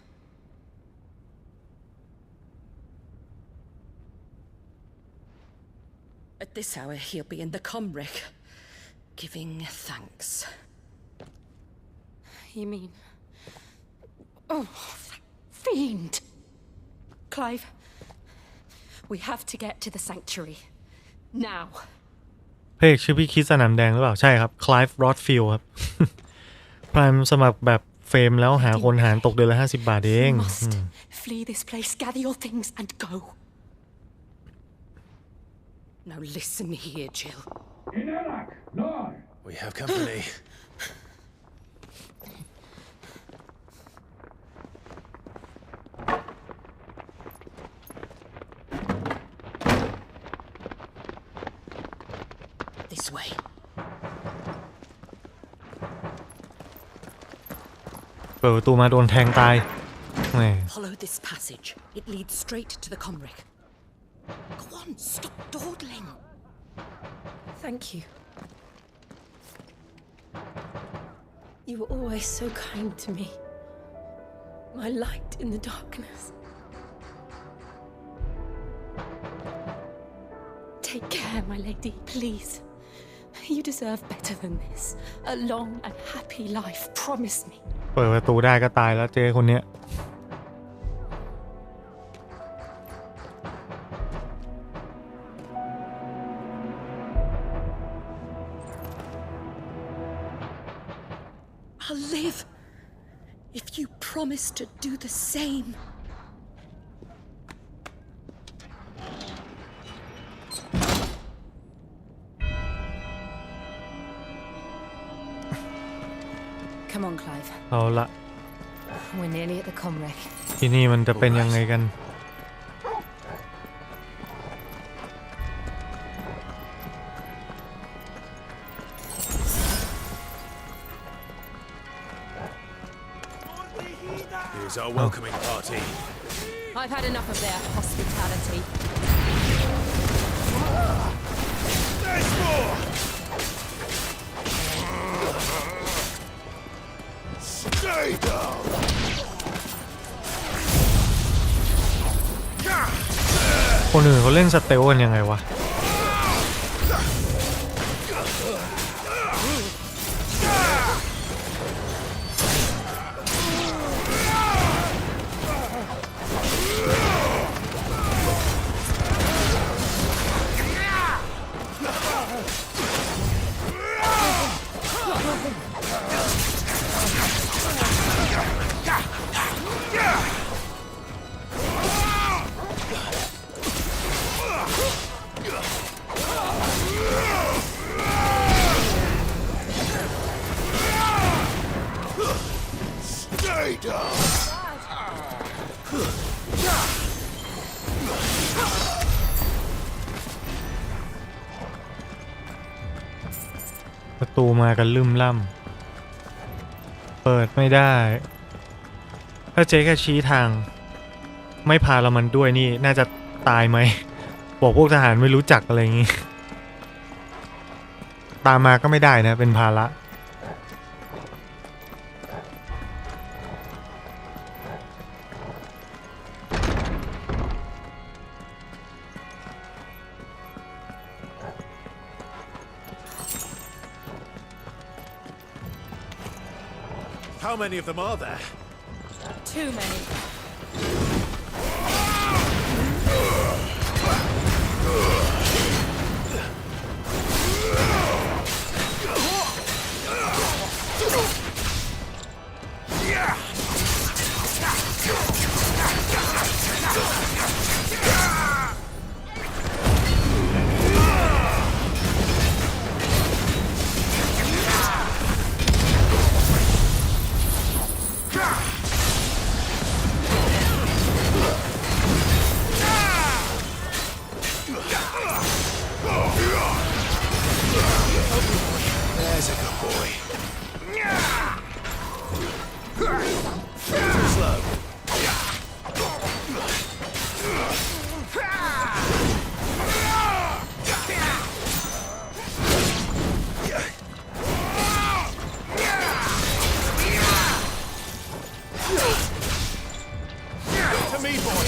At this hour, he'll be in the Comric, giving thanks. You mean... Oh, that fiend! Clive, we have to get to the sanctuary. Now. เพลงชื่อพี่คิดสนามแดงหรือเปล่าใช่ครับ Clive Rothfield ครับ พรามสมัครแบบเฟรมแล้วหาคนหารตกเดือนละ50 บาทเอง Flee this place, gather your things, and go. Now listen here, Jill. We have company. This way. เปิดประตูมาโดนแทงตายแหม Follow this passage. It leads straight to the Comric. Go on, stop dawdling. Thank you. You were always so kind to me. My light in the darkness. Take care, my lady, please. You deserve better than this. A long and happy life, promise me. เปิดประตูได้ก็ตายแล้วเจ๊คนเนี้ย I'll live if you promise to do the same. Come on, Clive. เอาละ We're nearly at the Comric. ที่นี่มันจะเป็นยังไงกัน Here's our welcoming party. I've had enough of their hospitality. There's more! Stay down! คนอื่นเขาเล่นสเตลกันยังไงวะประตูมากันลืมล่ำเปิดไม่ได้ถ้าเจ๊แค่ชี้ทางไม่พาเรามันด้วยนี่น่าจะตายไหมบอกพวกทหารไม่รู้จักอะไรอย่างงี้ตามมาก็ไม่ได้นะเป็นภาระHow many of them are there? Too many. There's a good boy. Slow. To me, boy.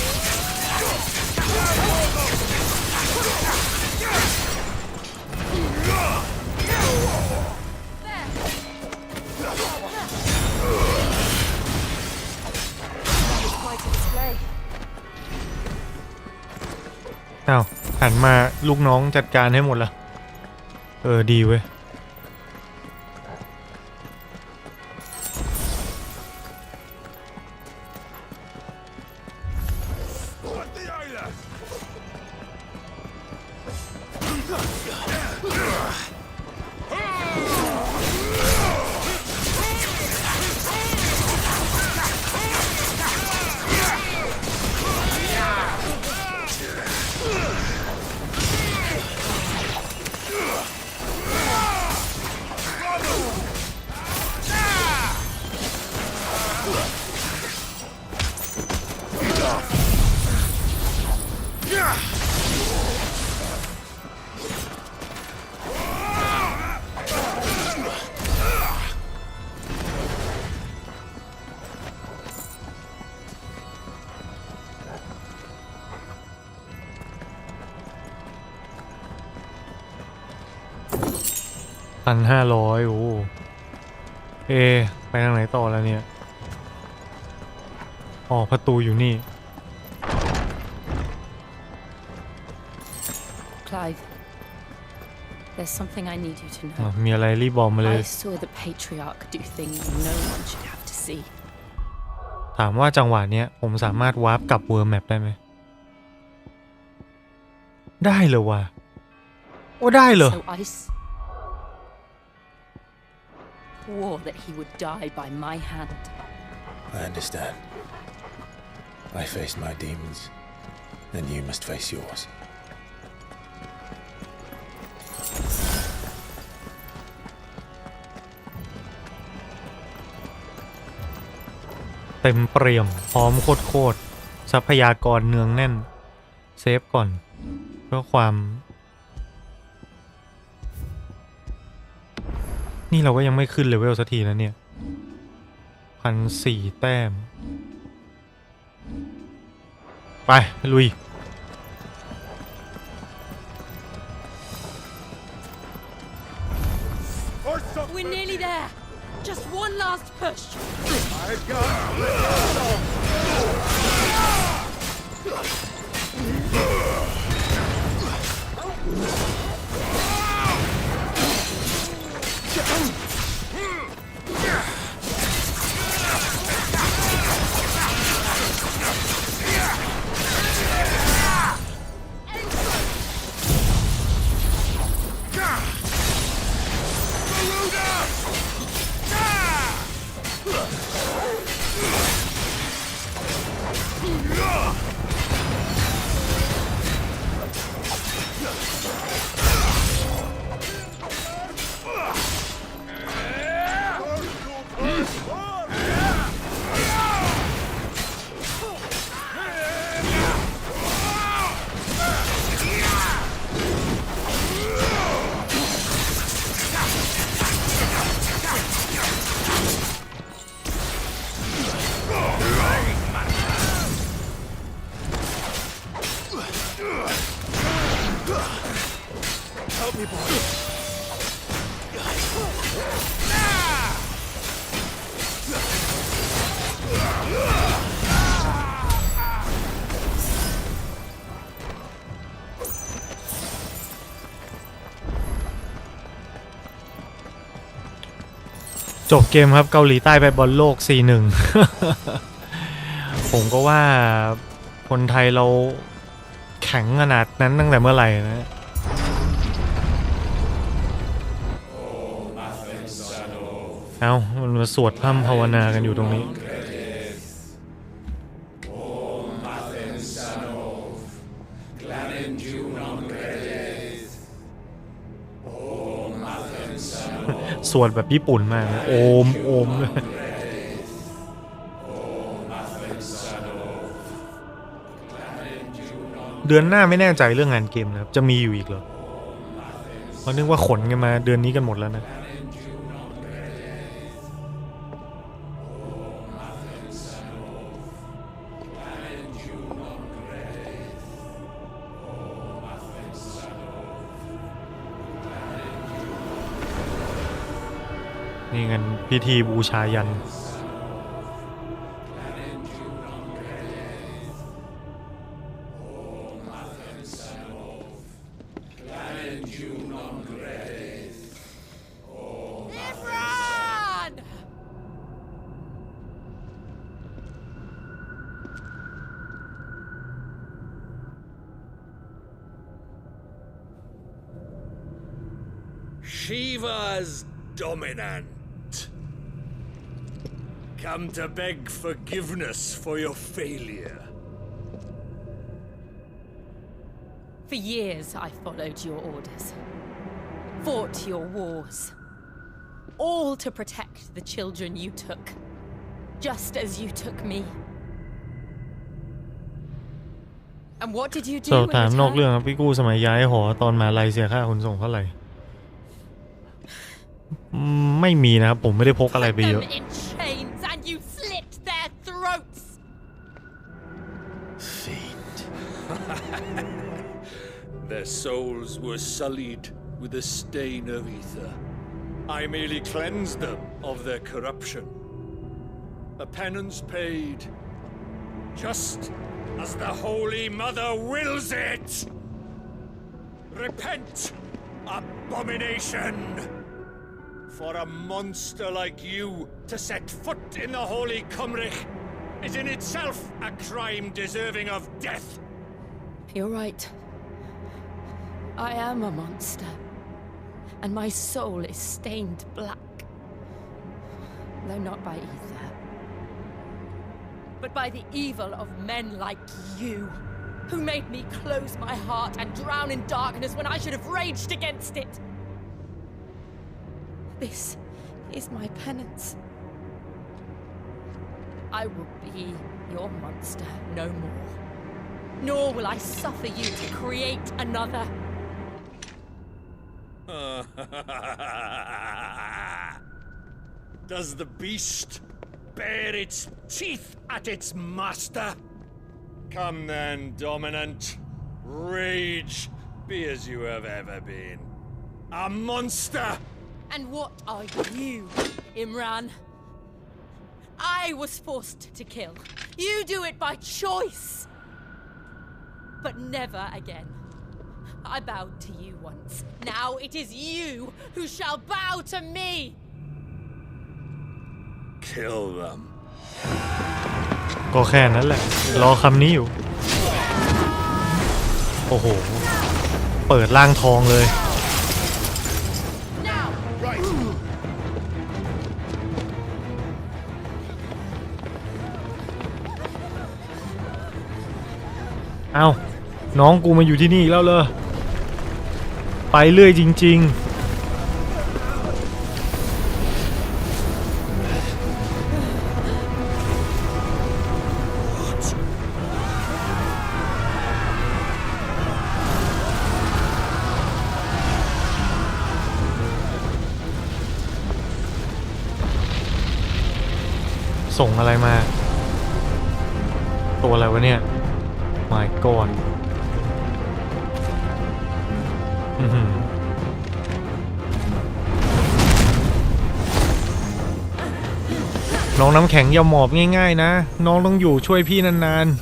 Quite a display. อ้าวหันมาลูกน้องจัดการให้หมดละดีเว้ย1,500โอ้ไปทางไหนต่อแล้วเนี่ยอ๋อประตูอยู่นี่ Clive, there's something I need you to อ๋อ know. มีอะไรรีบบอกมาเลย I saw the patriarch do things no one should have to see. ถามว่าจังหวะเนี้ยผมสามารถวาร์ปกลับเวิร์มแมปได้ไหมได้เหรอวะโอ้ได้เหรอ So I swore that he would die by my hand. I understand. I faced my demons, then you must face yours. เต็มเปี่ยมพร้อมโคตรทรัพยากรเนืองแน่นเซฟก่อนเพื่อความนี่เราก็ยังไม่ขึ้นเลเวลสักทีนะเนี่ย1,400 แต้มไปลุยWe're nearly there. Just one last push. Help me, boy. จบเกมครับเกาหลีใต้ไปบอลโลก 4-1 ผมก็ว่าคนไทยเราแข็งขนาดนั้นตั้งแต่เมื่อไหร่นะเอามันมาสวดพร่ำภาวนากันอยู่ตรงนี้สวดแบบญี่ปุ่นมากนะโอมโอมเลยเดือนหน้าไม่แน่ใจเรื่องงานเกมนะครับจะมีอยู่อีกเหรอเพราะนึกว่าขนกันมาเดือนนี้กันหมดแล้วนะนี่กันพิธีบูชายันShiva's dominant. Come to beg forgiveness for your failure. For years I followed your orders, fought your wars, all to protect the children you took, just as you took me. And what did you do? สอบถามนอกเรื่องครับพี่กู้สมัยย้ายหอตอนมหาลัยเสียค่าขนส่งเท่าไหร่ไม่มีนะครับผมไม่ได้พกอะไรไปเยอะ Their souls were sullied with the stain of ether. I merely cleansed them of their corruption. A penance paid, just as the Holy Mother wills it. Repent, abomination! For a monster like you to set foot in the Holy Cymrich is in itself a crime deserving of death. You're right. I am a monster, and my soul is stained black. Though not by ether, but by the evil of men like you, who made me close my heart and drown in darkness when I should have raged against it. This is my penance. I will be your monster no more. Nor will I suffer you to create another. Does the beast bare its teeth at its master? Come then, dominant. Rage, be as you have ever been. A monster! And what are you, Imran? I was forced to kill. You do it by choice. But never again. I bowed to you once. Now it is you who shall bow to me. Kill them. ก็แค่นั้นแหละรอคำนี้อยู่โอ้โหเปิดร่างทองเลยเอ้าน้องกูมาอยู่ที่นี่แล้วเลยไปเรื่อยจริงๆส่งอะไรมาตัวอะไรวะเนี่ย My God น้องน้ำแข็งอย่าหมอบง่ายๆนะน้องต้องอยู่ช่วยพี่นานๆ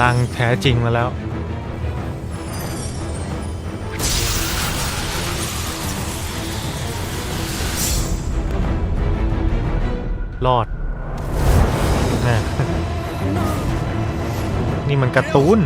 ร่างแท้จริงมาแล้วรอดนะนี่มันการ์ตูน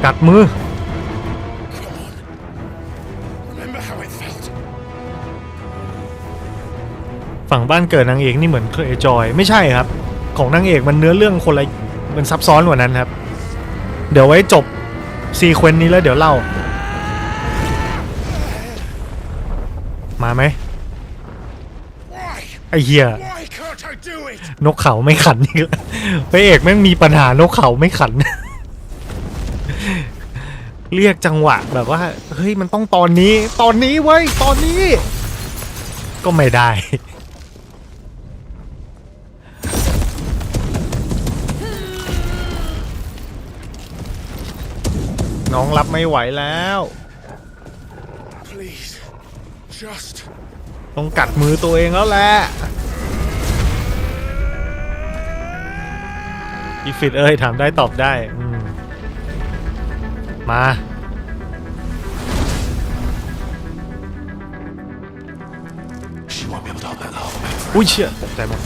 กัดมือฝั่งบ้านเกิดนางเอกนี่เหมือนเคยจอยไม่ใช่ครับของนางเอกมันเนื้อเรื่องคนละมันซับซ้อนกว่านั้นครับเดี๋ยวไว้จบซีเควนต์นี้แล้วเดี๋ยวเล่ามาไหมไอ้เหี้ยนกเขาไม่ขันนี่พระเอกแม่งมีปัญหานกเขาไม่ขัน เรียกจังหวะแบบว่าเฮ้ยมันต้องตอนนี้เว้ยตอนนี้ก็ไม่ได้น้องรับไม่ไหวแล้วต้องกัดมือตัวเองแล้วแหละอีฟิตเอ้ยถามได้ตอบได้มาอุ้ยเชี่ยตกใจหมด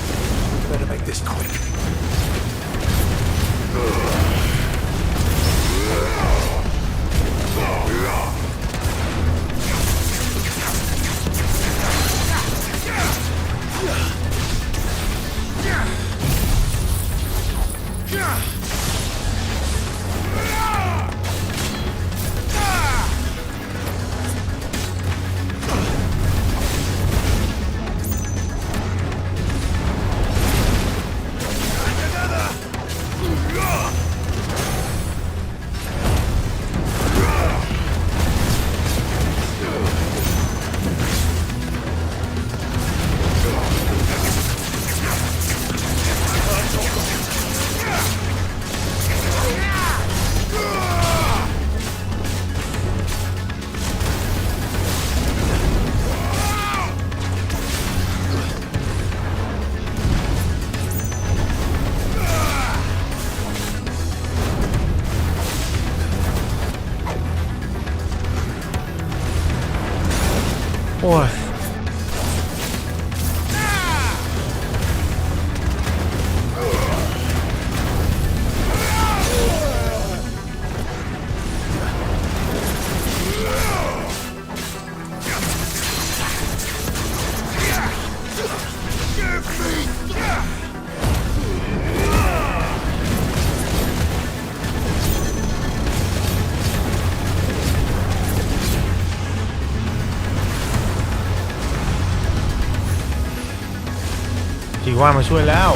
จีว่ามาช่วยแล้ว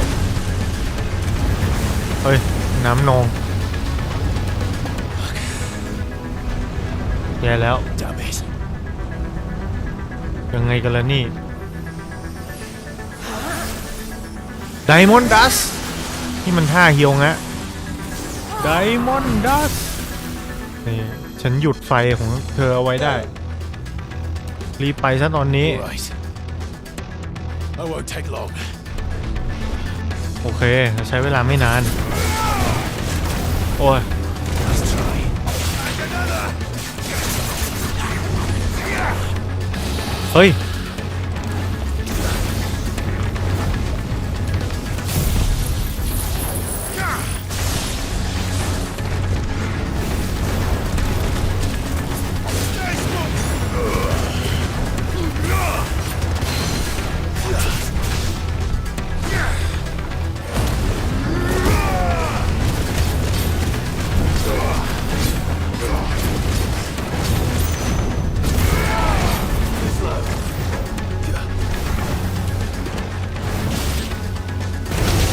เฮ้ยน้ำนองแย่แล้วยังไงกันล่ะนี่ไดมอนด์ดัสที่มันท่าเฮียวงะไดมอนด์ดัสนี่ฉันหยุดไฟของเธอเอาไว้ได้รีบไปซะตอนนี้โอเคใช้เวลาไม่นานโอ้ยเฮ้ย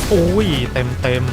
โอ้ยเต็ม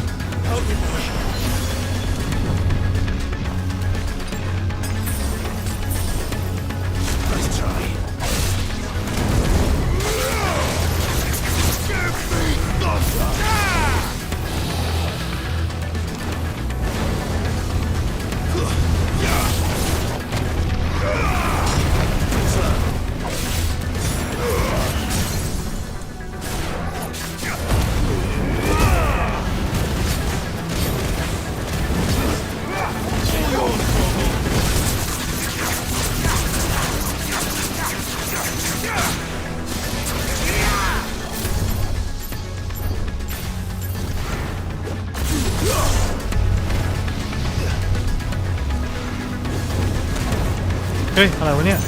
เฮ้ยอะไรวะเนี่ย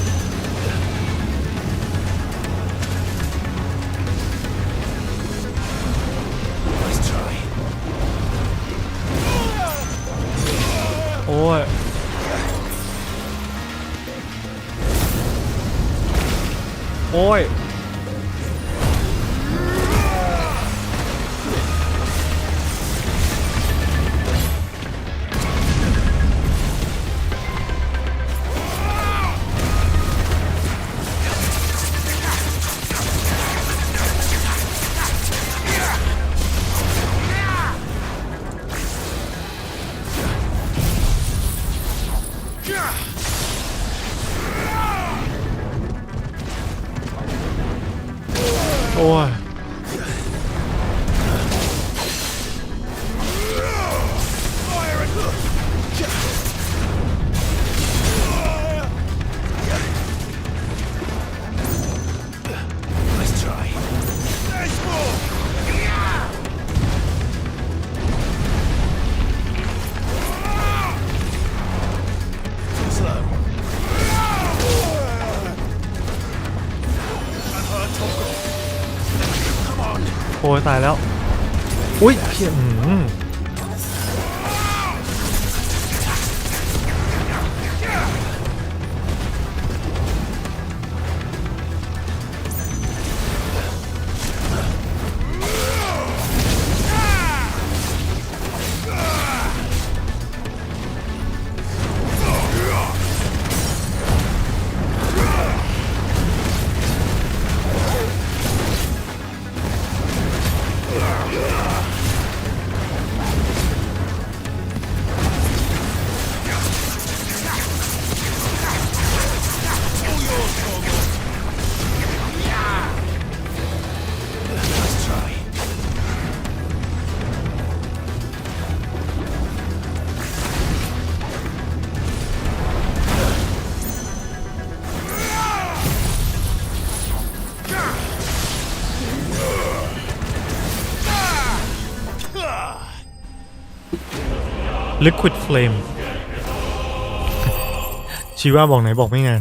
โอ้ยโอ้ยโอ้ยโอ้ยตายแล้วอุ้ยเหี้ยLiquid Flame ชีว่าบอกไหนบอกไม่งาน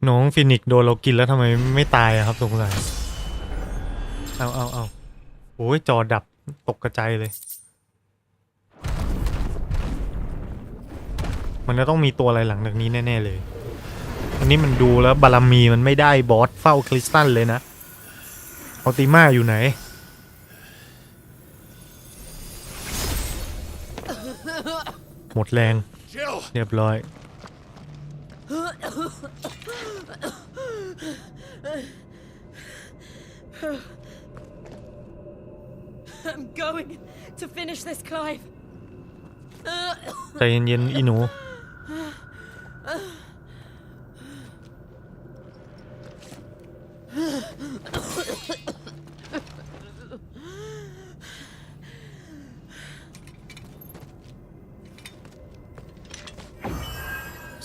น้องฟินิกโดนเรากินแล้วทำไมไม่ตายอะครับสงสัยเอาโอ้ยจอดับตกกระจายเลยมันจะต้องมีตัวอะไรหลังจากนี้แน่ๆเลยอันนี้มันดูแล้วบารมีมันไม่ได้บอสเฝ้าคริสตัลเลยนะ ออติม่าอยู่ไหนหมดแรงเรียบร้อย I'm going to finish this, Clive. ใจเย็นๆอีหนู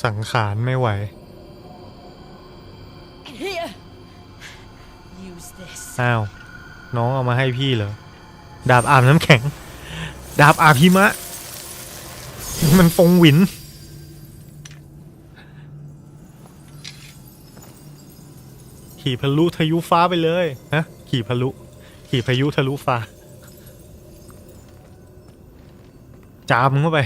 สังขารไม่ไหว Here. Use this. อ้าวน้องเอามาให้พี่เหรอดาบอาบน้ำแข็งดาบอาบหิมะมันฟงหวินขี่พายุทะลุฟ้าไปเลยฮะขี่พายุทะลุฟ้าจามเข้าไป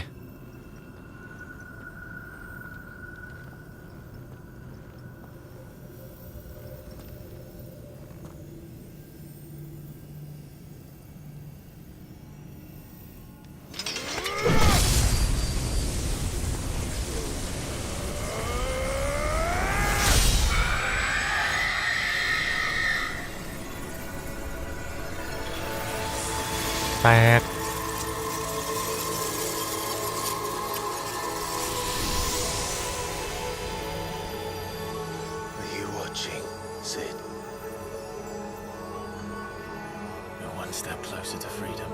แตก Are you watching, Sid? You're one step closer to freedom.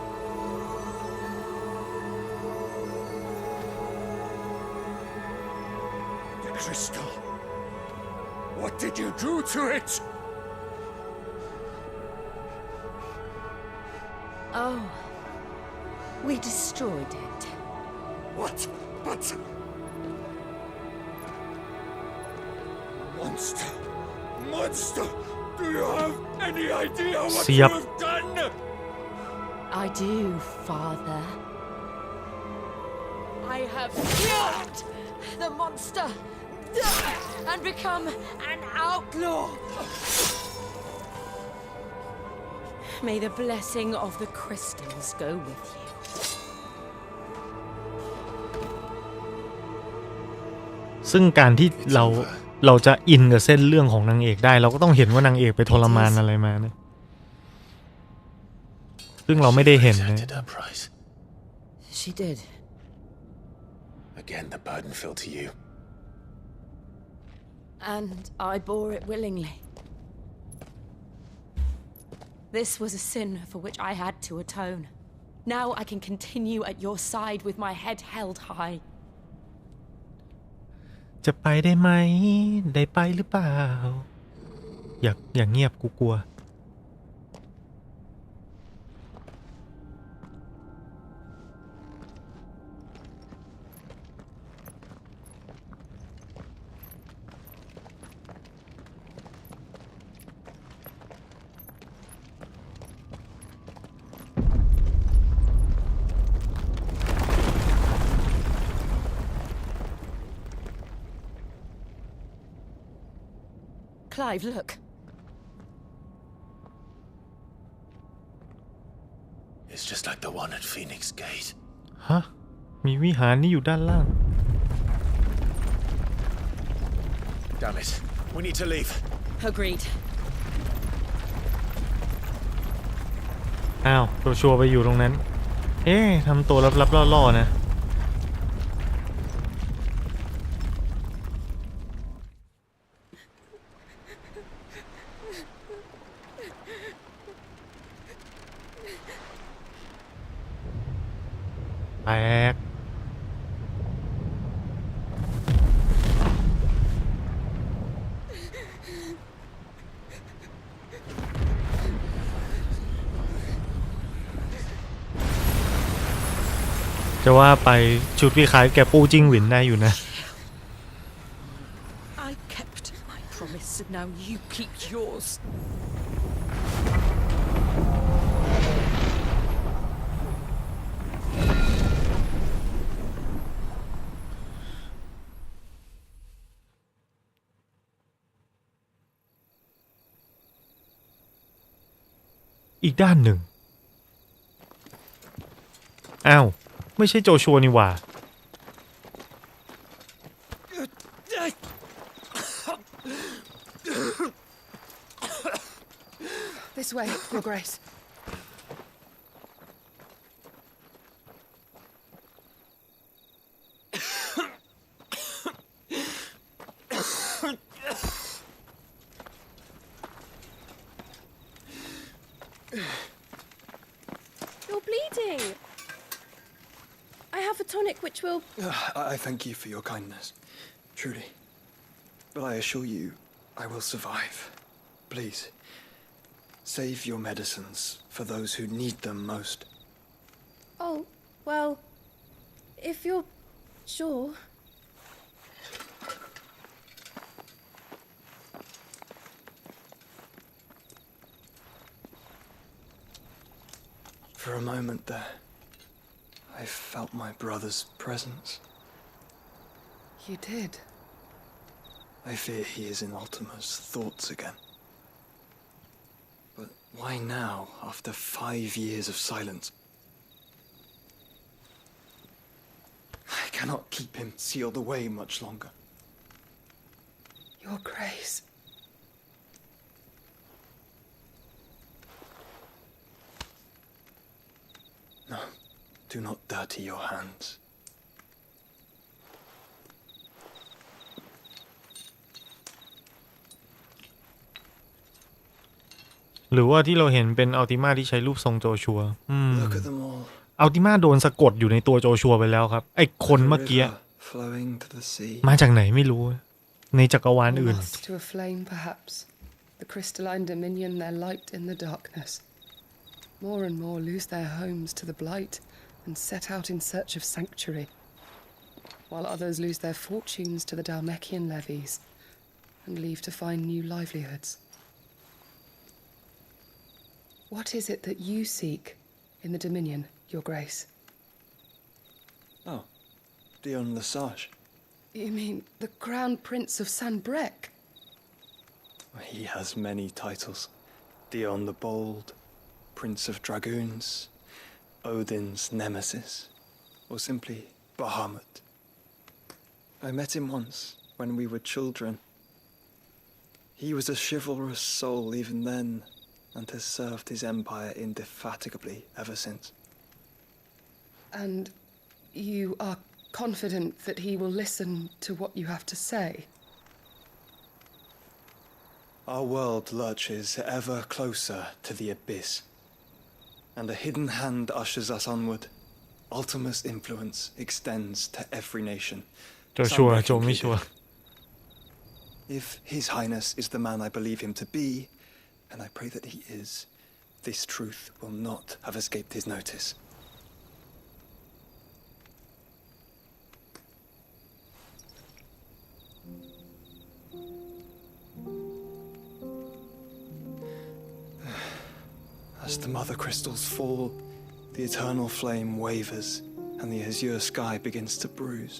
The crystal. What did you do to it? Oh, we destroyed it. What? But... Monster! Monster! Do you have any idea what you have done? I do, Father. I have killed the monster and become an outlaw. May the blessing of the crystals go with you. ซึ่งการที่เราจะอินกับเส้นเรื่องของนางเอกได้เราก็ต้องเห็นว่านางเอกไปทรมานอะไรมานะซึ่งเราไม่ได้เห็นนะ She did. Again, the burden fell to you. And I bore it willingly. This was a sin for which I had to atone. Now I can continue at your side with my head held high. จะไปได้ไหมได้ไปหรือเปล่าอย่าเงียบกูกลัวClive, look. It's just like the one at Phoenix Gate. ฮะมีวิหารนี่อยู่ด้านล่าง Damn it. We need to leave. Agreed. อ้าวตัวชัวร์ไปอยู่ตรงนั้นเอ๊ะทำตัวลับๆล่อๆนะแตกจะว่าไปชุดพี่คล้ายแกปูจิ้งหวินได้อยู่นะ I kept my promise, and now you keep yours. อีกด้านหนึ่งอ้าวไม่ใช่โจชัวนี่หว่า This way, Your Grace. You're bleeding. I have a tonic which will... I thank you for your kindness, truly. But I assure you, I will survive. Please, save your medicines for those who need them most. Oh, well, if you're sure... For a moment there, I felt my brother's presence. You did? I fear he is in Ultima's thoughts again. But why now, after 5 years of silence? I cannot keep him sealed away much longer. Your Grace. No, do not dirty your hands. หรือว่าที่เราเห็นเป็นอัลติมาที่ใช้รูปทรงโจชัว Look at them all. อัลติมาโดนสะกดอยู่ในตัวโจชัวไปแล้วครับไอ้คนเมื่อกี้ Flowing to the sea. มาจากไหนไม่รู้ในจักรวาลอื่น Lost to a flame, perhaps. The crystalline dominion their light in the darkness. More and more lose their homes to the blight and set out in search of sanctuary, while others lose their fortunes to the Dalmekian levies and leave to find new livelihoods. What is it that you seek in the Dominion, Your Grace? Oh, Dion Lesage. You mean the Crown Prince of Sanbrec? He has many titles. Dion the Bold, Prince of Dragoons, Odin's Nemesis, or simply Bahamut. I met him once when we were children. He was a chivalrous soul even then, and has served his empire indefatigably ever since. And you are confident that he will listen to what you have to say? Our world lurches ever closer to the abyss, and a hidden hand ushers us onward. Ultima's influence extends to every nation. โจชัวโจไม่ชัว If His Highness is the man I believe him to be, and I pray that he is, this truth will not have escaped his notice. As the mother crystals fall, the eternal flame wavers and the azure sky begins to bruise.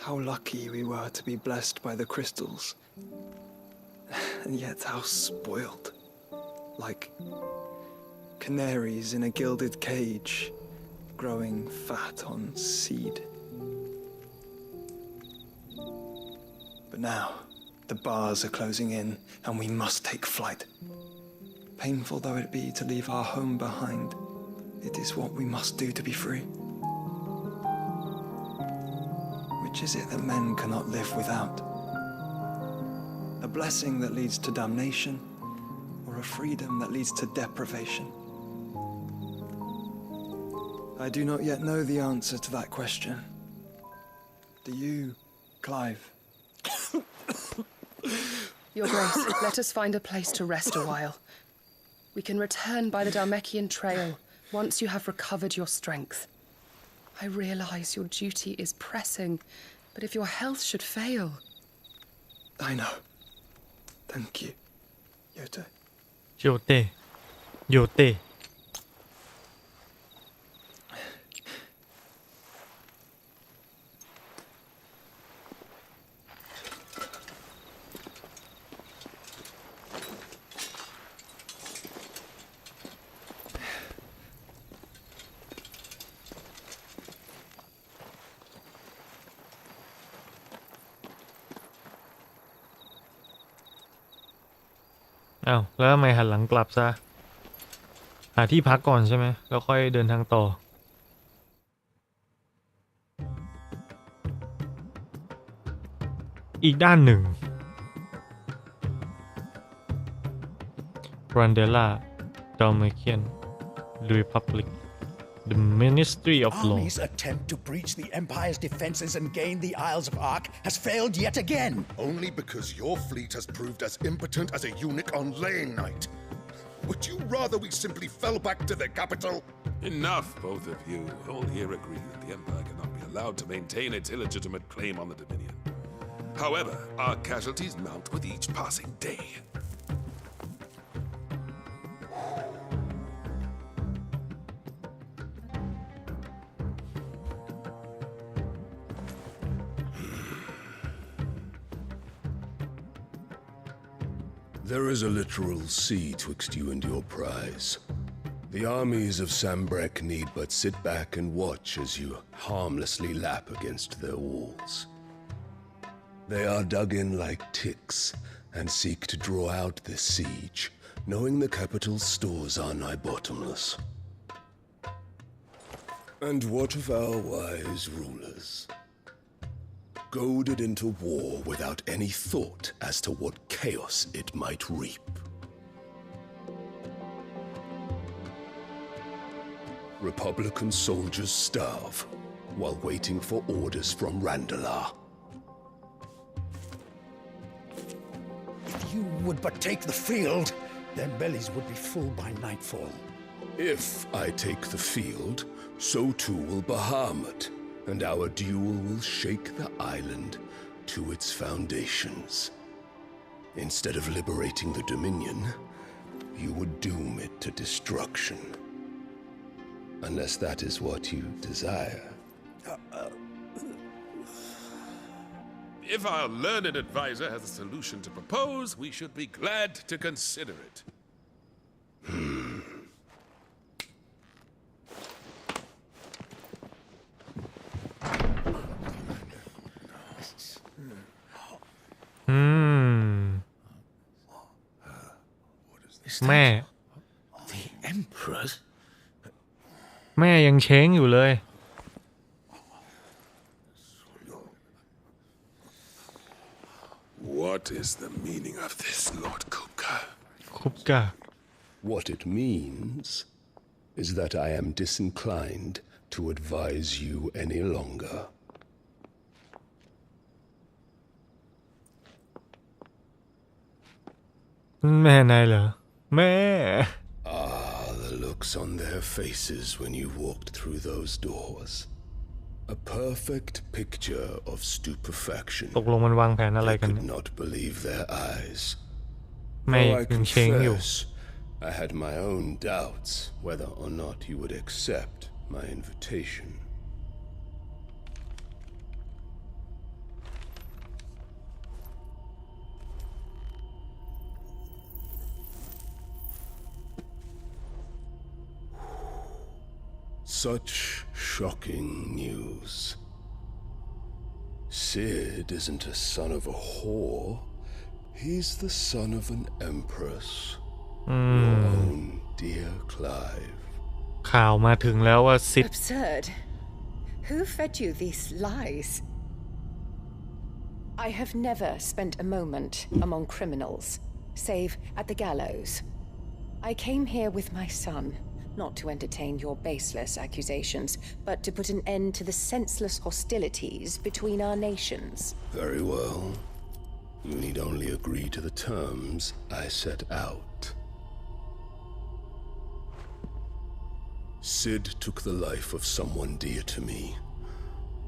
How lucky we were to be blessed by the crystals, and yet how spoiled, like canaries in a gilded cage, growing fat on seed. But now, the bars are closing in, and we must take flight. Painful though it be to leave our home behind, it is what we must do to be free. Which is it that men cannot live without? A blessing that leads to damnation, or a freedom that leads to deprivation? I do not yet know the answer to that question. Do you, Clive? Your Grace, let us find a place to rest a while. We can return by the Dalmekian trail once you have recovered your strength. I realize your duty is pressing, but if your health should fail... I know. Thank you, Yote. Yote. Yote. อ้าวแล้วทำไมหันหลังกลับซะหาที่พักก่อนใช่ไหมแล้วค่อยเดินทางต่ออีกด้านหนึ่งรันเดล่าดอมเมเคียน Republic The Ministry of Law Army's attempt to breach the Empire's defenses and gain the Isles of Ark has failed yet again. Only because your fleet has proved as impotent as a eunuch on laying night. Would you rather we simply fell back to the capital? Enough, both of you. All here agree that the Empire cannot be allowed to maintain its illegitimate claim on the Dominion. However, our casualties mount with each passing day. There is a literal sea twixt you and your prize. The armies of Sambrek need but sit back and watch as you harmlessly lap against their walls. They are dug in like ticks and seek to draw out this siege, knowing the capital's stores are nigh bottomless. And what of our wise rulers? Goaded into war without any thought as to what chaos it might reap. Republican soldiers starve while waiting for orders from Randalar. If you would but take the field, their bellies would be full by nightfall. If I take the field, so too will Bahamut, and our duel will shake the island to its foundations. Instead of liberating the Dominion, you would doom it to destruction. Unless that is what you desire. If our learned advisor has a solution to propose, we should be glad to consider it. Man. The Emperor's? แม่ยังเช้งอยู่เลย What is the meaning of this, Lord Kupka? Kupka. What it means is that I am disinclined to advise you any longer. Man, I love. The looks on their faces when you walked through those doors. A perfect picture of stupefaction. ตกลงมันวางแผนอะไรกัน I could not believe their eyes. แม่ Though I ยังเช้งอยู่ confess, I had my own doubts whether or not you would accept my invitation. Such shocking news. Sid isn't a son of a whore. He's the son of an empress. Your own dear Clive. ข่าวมาถึงแล้วว่าซิด Absurd. Who fed you these lies? I have never spent a moment among criminals, save at the gallows. I came here with my son. Not to entertain your baseless accusations, but to put an end to the senseless hostilities between our nations. Very well. You need only agree to the terms I set out. Sid took the life of someone dear to me,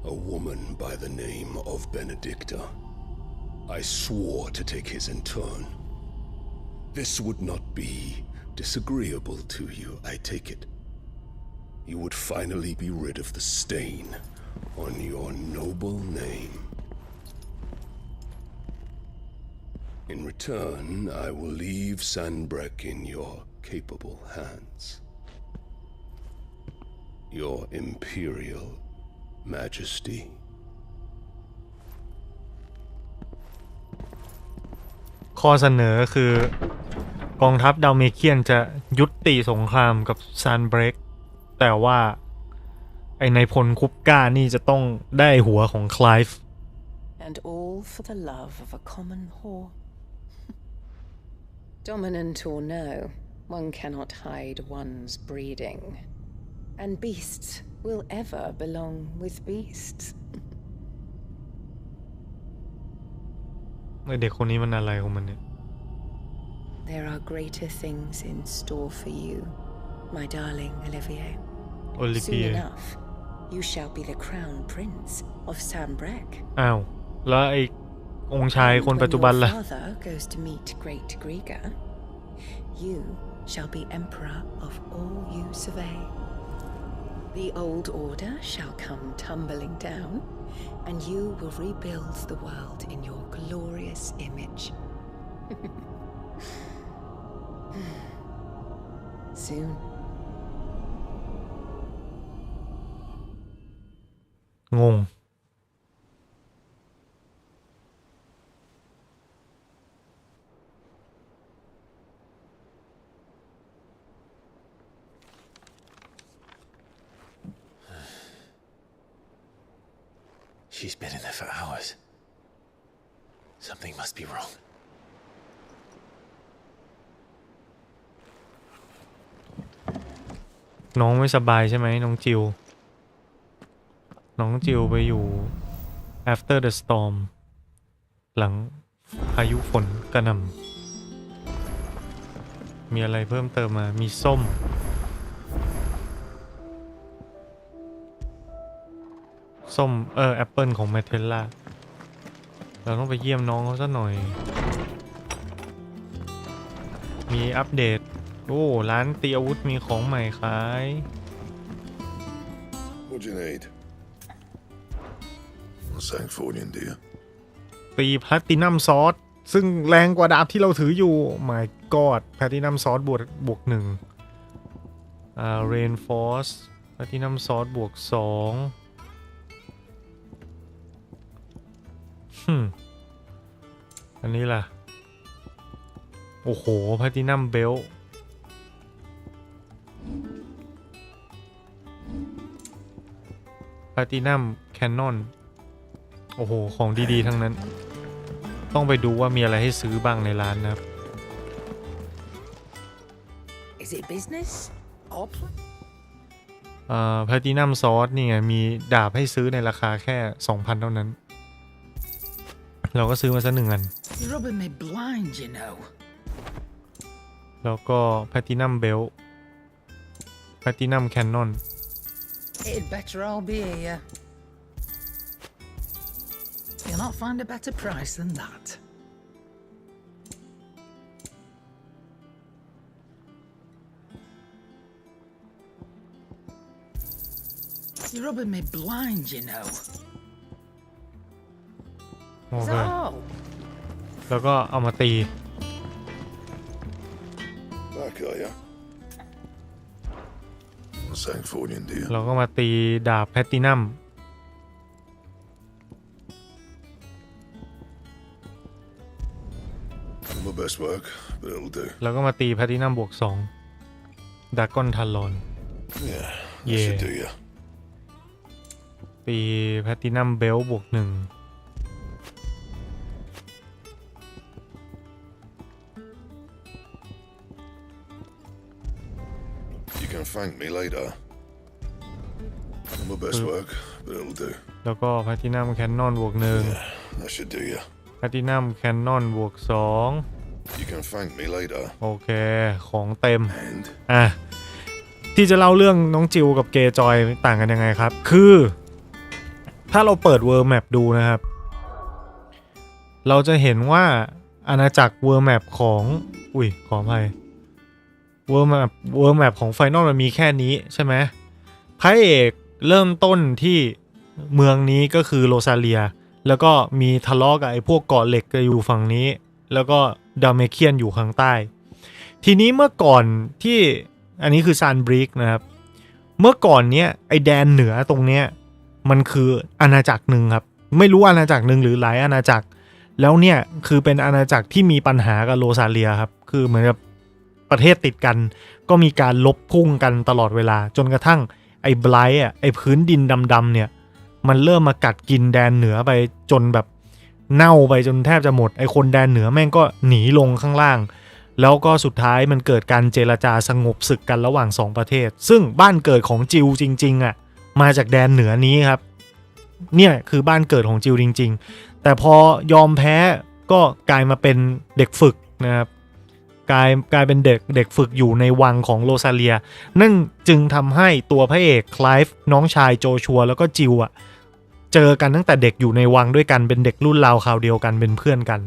a woman by the name of Benedicta. I swore to take his in turn. This would not be disagreeable to you, I take it. You would finally be rid of the stain on your noble name. In return, I will leave Sanbrek in your capable hands. Your Imperial Majesty. ข้อเสนอคือ กองทัพดาวเมเคียนจะยุติสงครามกับซันเบรกแต่ว่าไอ้นายพลคุปก้านี่จะต้องได้หัวของไคลฟ์ And all for the love of a common whore. Dominant or no, one cannot hide one's breeding. And beasts will ever belong with beasts. ไอ้เด็กคนนี้มันอะไรของมันเนี่ย There are greater things in store for you, my darling Olivier. Soon enough, you shall be the crown prince of Sambrec. อ้าวแล้วไอ้องค์ชายคนปัจจุบันล่ะ When your father goes to meet great Griga, you shall be emperor of all you survey. The old order shall come tumbling down, and you will rebuild the world in your glorious image. Soon. งง She's been in there for hours. Something must be wrong. น้องไม่สบายใช่ไหมน้องจิวไปอยู่ after the storm หลังพายุฝนกระหน่ำมีอะไรเพิ่มเติมมามีส้มแอปเปิลของแมทเทลล่าเราต้องไปเยี่ยมน้องเขาซะหน่อยมีอัปเดตโอ้ร้านตีอาวุธมีของใหม่ขาย What do you need? Something for you, dear. ตีแพลตตินัมซอสซึ่งแรงกว่าดาบที่เราถืออยู่ My God แพลตตินัมซอสบวก1เรนฟอร์สแพลตตินัมซอสบวก2อันนี้ล่ะโอ้โหแพลตตินัมเบลแพลตตินัมแคนนอนโอ้โหของดีๆทั้งนั้นต้องไปดูว่ามีอะไรให้ซื้อบ้างในร้านนะครับ Is it business or แพลตตินัมซอสนี่ไงมีดาบให้ซื้อในราคาแค่ 2,000 เท่านั้นเราก็ซื้อมาซะ1 อัน You're rubbing me blind, you know. แล้วก็แพลตตินัมเบลแพลตตินัมแคนนอน It'd better all be here. You'll not find a better price than that. You're rubbing me blind, you know. โอเคแล้วก็เอามาตี Back, are you? Something for you, dear. เราก็มาตีดาบแพลตตินัมMy best work, but it'll do. แล้วก็มาตีแพลตตินัมบวก2ดากอนทารอน Yeah, that should do you. ตีแพลตตินัมเบลบวก1You can thank me later. My best work, but it'll do. แล้วก็แพลตตินัมแคนนอนบวก1 That should do you. แพลตตินัมแคนนอนบวก2 You can thank me later. โอเคของเต็มที่จะเล่าเรื่องน้องจิวกับเกย์จอยต่างกันยังไงครับคือถ้าเราเปิด World Map ดูนะครับเราจะเห็นว่าอาณาจักร World Map ของขออภัย World Map ของ Final มันมีแค่นี้ใช่ไหมพระเอกเริ่มต้นที่เมืองนี้ก็คือโรซาเลียแล้วก็มีทะเลาะกับไอ้พวกเกาะเหล็กจะอยู่ฝั่งนี้แล้วก็ดาเมเคียนอยู่ข้างใต้ทีนี้เมื่อก่อนที่อันนี้คือซานบริกนะครับเมื่อก่อนเนี้ยไอแดนเหนือตรงเนี้ยมันคืออาณาจักรหนึ่งครับไม่รู้อาณาจักรหนึ่งหรือหลายอาณาจักรแล้วเนี่ยคือเป็นอาณาจักรที่มีปัญหากับโรซาเลียครับคือเหมือนกับ ประเทศติดกันก็มีการลบพุ่งกันตลอดเวลาจนกระทั่งไอ้ไบรท์ไอ้พื้นดินดำๆเนี่ยมันเริ่มมากัดกินแดนเหนือไปจนแบบเน่าไปจนแทบจะหมดไอ้คนแดนเหนือแม่งก็หนีลงข้างล่างแล้วก็สุดท้ายมันเกิดการเจรจาสงบศึกกันระหว่าง2ประเทศซึ่งบ้านเกิดของจิวจริงๆอ่ะมาจากแดนเหนือนี้ครับเนี่ยคือบ้านเกิดของจิวจริงๆแต่พอยอมแพ้ก็กลายมาเป็นเด็กฝึกนะครับกลายเป็นเด็กฝึกอยู่ในวังของโรซาเลียนั่นจึงทำให้ตัวพระเอกไคลฟ์น้องชายโจชัวแล้วก็จิวอ่ะเจอกันตั้งแต่เด็กอยู่ในวังด้วยกันเป็นเด็กรุ่นราวคราวเดียวกันเป็นเพื่อนกัน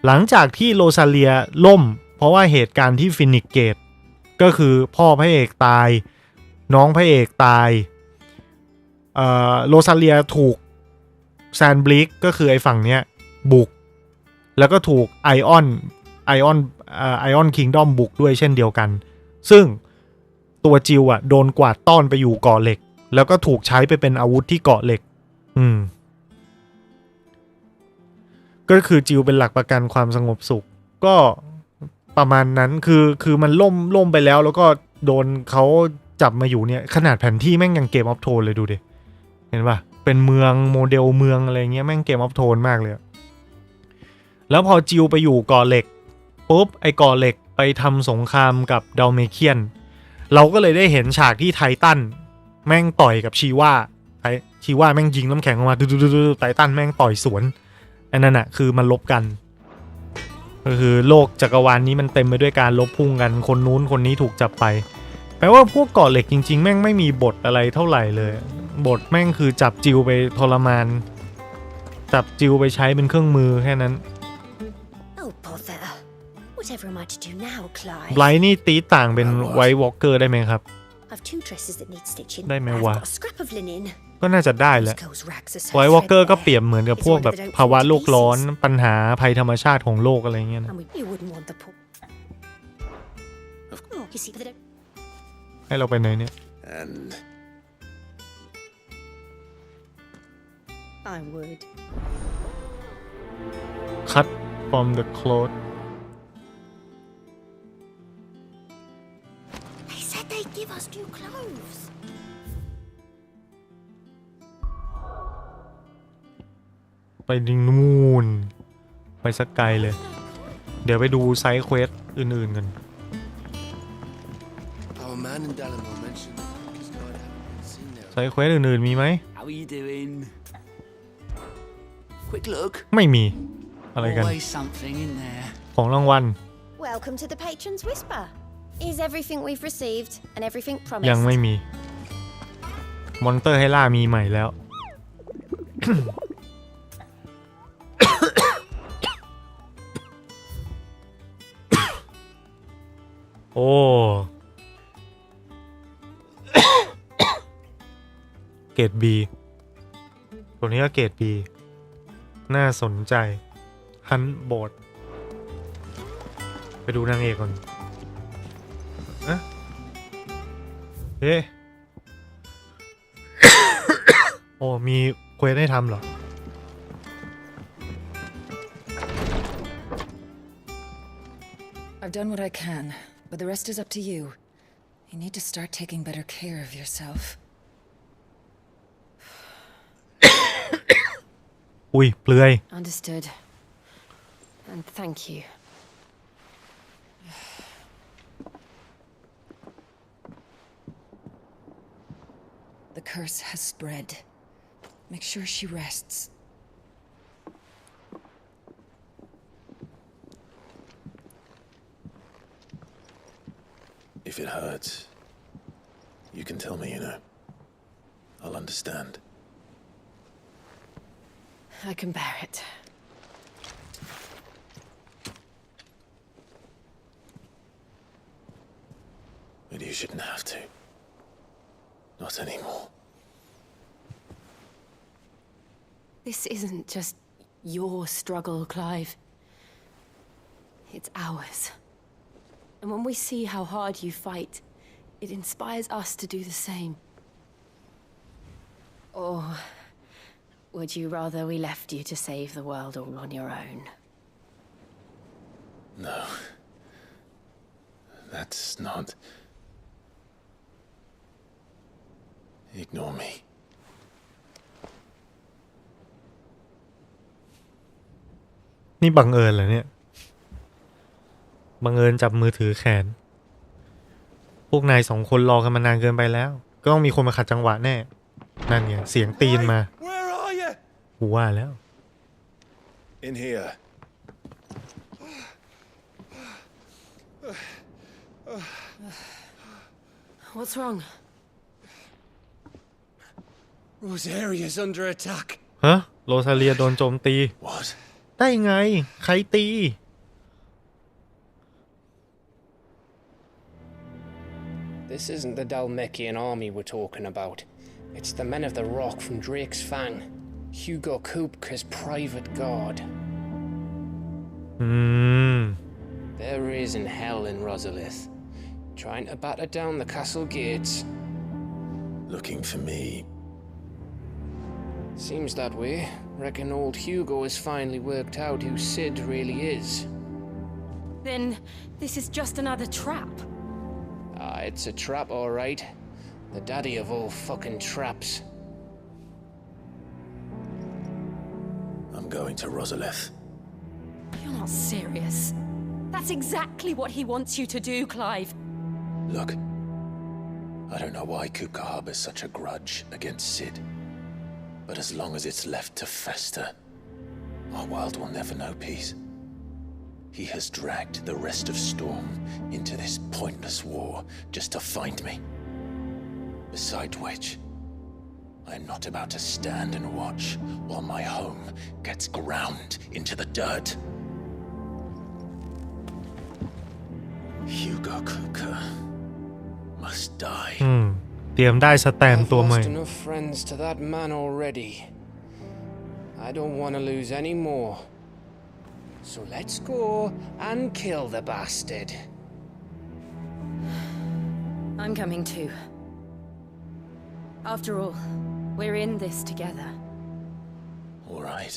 หลังจากที่โรซาเลียล่มเพราะว่าเหตุการณ์ที่ฟินิกเกตก็คือพ่อพระเอกตายน้องพระเอกตายโรซาเลียถูกแซนบลิกก็คือไอ้ฝั่งเนี้ยบุกแล้วก็ถูกไอออนคิงดอมบุกด้วยเช่นเดียวกันซึ่งตัวจิวอ่ะโดนกวาดต้อนไปอยู่เกาะเหล็กแล้วก็ถูกใช้ไปเป็นอาวุธที่เกาะเหล็กก็คือจิวเป็นหลักประกันความสงบสุขก็ประมาณนั้นคือมันล่มไปแล้วก็โดนเขาจับมาอยู่เนี่ยขนาดแผนที่แม่งยังเกมออฟโทนเลยดูดิเห็นป่ะเป็นเมืองโมเดลเมืองอะไรเงี้ยแม่งเกมออฟโทนมากเลยแล้วพอจิวไปอยู่เกาะเหล็กปุ๊บไอ้เกาะเหล็กไปทำสงครามกับดัลเมเคียนเราก็เลยได้เห็นฉากที่ไททันแม่งต่อยกับชีว่าแม่งยิงน้ำแข็งออกมาไททันแม่งต่อยสวนอันนั้นน่ะคือมันลบกันก็คือโลกจักรวาลนี้มันเต็มไปด้วยการลบพุ่งกันคนนู้นคนนี้ถูกจับไปแปลว่าพวกเกาะเหล็กจริงๆแม่งไม่มีบทอะไรเท่าไหร่เลยบทแม่งคือจับจิวไปทรมานจับจิวไปใช้เป็นเครื่องมือแค่นั้นไบรท์นี่ตีต่างเป็นไวท์วอล์กเกอร์ได้ไหมครับได้ไหมวะก็น่าจะได้แหละไวท์วอล์กเกอร์ก็เปรียบเหมือนกับพวกแบบภาวะโลกร้อนปัญหาภัยธรรมชาติของโลกอะไรเงี้ยนะให้เราไปไหนเนี่ยCut from the cloth Give us new clothes. ไปดิงนู่นไปสักไกลเลยเดี๋ยวไปดูไซด์เควสอื่นๆกันไซด์เควสอื่นๆมีไหมไม่มีอะไรกันของรางวัล Welcome to the Patron's Whisper.Is everything we've received and everything promised? ยังไม่มีมอนเตอร์ให้ล่ามีใหม่แล้ว โอ้เกรด B ตัวนี้ก็เกรด B น่าสนใจฮันโบดไปดูนางเอกก่อนเฮ้โอ้มีเควสให้ทำเหรอ I've done what I can, but the rest is up to you. You need to start taking better care of yourself. อุ้ยเปลือย Understood. And thank you.The curse has spread. Make sure she rests. If it hurts, you can tell me, I'll understand. I can bear it. But you shouldn't have to.Not anymore. This isn't just your struggle, Clive. It's ours. And when we see how hard you fight, it inspires us to do the same. Or would you rather we left you to save the world all on your own? No. That's not. Ignore me. นี่บังเอิญเหรอเนี่ยบังเอิญจับมือถือแขนพวกนาย2 คนรอกันมานานเกินไปแล้วก็ต้องมีคนมาขัดจังหวะแน่นั่นไงเสียงตีนมากูว่าแล้ว In here. What's wrong? Rosaria's under attack. ฮะโรซาเลียโดนโจมตี What? ได้ไงใครตี This isn't the Dalmekian army we're talking about. It's the men of the Rock from Drake's Fang. Hugo Kupka's private guard. They're raising hell in Rosalith, trying to batter down the castle gates. Looking for me. Seems that way. Reckon old Hugo has finally worked out who Sid really is. Then this is just another trap. It's a trap, all right. The daddy of all fucking traps. I'm going to Rosalith. You're not serious. That's exactly what he wants you to do, Clive. Look, I don't know why Kupka harbors such a grudge against Sid, but as long as it's left to fester, our world will never know peace. He has dragged the rest of Storm into this pointless war just to find me. Besides which, I am not about to stand and watch while my home gets ground into the dirt. Hugo Kupka must die. เตรียมได้สแตนตัวใหม่ I've lost enough friends to that man already. I don't want to lose any more. So let's go and kill the bastard. I'm coming too. After all, we're in this together. All right.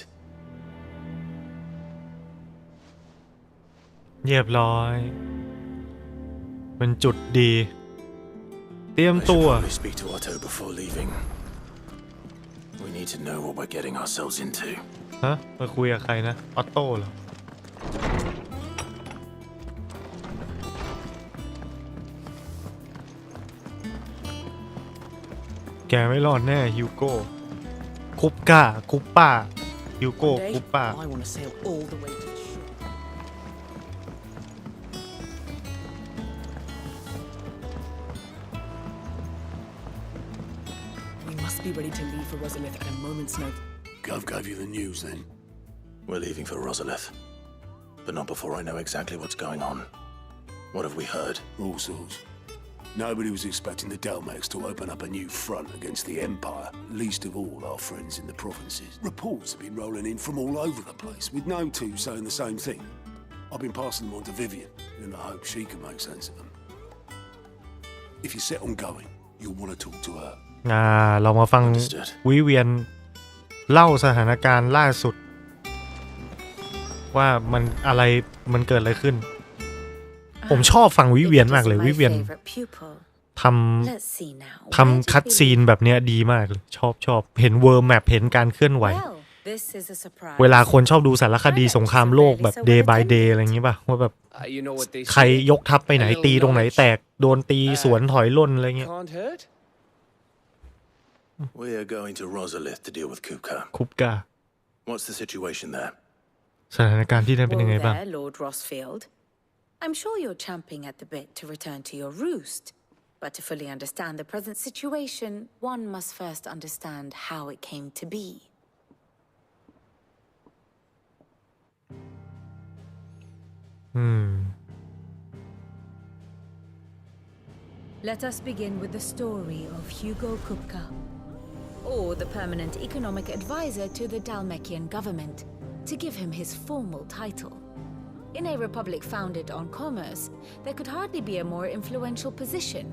เรียบร้อยเป็นจุดดีเตรียมตัว I should probably speak to Otto before leaving. We need to know what we're getting ourselves into. ฮะมาคุยกับใครนะออตโต้เหรอแกไม่รอดแน่ฮิวโก้คุปก้าคุปป้าฮิวโก้คุปป้า I want to sail all the way to the shore. We must be ready to leave for Rosalith at a moment's notice. Gov gave you the news then? We're leaving for Rosalith, but not before I know exactly what's going on. What have we heard? All sorts. Nobody was expecting the Dalmaks to open up a new front against the Empire, least of all our friends in the provinces. Reports have been rolling in from all over the place, with no two saying the same thing. I've been passing them on to Vivian, in the hope she can make sense of them. If you're set on going, you'll want to talk to her. เรามาฟังวิเวียนเล่าสถานการณ์ล่าสุดว่ามันเกิดอะไรขึ้นผมชอบฟังวิเวียนมากเลยวิเวียนทำคัตซีนแบบเนี้ยดีมากเลยชอบเห็นเวิร์มแมปเห็นการเคลื่อนไหวเวลาคนชอบดูสารคดีสงครามโลกแบบ day by day อะไรอย่างงี้ป่ะว่าแบบใครยกทัพไปไหนตีตรงไหนแตกโดนตีสวนถอยล่นอะไรเงี้ยWe are going to Rosalith to deal with Kupka. Kupka. What's the situation there? สถานการณ์ที่นั่นเป็นยังไงบ้าง Lord Rosfield. I'm sure you're champing at the bit to return to your roost. But to fully understand the present situation, one must first understand how it came to be. Let us begin with the story of Hugo Kupka, or the permanent economic advisor to the Dalmekian government, to give him his formal title. In a republic founded on commerce, there could hardly be a more influential position.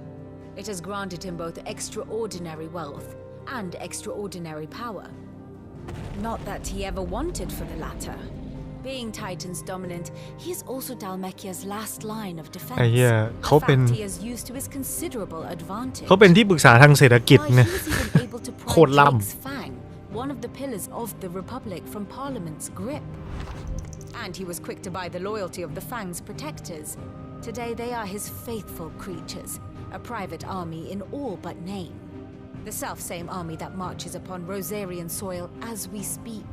It has granted him both extraordinary wealth and extraordinary power. Not that he ever wanted for the latter. Being Titan's dominant, he is also Dhalmekia's last line of defense. ไอ้เหี้ยเขาเป็น He has used to his considerable advantage. เขาเป็นที่ปรึกษาทางเศรษฐกิจนะ โคตรล่ำ One of the pillars of the Republic from Parliament's grip. And he was quick to buy the loyalty of the Fang's protectors. Today they are his faithful creatures, a private army in all but name. The self-same army that marches upon Rosarian soil as we speak.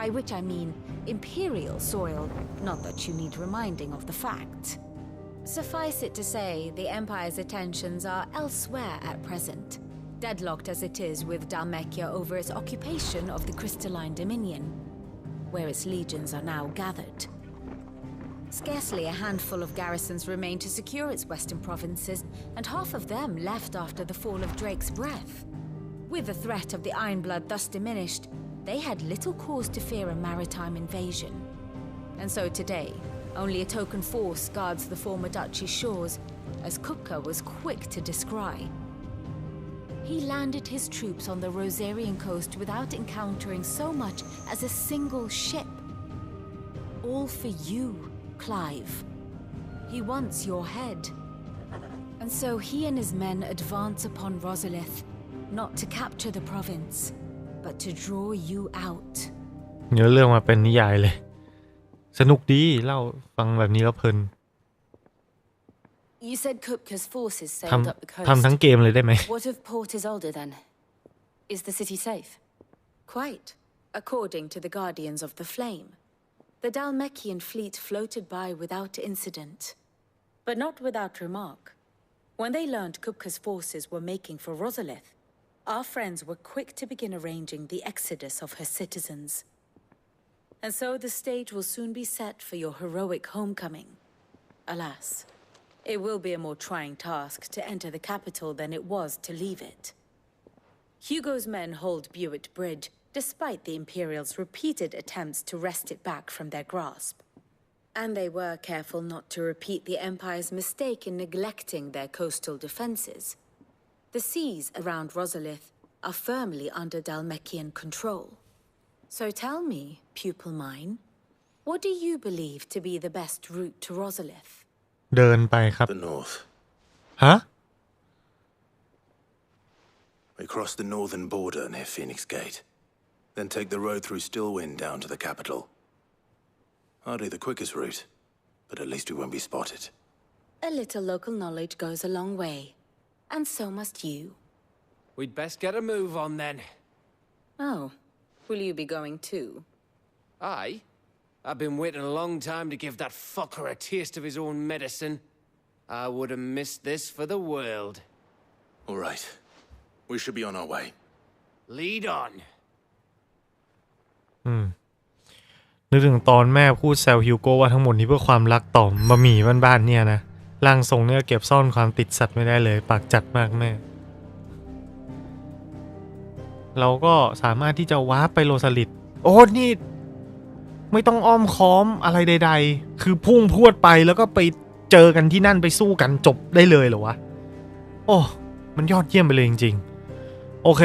By which I mean imperial soil, not that you need reminding of the fact. Suffice it to say, the Empire's attentions are elsewhere at present, deadlocked as it is with Dhalmekia over its occupation of the Crystalline Dominion, where its legions are now gathered. Scarcely a handful of garrisons remain to secure its western provinces, and half of them left after the fall of Drake's breath. With the threat of the Ironblood thus diminished, they had little cause to fear a maritime invasion. And so today, only a token force guards the former duchy's shores, as Kupka was quick to descry. He landed his troops on the Rosarian coast without encountering so much as a single ship. All for you, Clive. He wants your head. And so he and his men advance upon Rosalith, not to capture the province, but to draw you out. เนื้อเรื่องมาเป็นนิยายเลยสนุกดีเล่าฟังแบบนี้แล้วเพลิน You said Kupka's forces sailed up the coast. ทำทั้งเกมเลยได้ไหม What of Port Isolde then? Is the city safe? Quite, according to the Guardians of the Flame. The Dhalmekian fleet floated by without incident, but not without remark. When they learned Kupka's forces were making for Rosalith, our friends were quick to begin arranging the exodus of her citizens. And so the stage will soon be set for your heroic homecoming. Alas, it will be a more trying task to enter the capital than it was to leave it. Hugo's men hold Buett Bridge, despite the Imperials' repeated attempts to wrest it back from their grasp. And they were careful not to repeat the Empire's mistake in neglecting their coastal defenses. The seas around Rosalith are firmly under Dhalmekian control. So tell me, pupil mine, what do you believe to be the best route to Rosalith? เดินไปครับ The north. ฮะ We cross the northern border near Phoenix Gate. Then take the road through Stillwind down to the capital. Hardly the quickest route, but at least we won't be spotted. A little local knowledge goes a long way, and so must you. We'd best get a move on then. Oh, will you be going too? Aye. I've been waiting a long time to give that fucker a taste of his own medicine. I would have missed this for the world. All right. We should be on our way. Lead on. นึกถึงตอนแม่พูดแซวฮิวโก้ว่าทั้งหมดนี้เพื่อความรักต่อบะหมี่บ้านๆเนี่ยนะร่างทรงเนี่ยเก็บซ่อนความติดสัตว์ไม่ได้เลยปากจัดมากแม่เราก็สามารถที่จะวาร์ปไปโรซาลิดโอ้นี่ไม่ต้องอ้อมค้อมอะไรใดๆคือพุ่งพรวดไปแล้วก็ไปเจอกันที่นั่นไปสู้กันจบได้เลยเหรอวะโอ้มันยอดเยี่ยมไปเลยจริงๆโอเค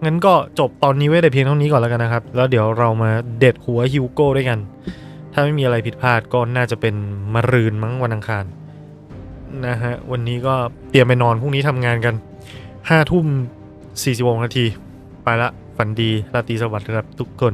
งั้นก็จบตอนนี้ไว้แต่เพียงเท่านี้ก่อนแล้วกันนะครับแล้วเดี๋ยวเรามาเด็ดหัวฮิวโก้ด้วยกันถ้าไม่มีอะไรผิดพลาดก็น่าจะเป็นมะรืนมั้งวันอังคารนะฮะวันนี้ก็เตรียมไปนอนพรุ่งนี้ทำงานกัน 5:46 นาทีไปละฝันดีราตรีสวัสดิ์ครับทุกคน